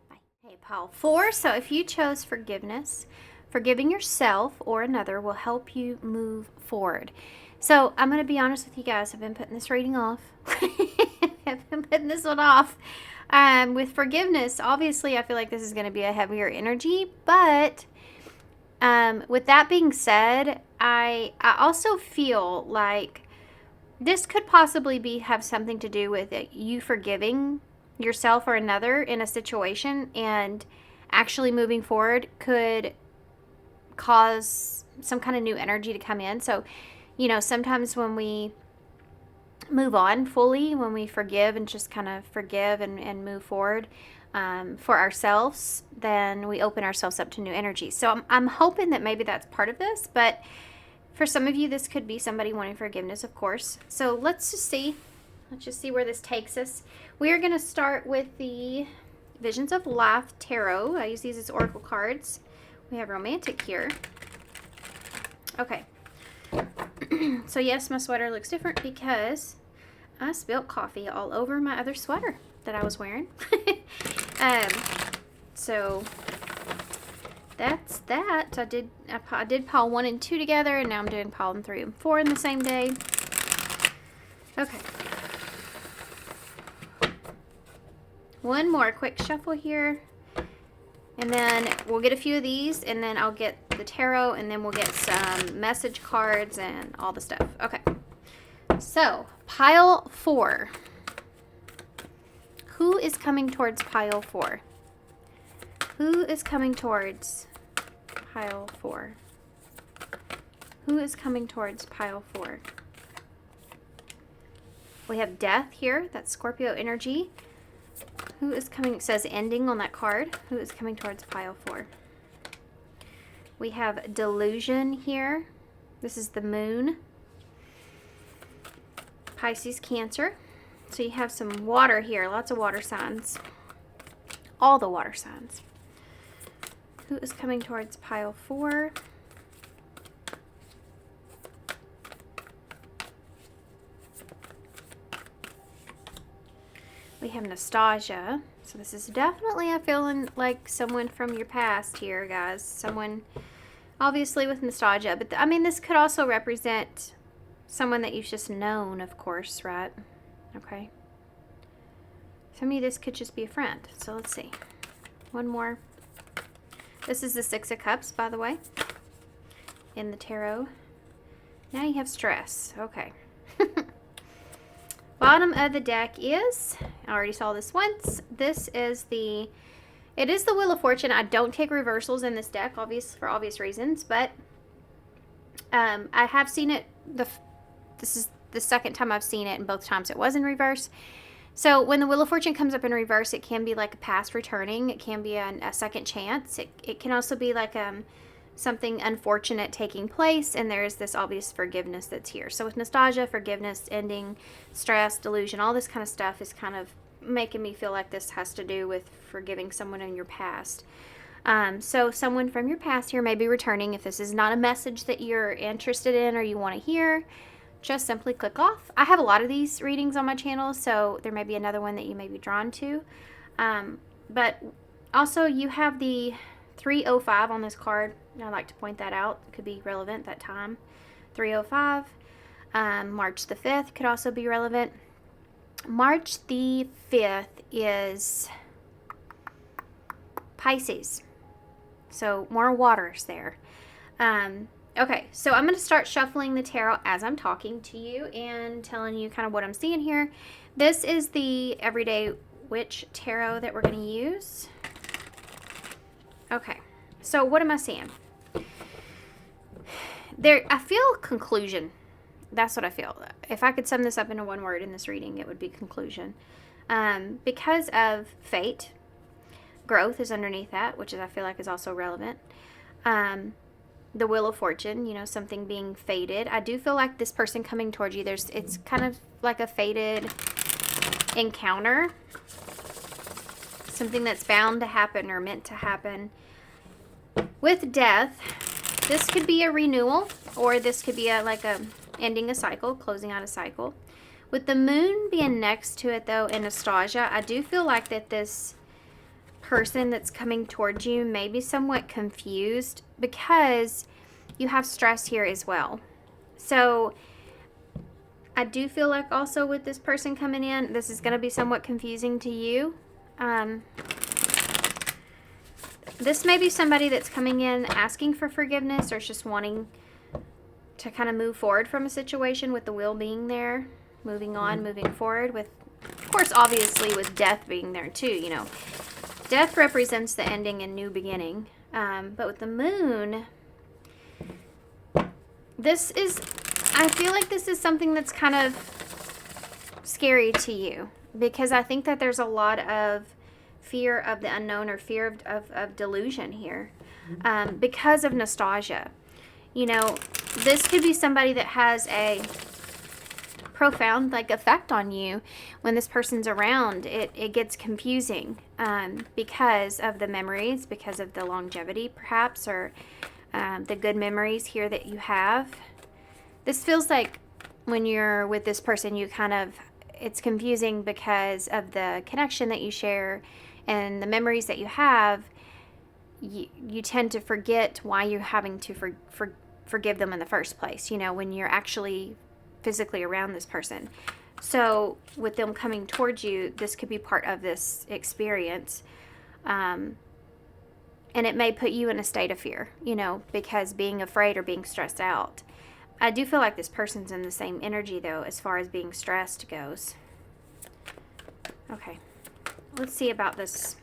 Bye. Hey, Pile 4. So if you chose forgiveness, forgiving yourself or another will help you move forward. So I'm going to be honest with you guys. I've been putting this reading off. I've been putting this one off. With forgiveness, obviously, I feel like this is going to be a heavier energy. But with that being said, I also feel like this could possibly have something to do with it, you forgiving yourself or another in a situation, and actually moving forward could cause some kind of new energy to come in. So, you know, sometimes when we move on fully, when we forgive and just kind of forgive and move forward for ourselves, then we open ourselves up to new energy. So I'm hoping that maybe that's part of this, but for some of you, this could be somebody wanting forgiveness, of course. So let's just see Let's just see where this takes us. We are going to start with the Visions of Life Tarot. I use these as oracle cards. We have romantic here. Okay. So yes, my sweater looks different because I spilled coffee all over my other sweater that I was wearing. So that's that. I did pile 1 and 2 together, and now I'm doing pile 3 and 4 in the same day. Okay. One more quick shuffle here, and then we'll get a few of these, and then I'll get the tarot, and then we'll get some message cards and all the stuff. Okay. So, pile 4. Who is coming towards pile 4? Who is coming towards pile 4? Who is coming towards pile 4? We have Death here. That's Scorpio energy. Who is coming? It says ending on that card. Who is coming towards pile 4? We have Delusion here. This is the Moon. Pisces, Cancer. So you have some water here. Lots of water signs. All the water signs. Who is coming towards pile 4? We have Nostalgia. So this is definitely, I feeling like someone from your past here, guys. Someone, obviously with nostalgia. But, I mean, this could also represent someone that you've just known, of course, right? Okay. For me, this could just be a friend. So let's see. One more. This is the 6 of Cups, by the way, in the tarot. Now you have stress. Okay. Bottom of the deck is, I already saw this once. This is it is the Wheel of Fortune. I don't take reversals in this deck, for obvious reasons, but I have seen it. This is the second time I've seen it, and both times it was in reverse. So when the Wheel of Fortune comes up in reverse, it can be like a past returning. It can be a second chance. It can also be like something unfortunate taking place, and there's this obvious forgiveness that's here. So with nostalgia, forgiveness, ending, stress, delusion, all this kind of stuff is kind of making me feel like this has to do with forgiving someone in your past. So someone from your past here may be returning. If this is not a message that you're interested in or you want to hear, just simply click off. I have a lot of these readings on my channel, so there may be another one that you may be drawn to. But also you have the 305 on this card. I like to point that out. It could be relevant that time. 305. March the 5th could also be relevant. March the 5th is Pisces. So more waters there. Okay, so I'm going to start shuffling the tarot as I'm talking to you and telling you kind of what I'm seeing here. This is the Everyday Witch Tarot that we're going to use. Okay, so what am I seeing? I feel conclusion. That's what I feel. If I could sum this up into one word in this reading, it would be conclusion. Because of fate, growth is underneath that, which I feel like is also relevant. The Wheel of Fortune, something being fated. I do feel like this person coming towards you, it's kind of like a fated encounter. Something that's bound to happen or meant to happen. With Death, this could be a renewal, or this could be like a ending a cycle, closing out a cycle. With the Moon being next to it, though, in nostalgia, I do feel like that this person that's coming towards you may be somewhat confused because you have stress here as well. So I do feel like also with this person coming in, this is going to be somewhat confusing to you. This may be somebody that's coming in asking for forgiveness or just wanting to kind of move forward from a situation with the Wheel being there, moving on, moving forward with, of course, obviously with Death being there too, Death represents the ending and new beginning. But with the Moon, I feel like this is something that's kind of scary to you because I think that there's a lot of fear of the unknown or fear of delusion here because of nostalgia. This could be somebody that has profound like effect on you when this person's around. It gets confusing because of the memories, because of the longevity perhaps, or the good memories here that you have. This feels like when you're with this person, you kind of, it's confusing because of the connection that you share and the memories that you have. You tend to forget why you're having to forgive them in the first place, you know, when you're actually physically around this person. So with them coming towards you, this could be part of this experience. And it may put you in a state of fear, you know, because being afraid or being stressed out. I do feel like this person's in the same energy, though, as far as being stressed goes. Okay, let's see about this.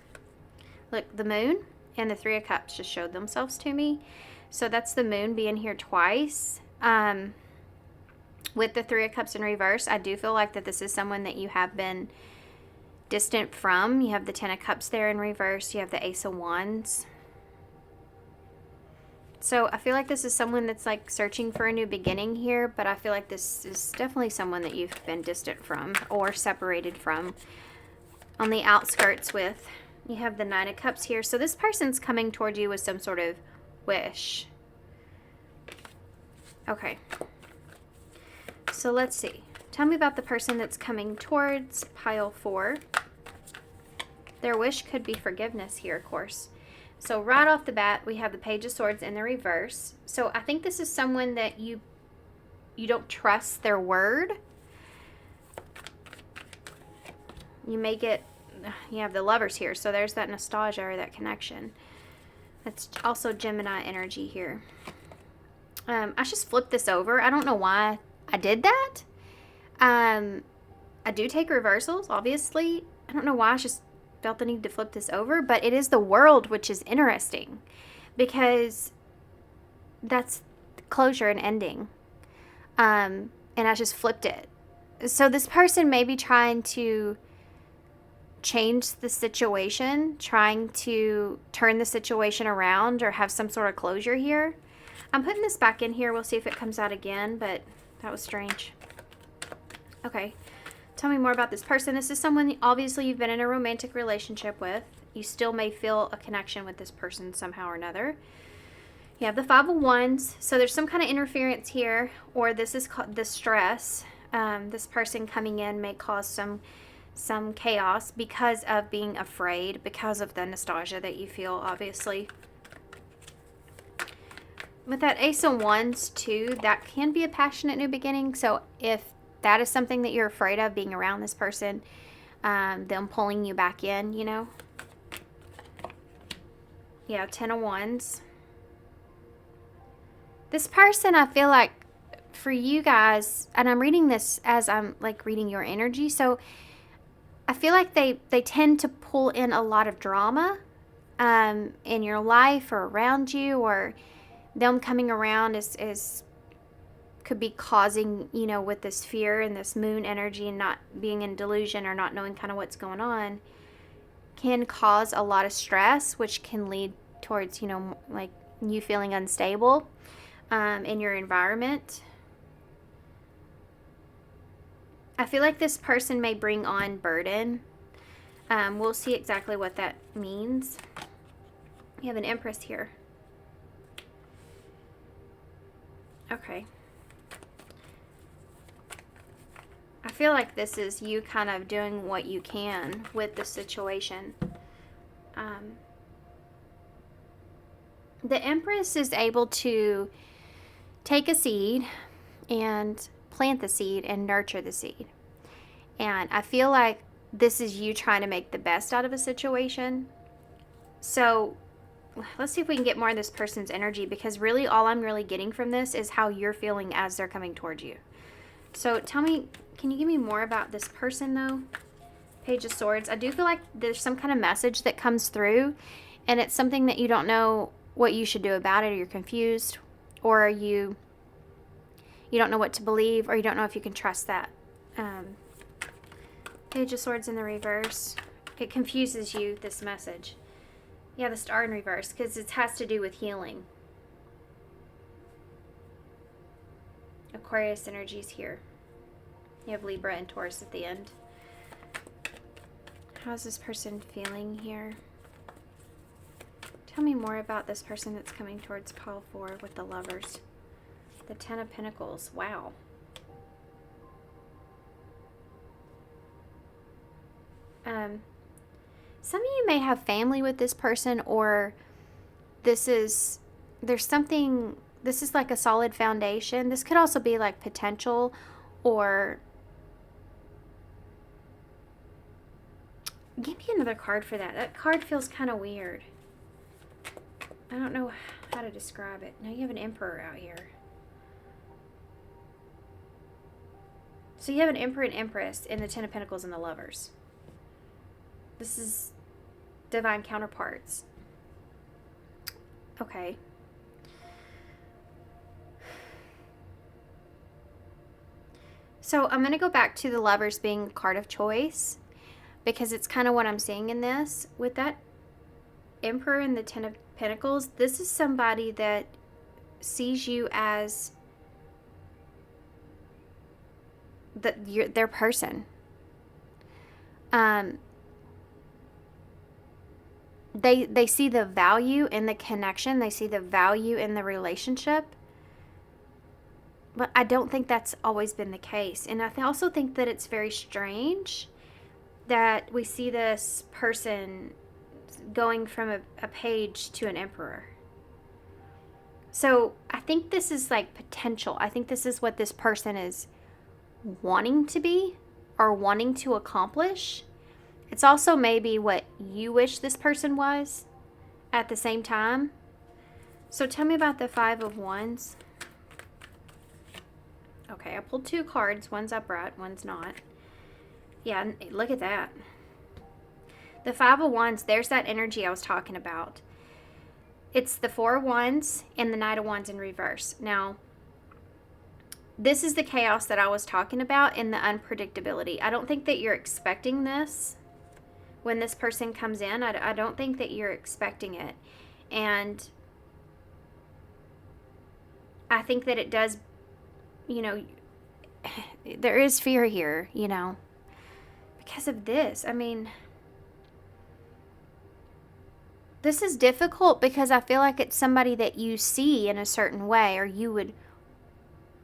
Look, the moon and the Three of Cups just showed themselves to me. So that's the moon being here twice. With the Three of Cups in reverse, I do feel like that this is someone that you have been distant from. You have the Ten of Cups there in reverse. You have the Ace of Wands. So I feel like this is someone that's like searching for a new beginning here, but I feel like this is definitely someone that you've been distant from or separated from, on the outskirts with. You have the Nine of Cups here. So this person's coming toward you with some sort of wish. Okay. So let's see. Tell me about the person that's coming towards pile 4. Their wish could be forgiveness here, of course. So right off the bat, we have the Page of Swords in the reverse. So I think this is someone that you don't trust their word. You may get, you have the Lovers here. So there's that nostalgia or that connection. That's also Gemini energy here. I just flipped this over. I don't know why I did that. I do take reversals, obviously. I don't know why I just felt the need to flip this over, but it is the World, which is interesting because that's closure and ending. And I just flipped it. So this person may be trying to change the situation, trying to turn the situation around or have some sort of closure here. I'm putting this back in here. We'll see if it comes out again, but that was strange. Okay. Tell me more about this person. This is someone obviously you've been in a romantic relationship with. You still may feel a connection with this person somehow or another. You have the Five of Wands. So there's some kind of interference here, or this is called the stress. This person coming in may cause some chaos because of being afraid, because of the nostalgia that you feel, obviously. With that Ace of Wands too, that can be a passionate new beginning. So if that is something that you're afraid of, being around this person, them pulling you back in, you know. Yeah, Ten of Wands. This person, I feel like, for you guys, and I'm reading this as I'm like reading your energy, so I feel like they tend to pull in a lot of drama in your life or around you, or them coming around is could be causing, you know, with this fear and this moon energy and not being in delusion or not knowing kind of what's going on, can cause a lot of stress, which can lead towards, you know, like you feeling unstable in your environment. I feel like this person may bring on burden. We'll see exactly what that means. You have an Empress here. Okay. I feel like this is you kind of doing what you can with the situation. The Empress is able to take a seed and plant the seed and nurture the seed. And I feel like this is you trying to make the best out of a situation. So let's see if we can get more of this person's energy, because really all I'm really getting from this is how you're feeling as they're coming towards you. So tell me, can you give me more about this person though? Page of Swords. I do feel like there's some kind of message that comes through, and it's something that you don't know what you should do about it, or you're confused, or you don't know what to believe, or you don't know if you can trust that. Page of Swords in the reverse. It confuses you, this message. Yeah, the Star in reverse, because it has to do with healing. Aquarius energies here. You have Libra and Taurus at the end. How's this person feeling here? Tell me more about this person that's coming towards pile 4 with the Lovers. The Ten of Pentacles. Wow. Some of you may have family with this person, or there's something, this is like a solid foundation. This could also be like potential, or give me another card for that. That card feels kind of weird. I don't know how to describe it. Now you have an Emperor out here. So you have an Emperor and Empress in the Ten of Pentacles and the Lovers. This is divine counterparts. Okay. So I'm going to go back to the Lovers being card of choice, because it's kind of what I'm seeing in this. With that Emperor and the Ten of Pentacles, this is somebody that sees you as their person. They see the value in the connection. They see the value in the relationship. But I don't think that's always been the case. And I also think that it's very strange that we see this person going from a page to an Emperor. So I think this is like potential. I think this is what this person is wanting to be or wanting to accomplish. It's also maybe what you wish this person was at the same time. So tell me about the Five of Wands. Okay, I pulled 2 cards. One's upright, one's not. Yeah, look at that. The Five of Wands, there's that energy I was talking about. It's the Four of Wands and the Knight of Wands in reverse. Now, this is the chaos that I was talking about and the unpredictability. I don't think that you're expecting this when this person comes in. I don't think that you're expecting it. And I think that it does, there is fear here, because of this. I mean, this is difficult because I feel like it's somebody that you see in a certain way, or you would,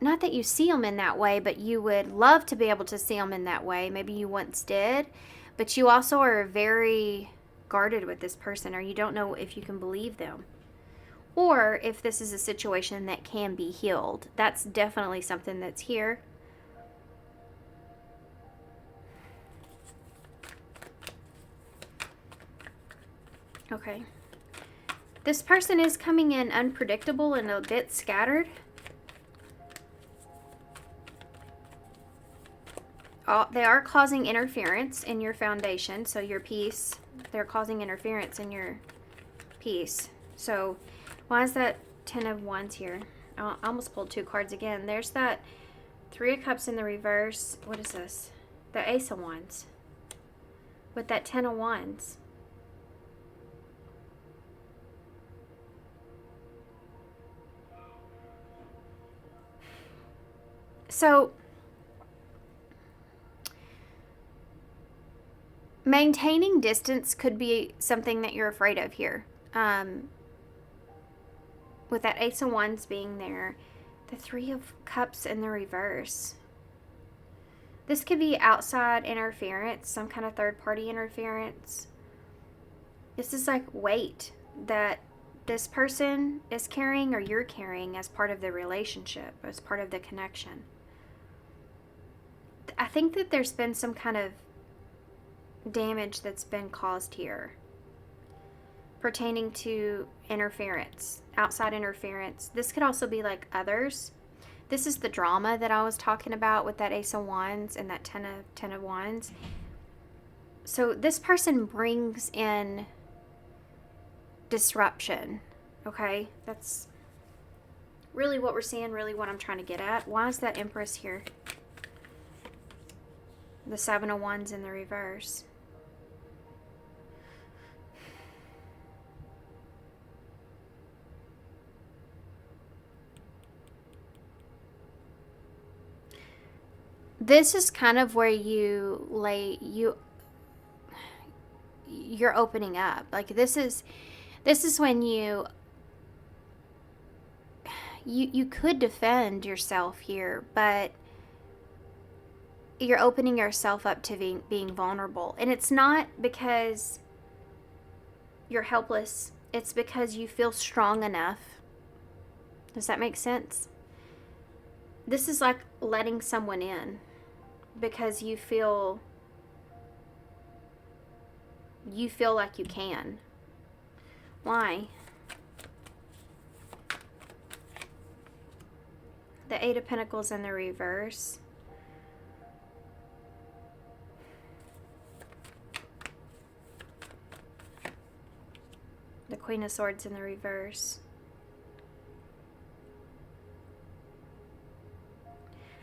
not that you see them in that way, but you would love to be able to see them in that way. Maybe you once did, but you also are very guarded with this person, or you don't know if you can believe them, or if this is a situation that can be healed. That's definitely something that's here. Okay. This person is coming in unpredictable and a bit scattered. They are causing interference in your foundation, so your peace. They're causing interference in your peace. So why is that Ten of Wands here? I almost pulled 2 cards again. There's that Three of Cups in the reverse. What is this? The Ace of Wands with that Ten of Wands. So maintaining distance could be something that you're afraid of here. With that Ace of Wands being there, the Three of Cups in the reverse. This could be outside interference, some kind of third-party interference. This is like weight that this person is carrying or you're carrying as part of the relationship, as part of the connection. I think that there's been some kind of damage that's been caused here pertaining to interference, outside interference. This could also be like others. This is the drama that I was talking about with that Ace of Wands and that Ten of Wands. So this person brings in disruption, okay? That's really what we're seeing, really what I'm trying to get at. Why is that Empress here? The Seven of Wands in the reverse. this is kind of where you're opening up. Like this is when you could defend yourself here, but you're opening yourself up to being vulnerable. And it's not because you're helpless. It's because you feel strong enough. Does that make sense? This is like letting someone in because you feel like you can. Why? The Eight of Pentacles in the reverse. The Queen of Swords in the reverse.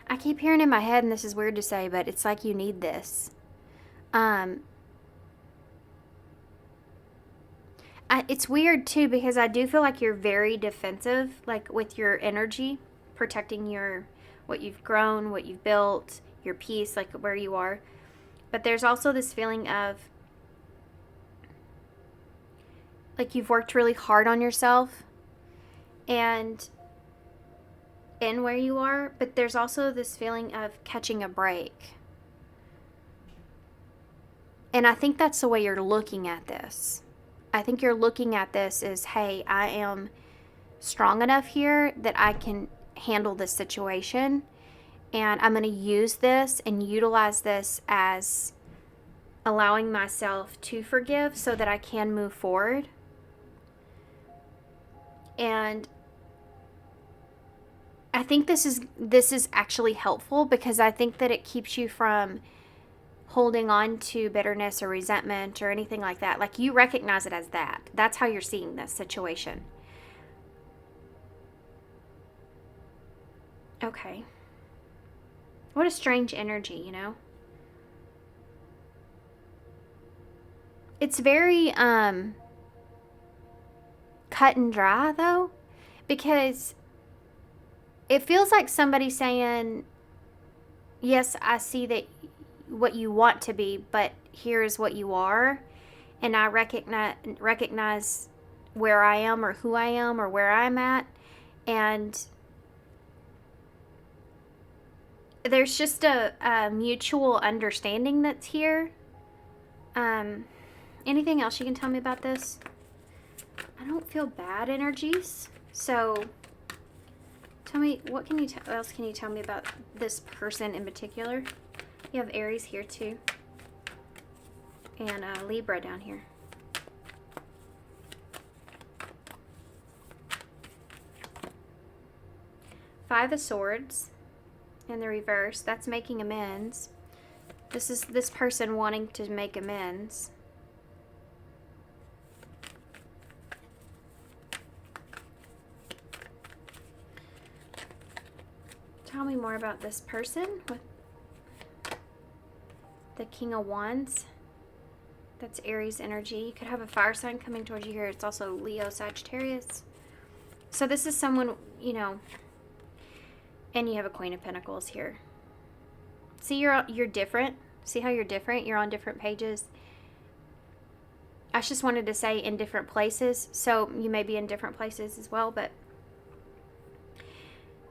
I keep hearing in my head, and this is weird to say, but it's like you need this. It's weird too because I do feel like you're very defensive, like with your energy, protecting what you've grown, what you've built, your peace, like where you are. But there's also this feeling of like you've worked really hard on yourself and in where you are, but there's also this feeling of catching a break. And I think that's the way you're looking at this. I think you're looking at this as, hey, I am strong enough here that I can handle this situation, and I'm going to use this and utilize this as allowing myself to forgive so that I can move forward. And I think this is actually helpful because I think that it keeps you from holding on to bitterness or resentment or anything like that. Like you recognize it as that. That's how you're seeing this situation. Okay. What a strange energy, you know? It's very cut and dry though, because it feels like somebody saying, yes, I see that what you want to be, but here's what you are, and I recognize where I am or who I am or where I'm at, and there's just a mutual understanding that's here. Anything else you can tell me about this? I don't feel bad energies, so tell me, what else can you tell me about this person in particular? You have Aries here too, and Libra down here. Five of Swords in the reverse. That's making amends. This is this person wanting to make amends. Tell me more about this person with the King of Wands. That's Aries energy. You could have a fire sign coming towards you here. It's also Leo, Sagittarius. So this is someone, you know, and you have a Queen of Pentacles here. See, you're different. See how you're different? You're on different pages. I just wanted to say in different places. So you may be in different places as well, but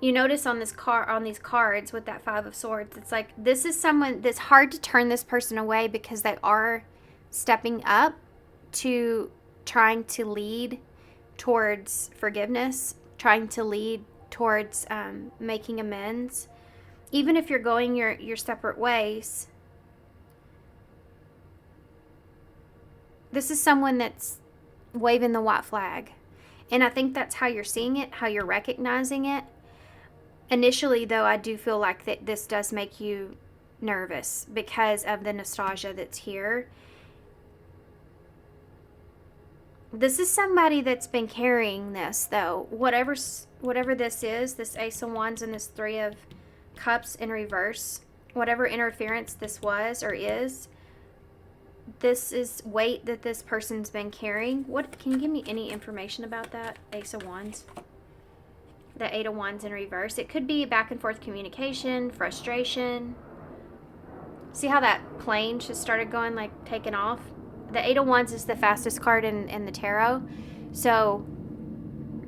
you notice on these cards with that Five of Swords, it's like this is someone that's hard to turn this person away because they are stepping up to trying to lead towards forgiveness, trying to lead towards making amends. Even if you're going your separate ways, this is someone that's waving the white flag. And I think that's how you're seeing it, how you're recognizing it. Initially, though, I do feel like that this does make you nervous because of the nostalgia that's here. This is somebody that's been carrying this, though. Whatever this is, this Ace of Wands and this Three of Cups in reverse, whatever interference this was or is, this is weight that this person's been carrying. What can you give me any information about that Ace of Wands? The Eight of Wands in reverse. It could be back and forth communication, frustration. See how that plane just started going, like, taking off? The Eight of Wands is the fastest card in the tarot. So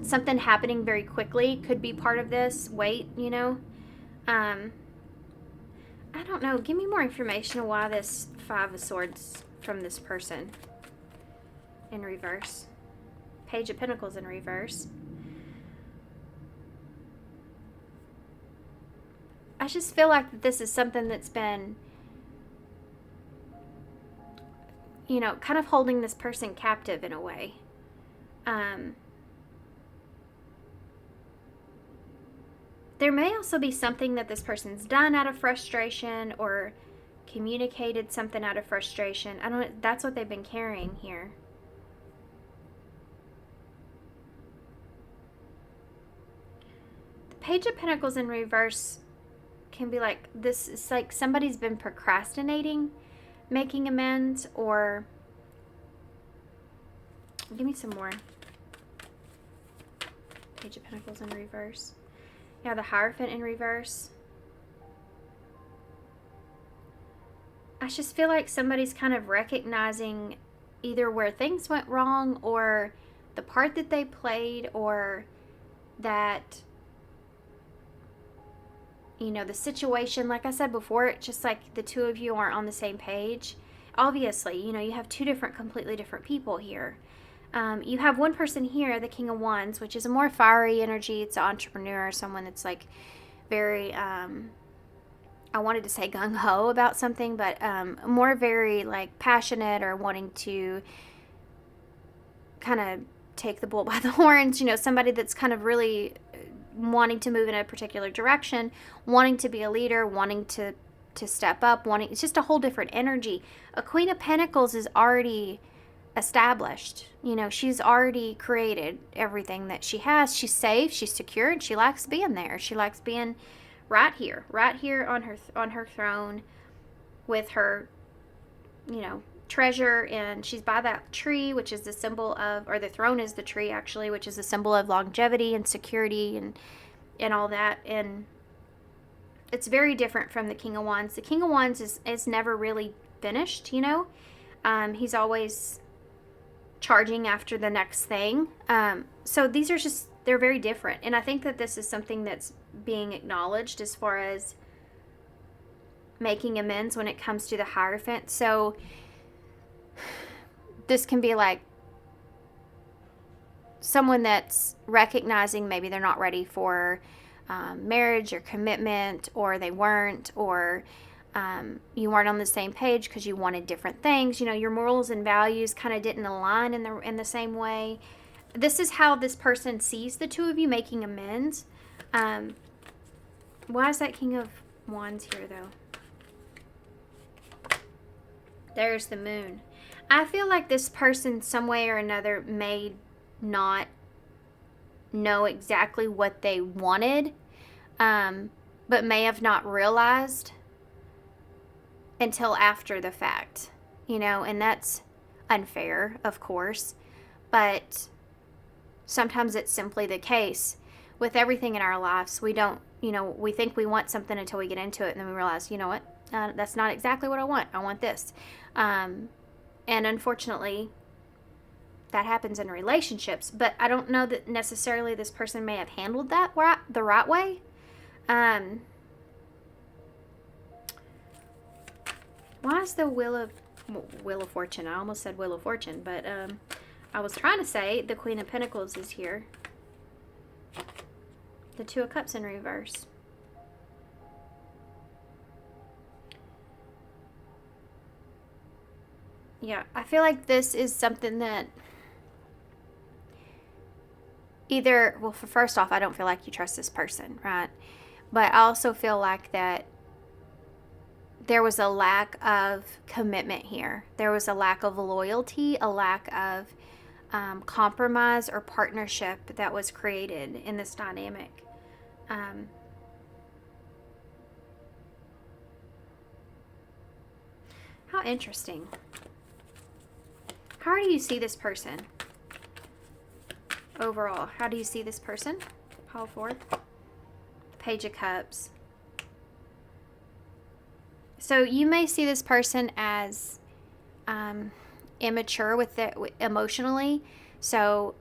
something happening very quickly could be part of this. Wait, you know? I don't know. Give me more information on why this Five of Swords from this person in reverse. Page of Pentacles in reverse. I just feel like this is something that's been, you know, kind of holding this person captive in a way. There may also be something that this person's done out of frustration or communicated something out of frustration. I don't. That's what they've been carrying here. The Page of Pentacles in reverse can be like this. It's like somebody's been procrastinating making amends, or give me some more. Page of Pentacles in reverse. Yeah, the Hierophant in reverse. I just feel like somebody's kind of recognizing either where things went wrong, or the part that they played, or that, you know, the situation, like I said before, it's just like the two of you aren't on the same page. Obviously, you know, you have two completely different people here. You have one person here, the King of Wands, which is a more fiery energy. It's an entrepreneur, someone that's like very, I wanted to say gung-ho about something, but more very like passionate, or wanting to kind of take the bull by the horns. You know, somebody that's kind of really wanting to move in a particular direction, wanting to be a leader, wanting to step up, it's just a whole different energy. A Queen of Pentacles is already established. You know, she's already created everything that she has. She's safe, she's secure, and she likes being there. She likes being right here on her throne with her, you know, treasure, and she's by that tree, which is the symbol of, or the throne is the tree actually, which is the symbol of longevity and security and all that. And it's very different from the King of Wands. The King of Wands is never really finished, you know. He's always charging after the next thing. So these are just, they're very different. And I think that this is something that's being acknowledged as far as making amends when it comes to the Hierophant. So this can be like someone that's recognizing maybe they're not ready for marriage or commitment, or they weren't, or you weren't on the same page because you wanted different things. You know, your morals and values kind of didn't align in the same way. This is how this person sees the two of you making amends. Why is that King of Wands here, though? There's the Moon. I feel like this person, some way or another, may not know exactly what they wanted, but may have not realized until after the fact, you know, and that's unfair, of course, but sometimes it's simply the case with everything in our lives. We don't, you know, we think we want something until we get into it, and then we realize, you know what, that's not exactly what I want. I want this. And unfortunately, that happens in relationships, but I don't know that necessarily this person may have handled that the right way. Why is the Wheel of Fortune? I almost said Wheel of Fortune, but I was trying to say the Queen of Pentacles is here. The Two of Cups in reverse. Yeah, I feel like this is something that either, well, first off, I don't feel like you trust this person, right? But I also feel like that there was a lack of commitment here. There was a lack of loyalty, a lack of compromise or partnership that was created in this dynamic. How interesting. How do you see this person? Overall, how do you see this person? Pile forward. Page of Cups. So you may see this person as immature emotionally. So,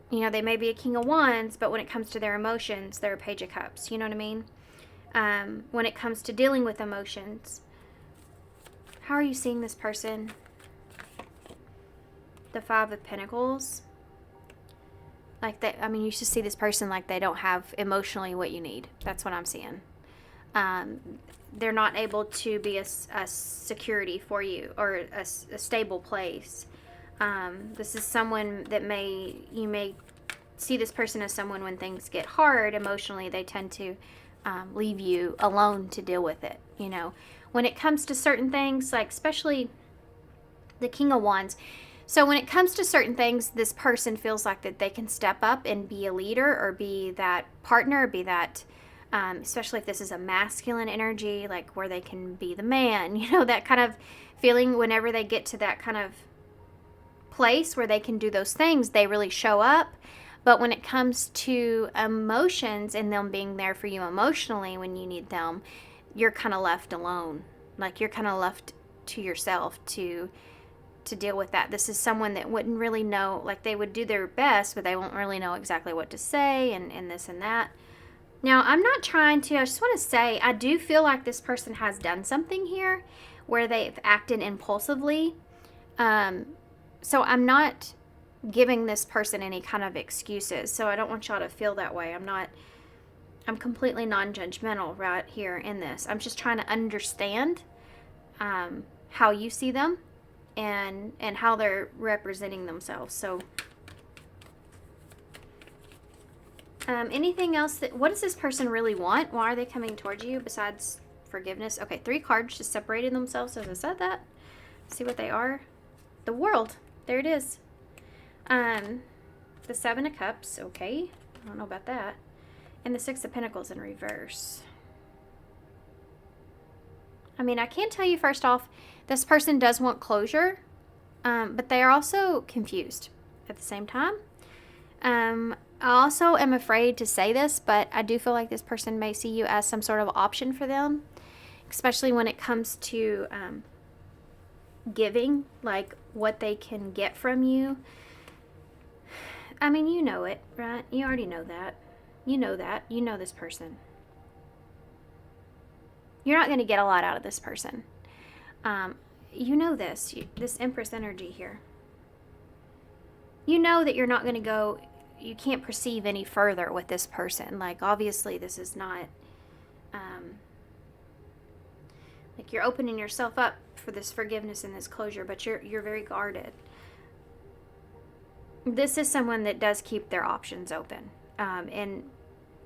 you know, they may be a King of Wands, but when it comes to their emotions, they're a Page of Cups. You know what I mean? When it comes to dealing with emotions, how are you seeing this person? The Five of Pentacles. Like that, I mean, you should see this person like they don't have emotionally what you need. That's what I'm seeing. They're not able to be a security for you, or a stable place. This is someone that you may see this person as someone when things get hard emotionally, they tend to leave you alone to deal with it. You know, when it comes to certain things, like especially the King of Wands. So when it comes to certain things, this person feels like that they can step up and be a leader, or be that partner, or be that, especially if this is a masculine energy, like where they can be the man, you know, that kind of feeling. Whenever they get to that kind of place where they can do those things, they really show up. But when it comes to emotions and them being there for you emotionally when you need them, you're kind of left alone. Like you're kind of left to yourself to deal with that. This is someone that wouldn't really know, like they would do their best, but they won't really know exactly what to say, and this and that. Now, I'm not trying to, I just want to say, I do feel like this person has done something here where they've acted impulsively. So I'm not giving this person any kind of excuses. So I don't want y'all to feel that way. I'm completely non-judgmental right here in this. I'm just trying to understand how you see them, and how they're representing themselves. So anything else what does this person really want? Why are they coming towards you besides forgiveness? Okay, 3 cards just separated themselves as I said that. See what they are. The World. There it is. The 7 of Cups. Okay, I don't know about that. And the 6 of Pentacles in reverse. I mean, I can tell you first off, this person does want closure, but they are also confused at the same time. I also am afraid to say this, but I do feel like this person may see you as some sort of option for them, especially when it comes to giving, like what they can get from you. I mean, you know it, right? You already know that. You know that. You know this person. You're not going to get a lot out of this person. You know this. This Empress energy here. You know that you're not going to go, you can't perceive any further with this person. Like, obviously, this is not, like you're opening yourself up for this forgiveness and this closure, but you're very guarded. This is someone that does keep their options open. And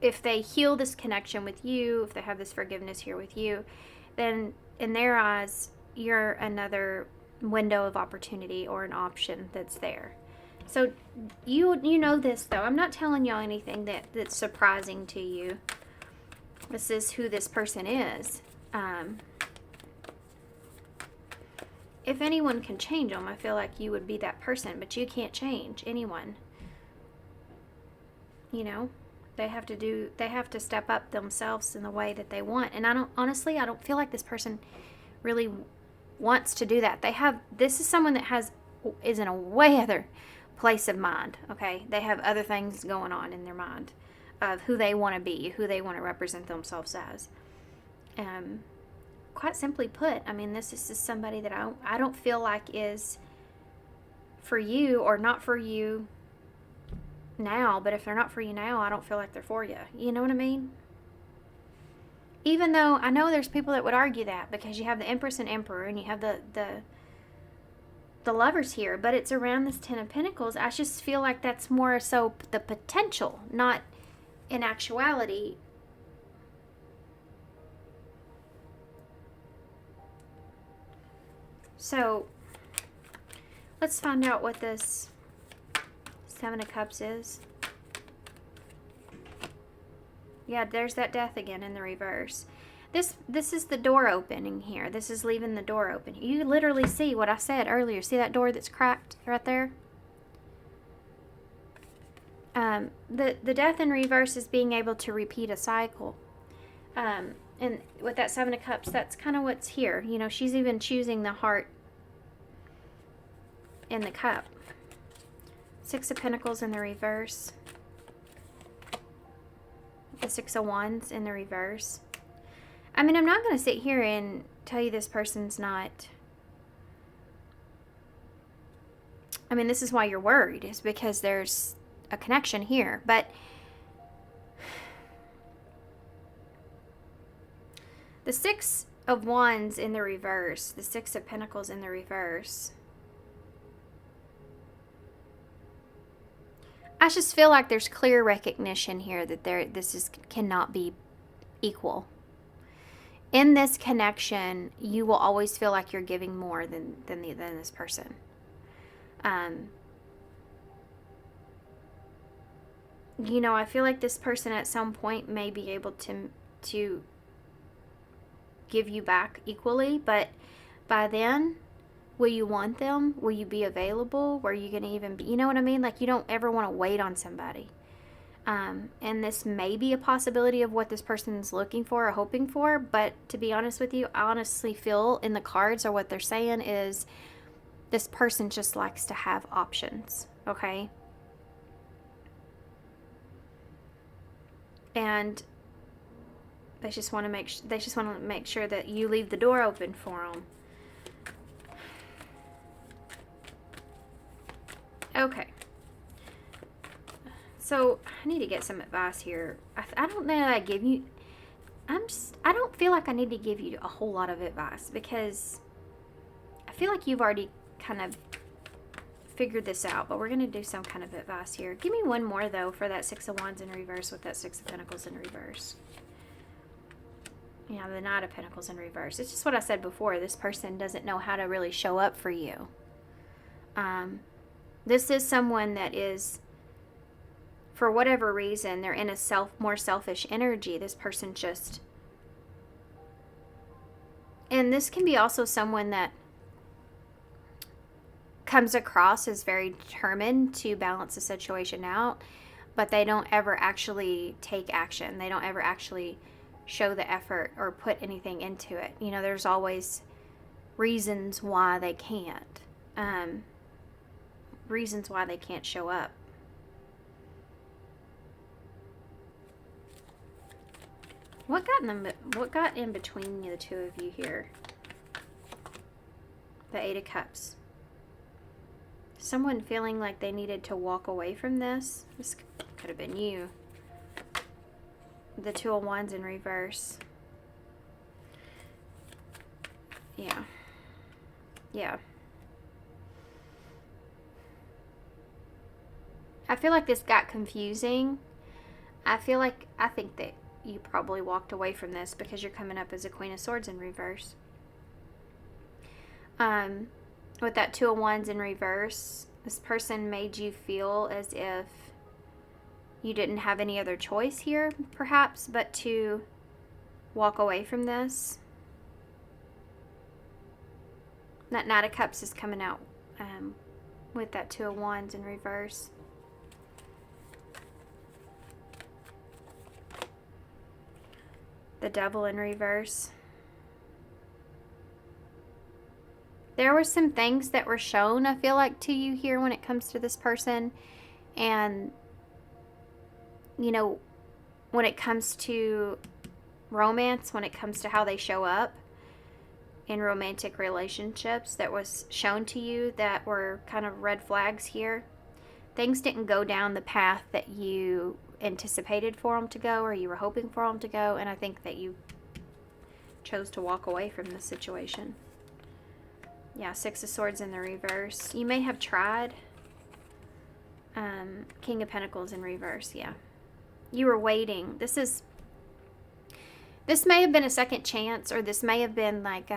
if they heal this connection with you, if they have this forgiveness here with you, then in their eyes, you're another window of opportunity or an option that's there. So you know this, though. I'm not telling y'all anything that's surprising to you. This is who this person is. If anyone can change them, I feel like you would be that person, but you can't change anyone. You know? They have to step up themselves in the way that they want. And I don't feel like this person really wants to do that. This is someone that is in a way other place of mind, okay? They have other things going on in their mind of who they want to be, who they want to represent themselves as. Quite simply put, I mean, this is just somebody that I don't feel like is for you, or not for you now, but if they're not for you now, I don't feel like they're for you. You know what I mean? Even though I know there's people that would argue that, because you have the Empress and Emperor, and you have the Lovers here, but it's around this 10 of Pentacles. I just feel like that's more so the potential, not in actuality. So let's find out what this 7 of Cups is. Yeah, there's that Death again in the reverse. This is the door opening here. This is leaving the door open. You literally see what I said earlier. See that door that's cracked right there? The Death in reverse is being able to repeat a cycle. And with that Seven of Cups, that's kind of what's here. You know, she's even choosing the heart in the cup. Six of Pentacles in the reverse. The Six of Wands in the reverse. I mean, I'm not going to sit here and tell you this person's not... I mean, this is why you're worried, is because there's a connection here. But the Six of Wands in the reverse, the Six of Pentacles in the reverse, I just feel like there's clear recognition here that this cannot be equal. In this connection, you will always feel like you're giving more than this person. You know, I feel like this person at some point may be able to give you back equally, but by then, will you want them? Will you be available? Were you going to even be, you know what I mean? Like, you don't ever want to wait on somebody. And this may be a possibility of what this person is looking for or hoping for, but to be honest with you, I honestly feel in the cards, or what they're saying is, this person just likes to have options, okay? And they just want to make sure that you leave the door open for them. Okay. So I need to get some advice here. I don't know that I give you. I don't feel like I need to give you a whole lot of advice, because I feel like you've already kind of figured this out, but we're going to do some kind of advice here. Give me one more, though, for that Six of Wands in reverse with that Six of Pentacles in reverse. Yeah, the Knight of Pentacles in reverse. It's just what I said before. This person doesn't know how to really show up for you. This is someone that is, for whatever reason, they're in a more selfish energy. This person just... And this can be also someone that comes across as very determined to balance the situation out, but they don't ever actually take action. They don't ever actually show the effort or put anything into it. You know, there's always reasons why they can't. Reasons why they can't show up. What got in between the two of you here? The Eight of Cups. Someone feeling like they needed to walk away from this. This could have been you. The Two of Wands in reverse. Yeah. Yeah. I feel like this got confusing. I think that you probably walked away from this because you're coming up as a Queen of Swords in reverse. With that Two of Wands in reverse, this person made you feel as if you didn't have any other choice here, perhaps, but to walk away from this. That Knight of Cups is coming out with that Two of Wands in reverse. The Devil in reverse. There were some things that were shown, I feel like, to you here when it comes to this person. And, you know, when it comes to romance, when it comes to how they show up in romantic relationships, that was shown to you that were kind of red flags here. Things didn't go down the path that you anticipated for them to go, or you were hoping for them to go, and I think that you chose to walk away from this situation. Yeah, Six of Swords in the reverse. You may have tried. King of Pentacles in reverse, yeah. You were waiting. This may have been a second chance, or this may have been like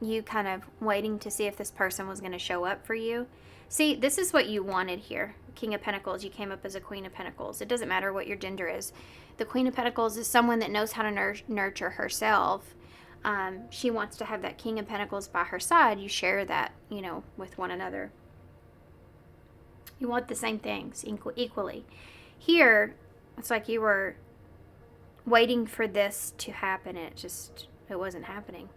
you kind of waiting to see if this person was going to show up for you. See, this is what you wanted here. King of Pentacles, you came up as a Queen of Pentacles. It doesn't matter what your gender is. The Queen of Pentacles is someone that knows how to nurture herself. She wants to have that King of Pentacles by her side. You share that, you know, with one another. You want the same things equally. Here, it's like you were waiting for this to happen, and it wasn't happening.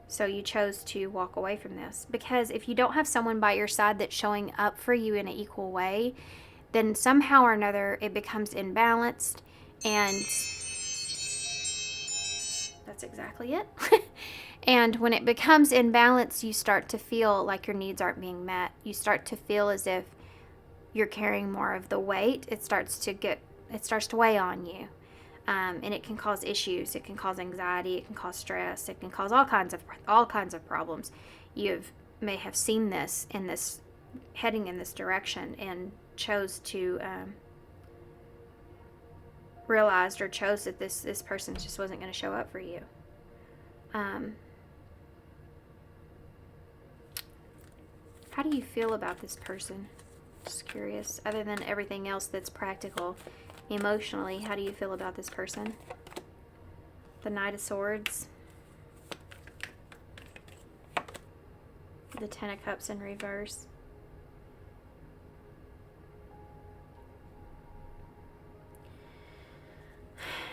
So you chose to walk away from this, because if you don't have someone by your side that's showing up for you in an equal way, then somehow or another it becomes imbalanced, and that's exactly it. And when it becomes imbalanced, you start to feel like your needs aren't being met. You start to feel as if you're carrying more of the weight. It starts to weigh on you. And it can cause issues. It can cause anxiety. It can cause stress. It can cause all kinds of problems. You may have seen this heading in this direction, and chose to realized or chose that this person just wasn't going to show up for you. How do you feel about this person? Just curious. Other than everything else that's practical, emotionally, how do you feel about this person? The Knight of Swords. The Ten of Cups in reverse.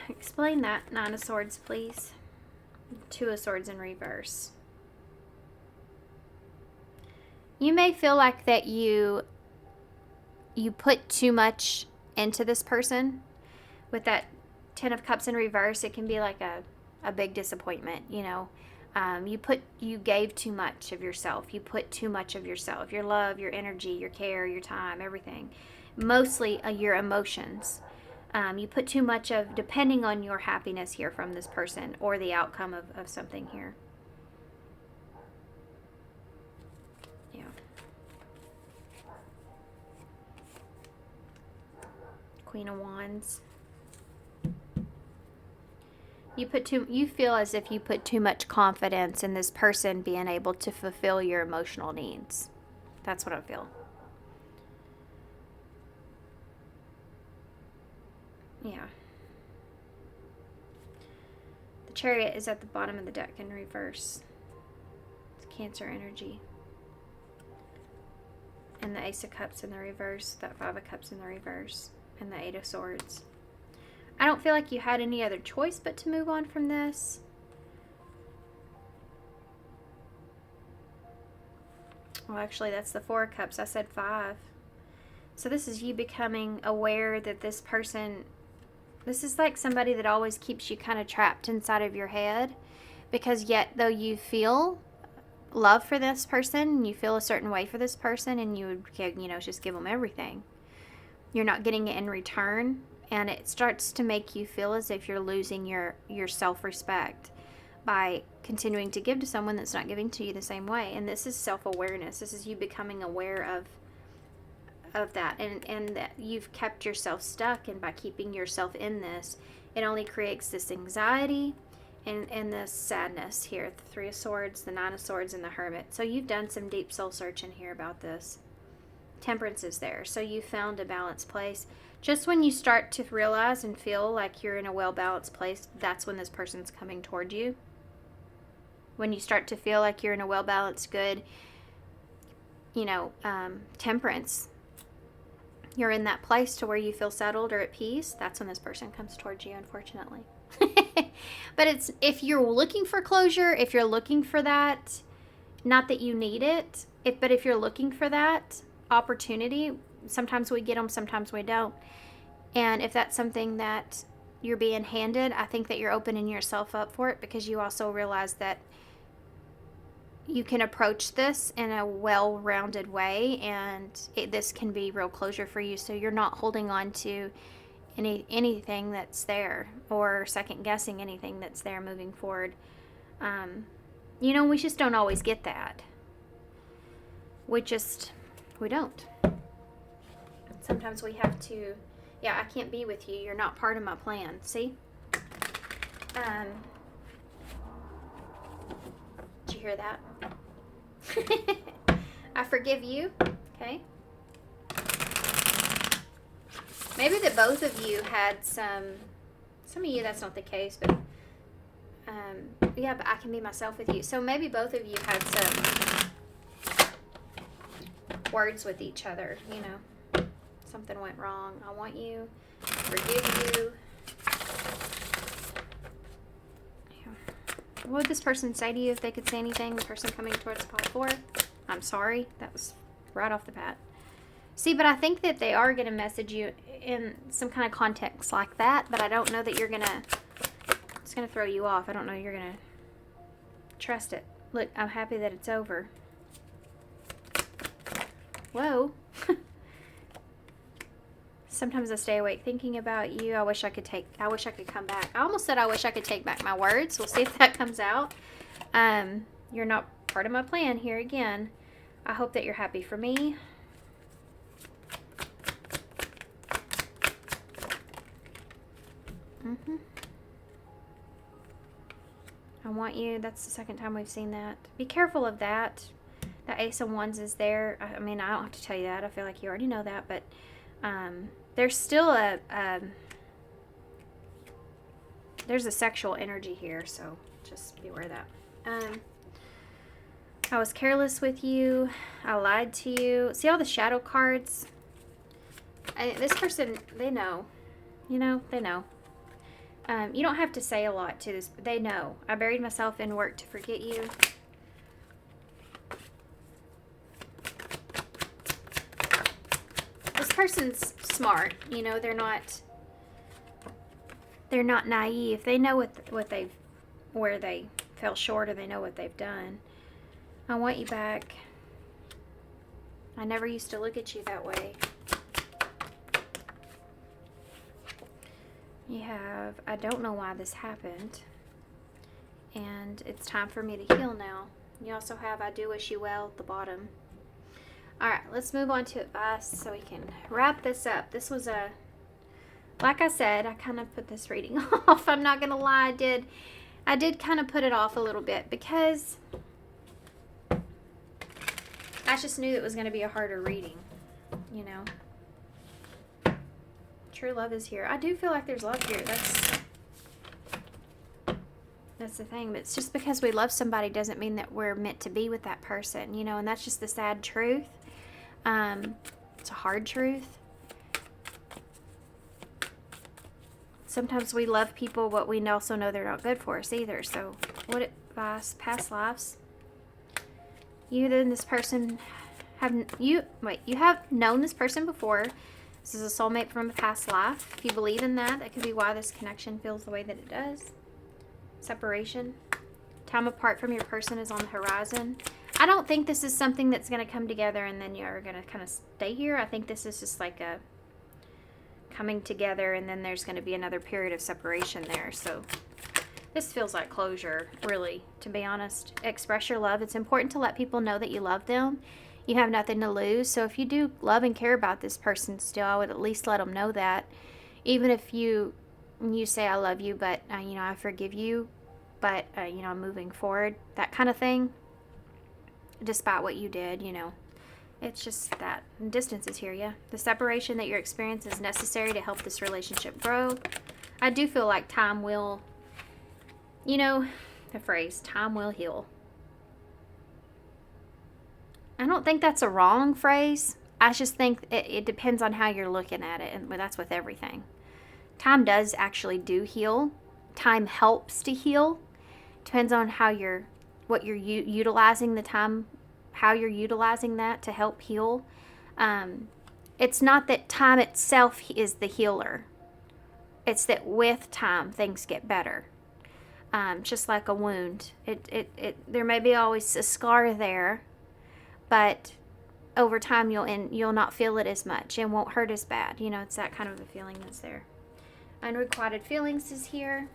Explain that, Nine of Swords, please. Two of Swords in reverse. You may feel like that you put too much into this person. With that Ten of Cups in reverse, it can be like a big disappointment, you know. You gave too much of yourself. You put too much of yourself, your love, your energy, your care, your time, everything. Mostly your emotions. You put too much of, depending on your happiness here from this person, or the outcome of something here. Yeah. Queen of Wands. You feel as if you put too much confidence in this person being able to fulfill your emotional needs. That's what I feel. Yeah. The Chariot is at the bottom of the deck in reverse. It's Cancer energy. And the Ace of Cups in the reverse, that Five of Cups in the reverse, and the Eight of Swords. I don't feel like you had any other choice but to move on from this. Well, actually, that's the Four of Cups. I said five. So this is you becoming aware that this person, this is like somebody that always keeps you kind of trapped inside of your head, because yet though you feel love for this person, you feel a certain way for this person, and you would, you know, just give them everything, you're not getting it in return, and it starts to make you feel as if you're losing your self-respect by continuing to give to someone that's not giving to you the same way. And this is self-awareness. This is you becoming aware of that, and that you've kept yourself stuck, and by keeping yourself in this, it only creates this anxiety and this sadness here. The Three of Swords, the Nine of Swords, and the Hermit. So you've done some deep soul searching here about this. Temperance is there, so you found a balanced place. Just when you start to realize and feel like you're in a well-balanced place, that's when this person's coming toward you. When you start to feel like you're in a well-balanced, good, you know, temperance, you're in that place to where you feel settled or at peace, that's when this person comes towards you, unfortunately. But it's, if you're looking for closure, if you're looking for that, not that you need it, but if you're looking for that opportunity, sometimes we get them, sometimes we don't. And if that's something that you're being handed, I think that you're opening yourself up for it, because you also realize that you can approach this in a well-rounded way, and this can be real closure for you, so you're not holding on to anything that's there, or second-guessing anything that's there moving forward. You know, we just don't always get that. We don't. Sometimes we have to, yeah, I can't be with you. You're not part of my plan. See? Did you hear that? I forgive you. Okay. Maybe that both of you had some of you that's not the case, but yeah, but I can be myself with you. So maybe both of you had some words with each other, you know. Something went wrong. I want you, forgive you. What would this person say to you if they could say anything? The person coming towards pile 4. I'm sorry. That was right off the bat. See, but I think that they are going to message you in some kind of context like that, but I don't know that you're going to, it's going to throw you off. I don't know you're going to trust it. Look, I'm happy that it's over. Whoa. Sometimes I stay awake thinking about you. I wish I could come back. I almost said I wish I could take back my words. We'll see if that comes out. You're not part of my plan here again. I hope that you're happy for me. I want you. That's the second time we've seen that. Be careful of that. The Ace of Wands is there. I mean, I don't have to tell you that. I feel like you already know that. But there's still there's a sexual energy here. So just be aware of that. I was careless with you. I lied to you. See all the shadow cards? This person, they know. You know, they know. You don't have to say a lot to this, but they know. I buried myself in work to forget you. This person's smart. You know, they're not naive. They know where they fell short, or they know what they've done. I want you back. I never used to look at you that way. You have, I don't know why this happened, and it's time for me to heal now. You also have, I do wish you well at the bottom. Alright, let's move on to advice so we can wrap this up. This was like I said, I kind of put this reading off. I'm not going to lie, I did kind of put it off a little bit because I just knew it was going to be a harder reading, you know. True love is here. I do feel like there's love here. That's the thing. But it's just because we love somebody doesn't mean that we're meant to be with that person, you know, and that's just the sad truth. It's a hard truth. Sometimes we love people, but we also know they're not good for us either. So what advice? Past lives. You and this person you have known this person before. This is a soulmate from a past life. If you believe in that, that could be why this connection feels the way that it does. Separation. Time apart from your person is on the horizon. I don't think this is something that's going to come together and then you're going to kind of stay here. I think this is just like a coming together, and then there's going to be another period of separation there. So this feels like closure, really, to be honest. Express your love. It's important to let people know that you love them. You have nothing to lose. So if you do love and care about this person still, I would at least let them know that. Even if you say, I love you, but, you know, I forgive you, but, you know, I'm moving forward, that kind of thing. Despite what you did, you know. It's just that distance is here, yeah. The separation that you're experiencing is necessary to help this relationship grow. I do feel like time will, you know, the phrase, time will heal. I don't think that's a wrong phrase. I just think it depends on how you're looking at it, and that's with everything. Time does actually do heal. Time helps to heal. Depends on what you're utilizing the time, how you're utilizing that to help heal. It's not that time itself is the healer. It's that with time things get better. Just like a wound. There may be always a scar there, but over time you'll not feel it as much and won't hurt as bad. You know, it's that kind of a feeling that's there. Unrequited feelings is here.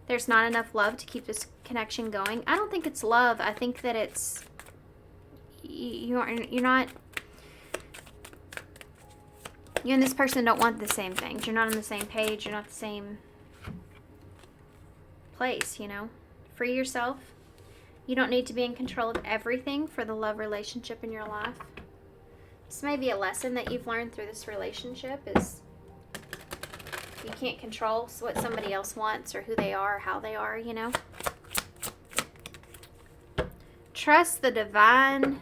There's not enough love to keep this connection going. I don't think it's love. I think that it's you and this person don't want the same things. You're not on the same page. You're not the same place, you know. Free yourself. You don't need to be in control of everything for the love relationship in your life. This may be a lesson that you've learned through this relationship is you can't control what somebody else wants or who they are or how they are, you know. Trust the divine.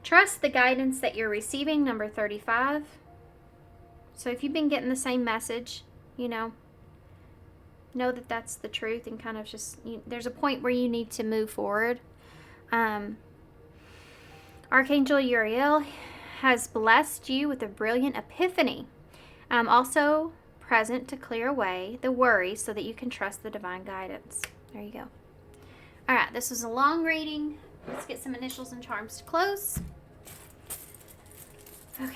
Trust the guidance that you're receiving, number 35. So if you've been getting the same message, you know, Know that that's the truth, and kind of just, there's a point where you need to move forward. Archangel Uriel has blessed you with a brilliant epiphany. Also present to clear away the worry so that you can trust the divine guidance. There you go. All right, this was a long reading. Let's get some initials and charms to close. Okay.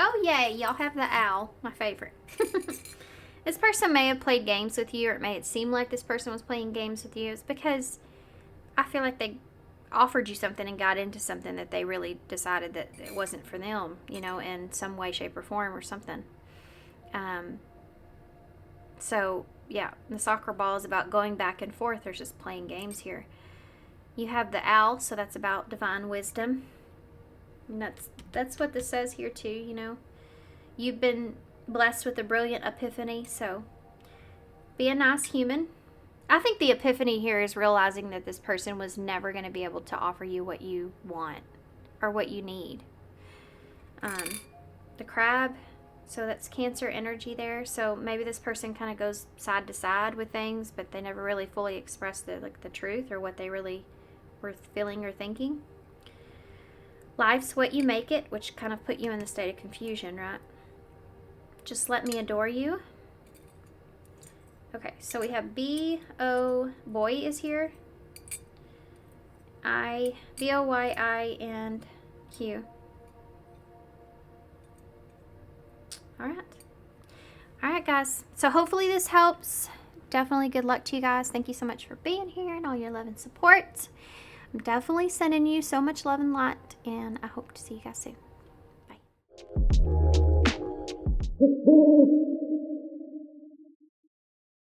Oh, yay, y'all have the owl, my favorite. This person may have played games with you, or it may seem like this person was playing games with you. It's because I feel like they offered you something and got into something that they really decided that it wasn't for them, in some way, shape, or form or something. So, yeah, the soccer ball is about going back and forth. There's just playing games here. You have the owl, so that's about divine wisdom. And that's what this says here too, You've been blessed with a brilliant epiphany, so be a nice human. I think the epiphany here is realizing that this person was never going to be able to offer you what you want or what you need. The crab, so that's Cancer energy there. So maybe this person kind of goes side to side with things, but they never really fully express the truth or what they really were feeling or thinking. Life's what you make it, which kind of put you in the state of confusion, right? Just let me adore you. Okay, so we have B-O, boy is here. I, B-O-Y-I, and Q. All right, guys. So hopefully this helps. Definitely good luck to you guys. Thank you so much for being here and all your love and support. I'm definitely sending you so much love and light, and I hope to see you guys soon. Bye.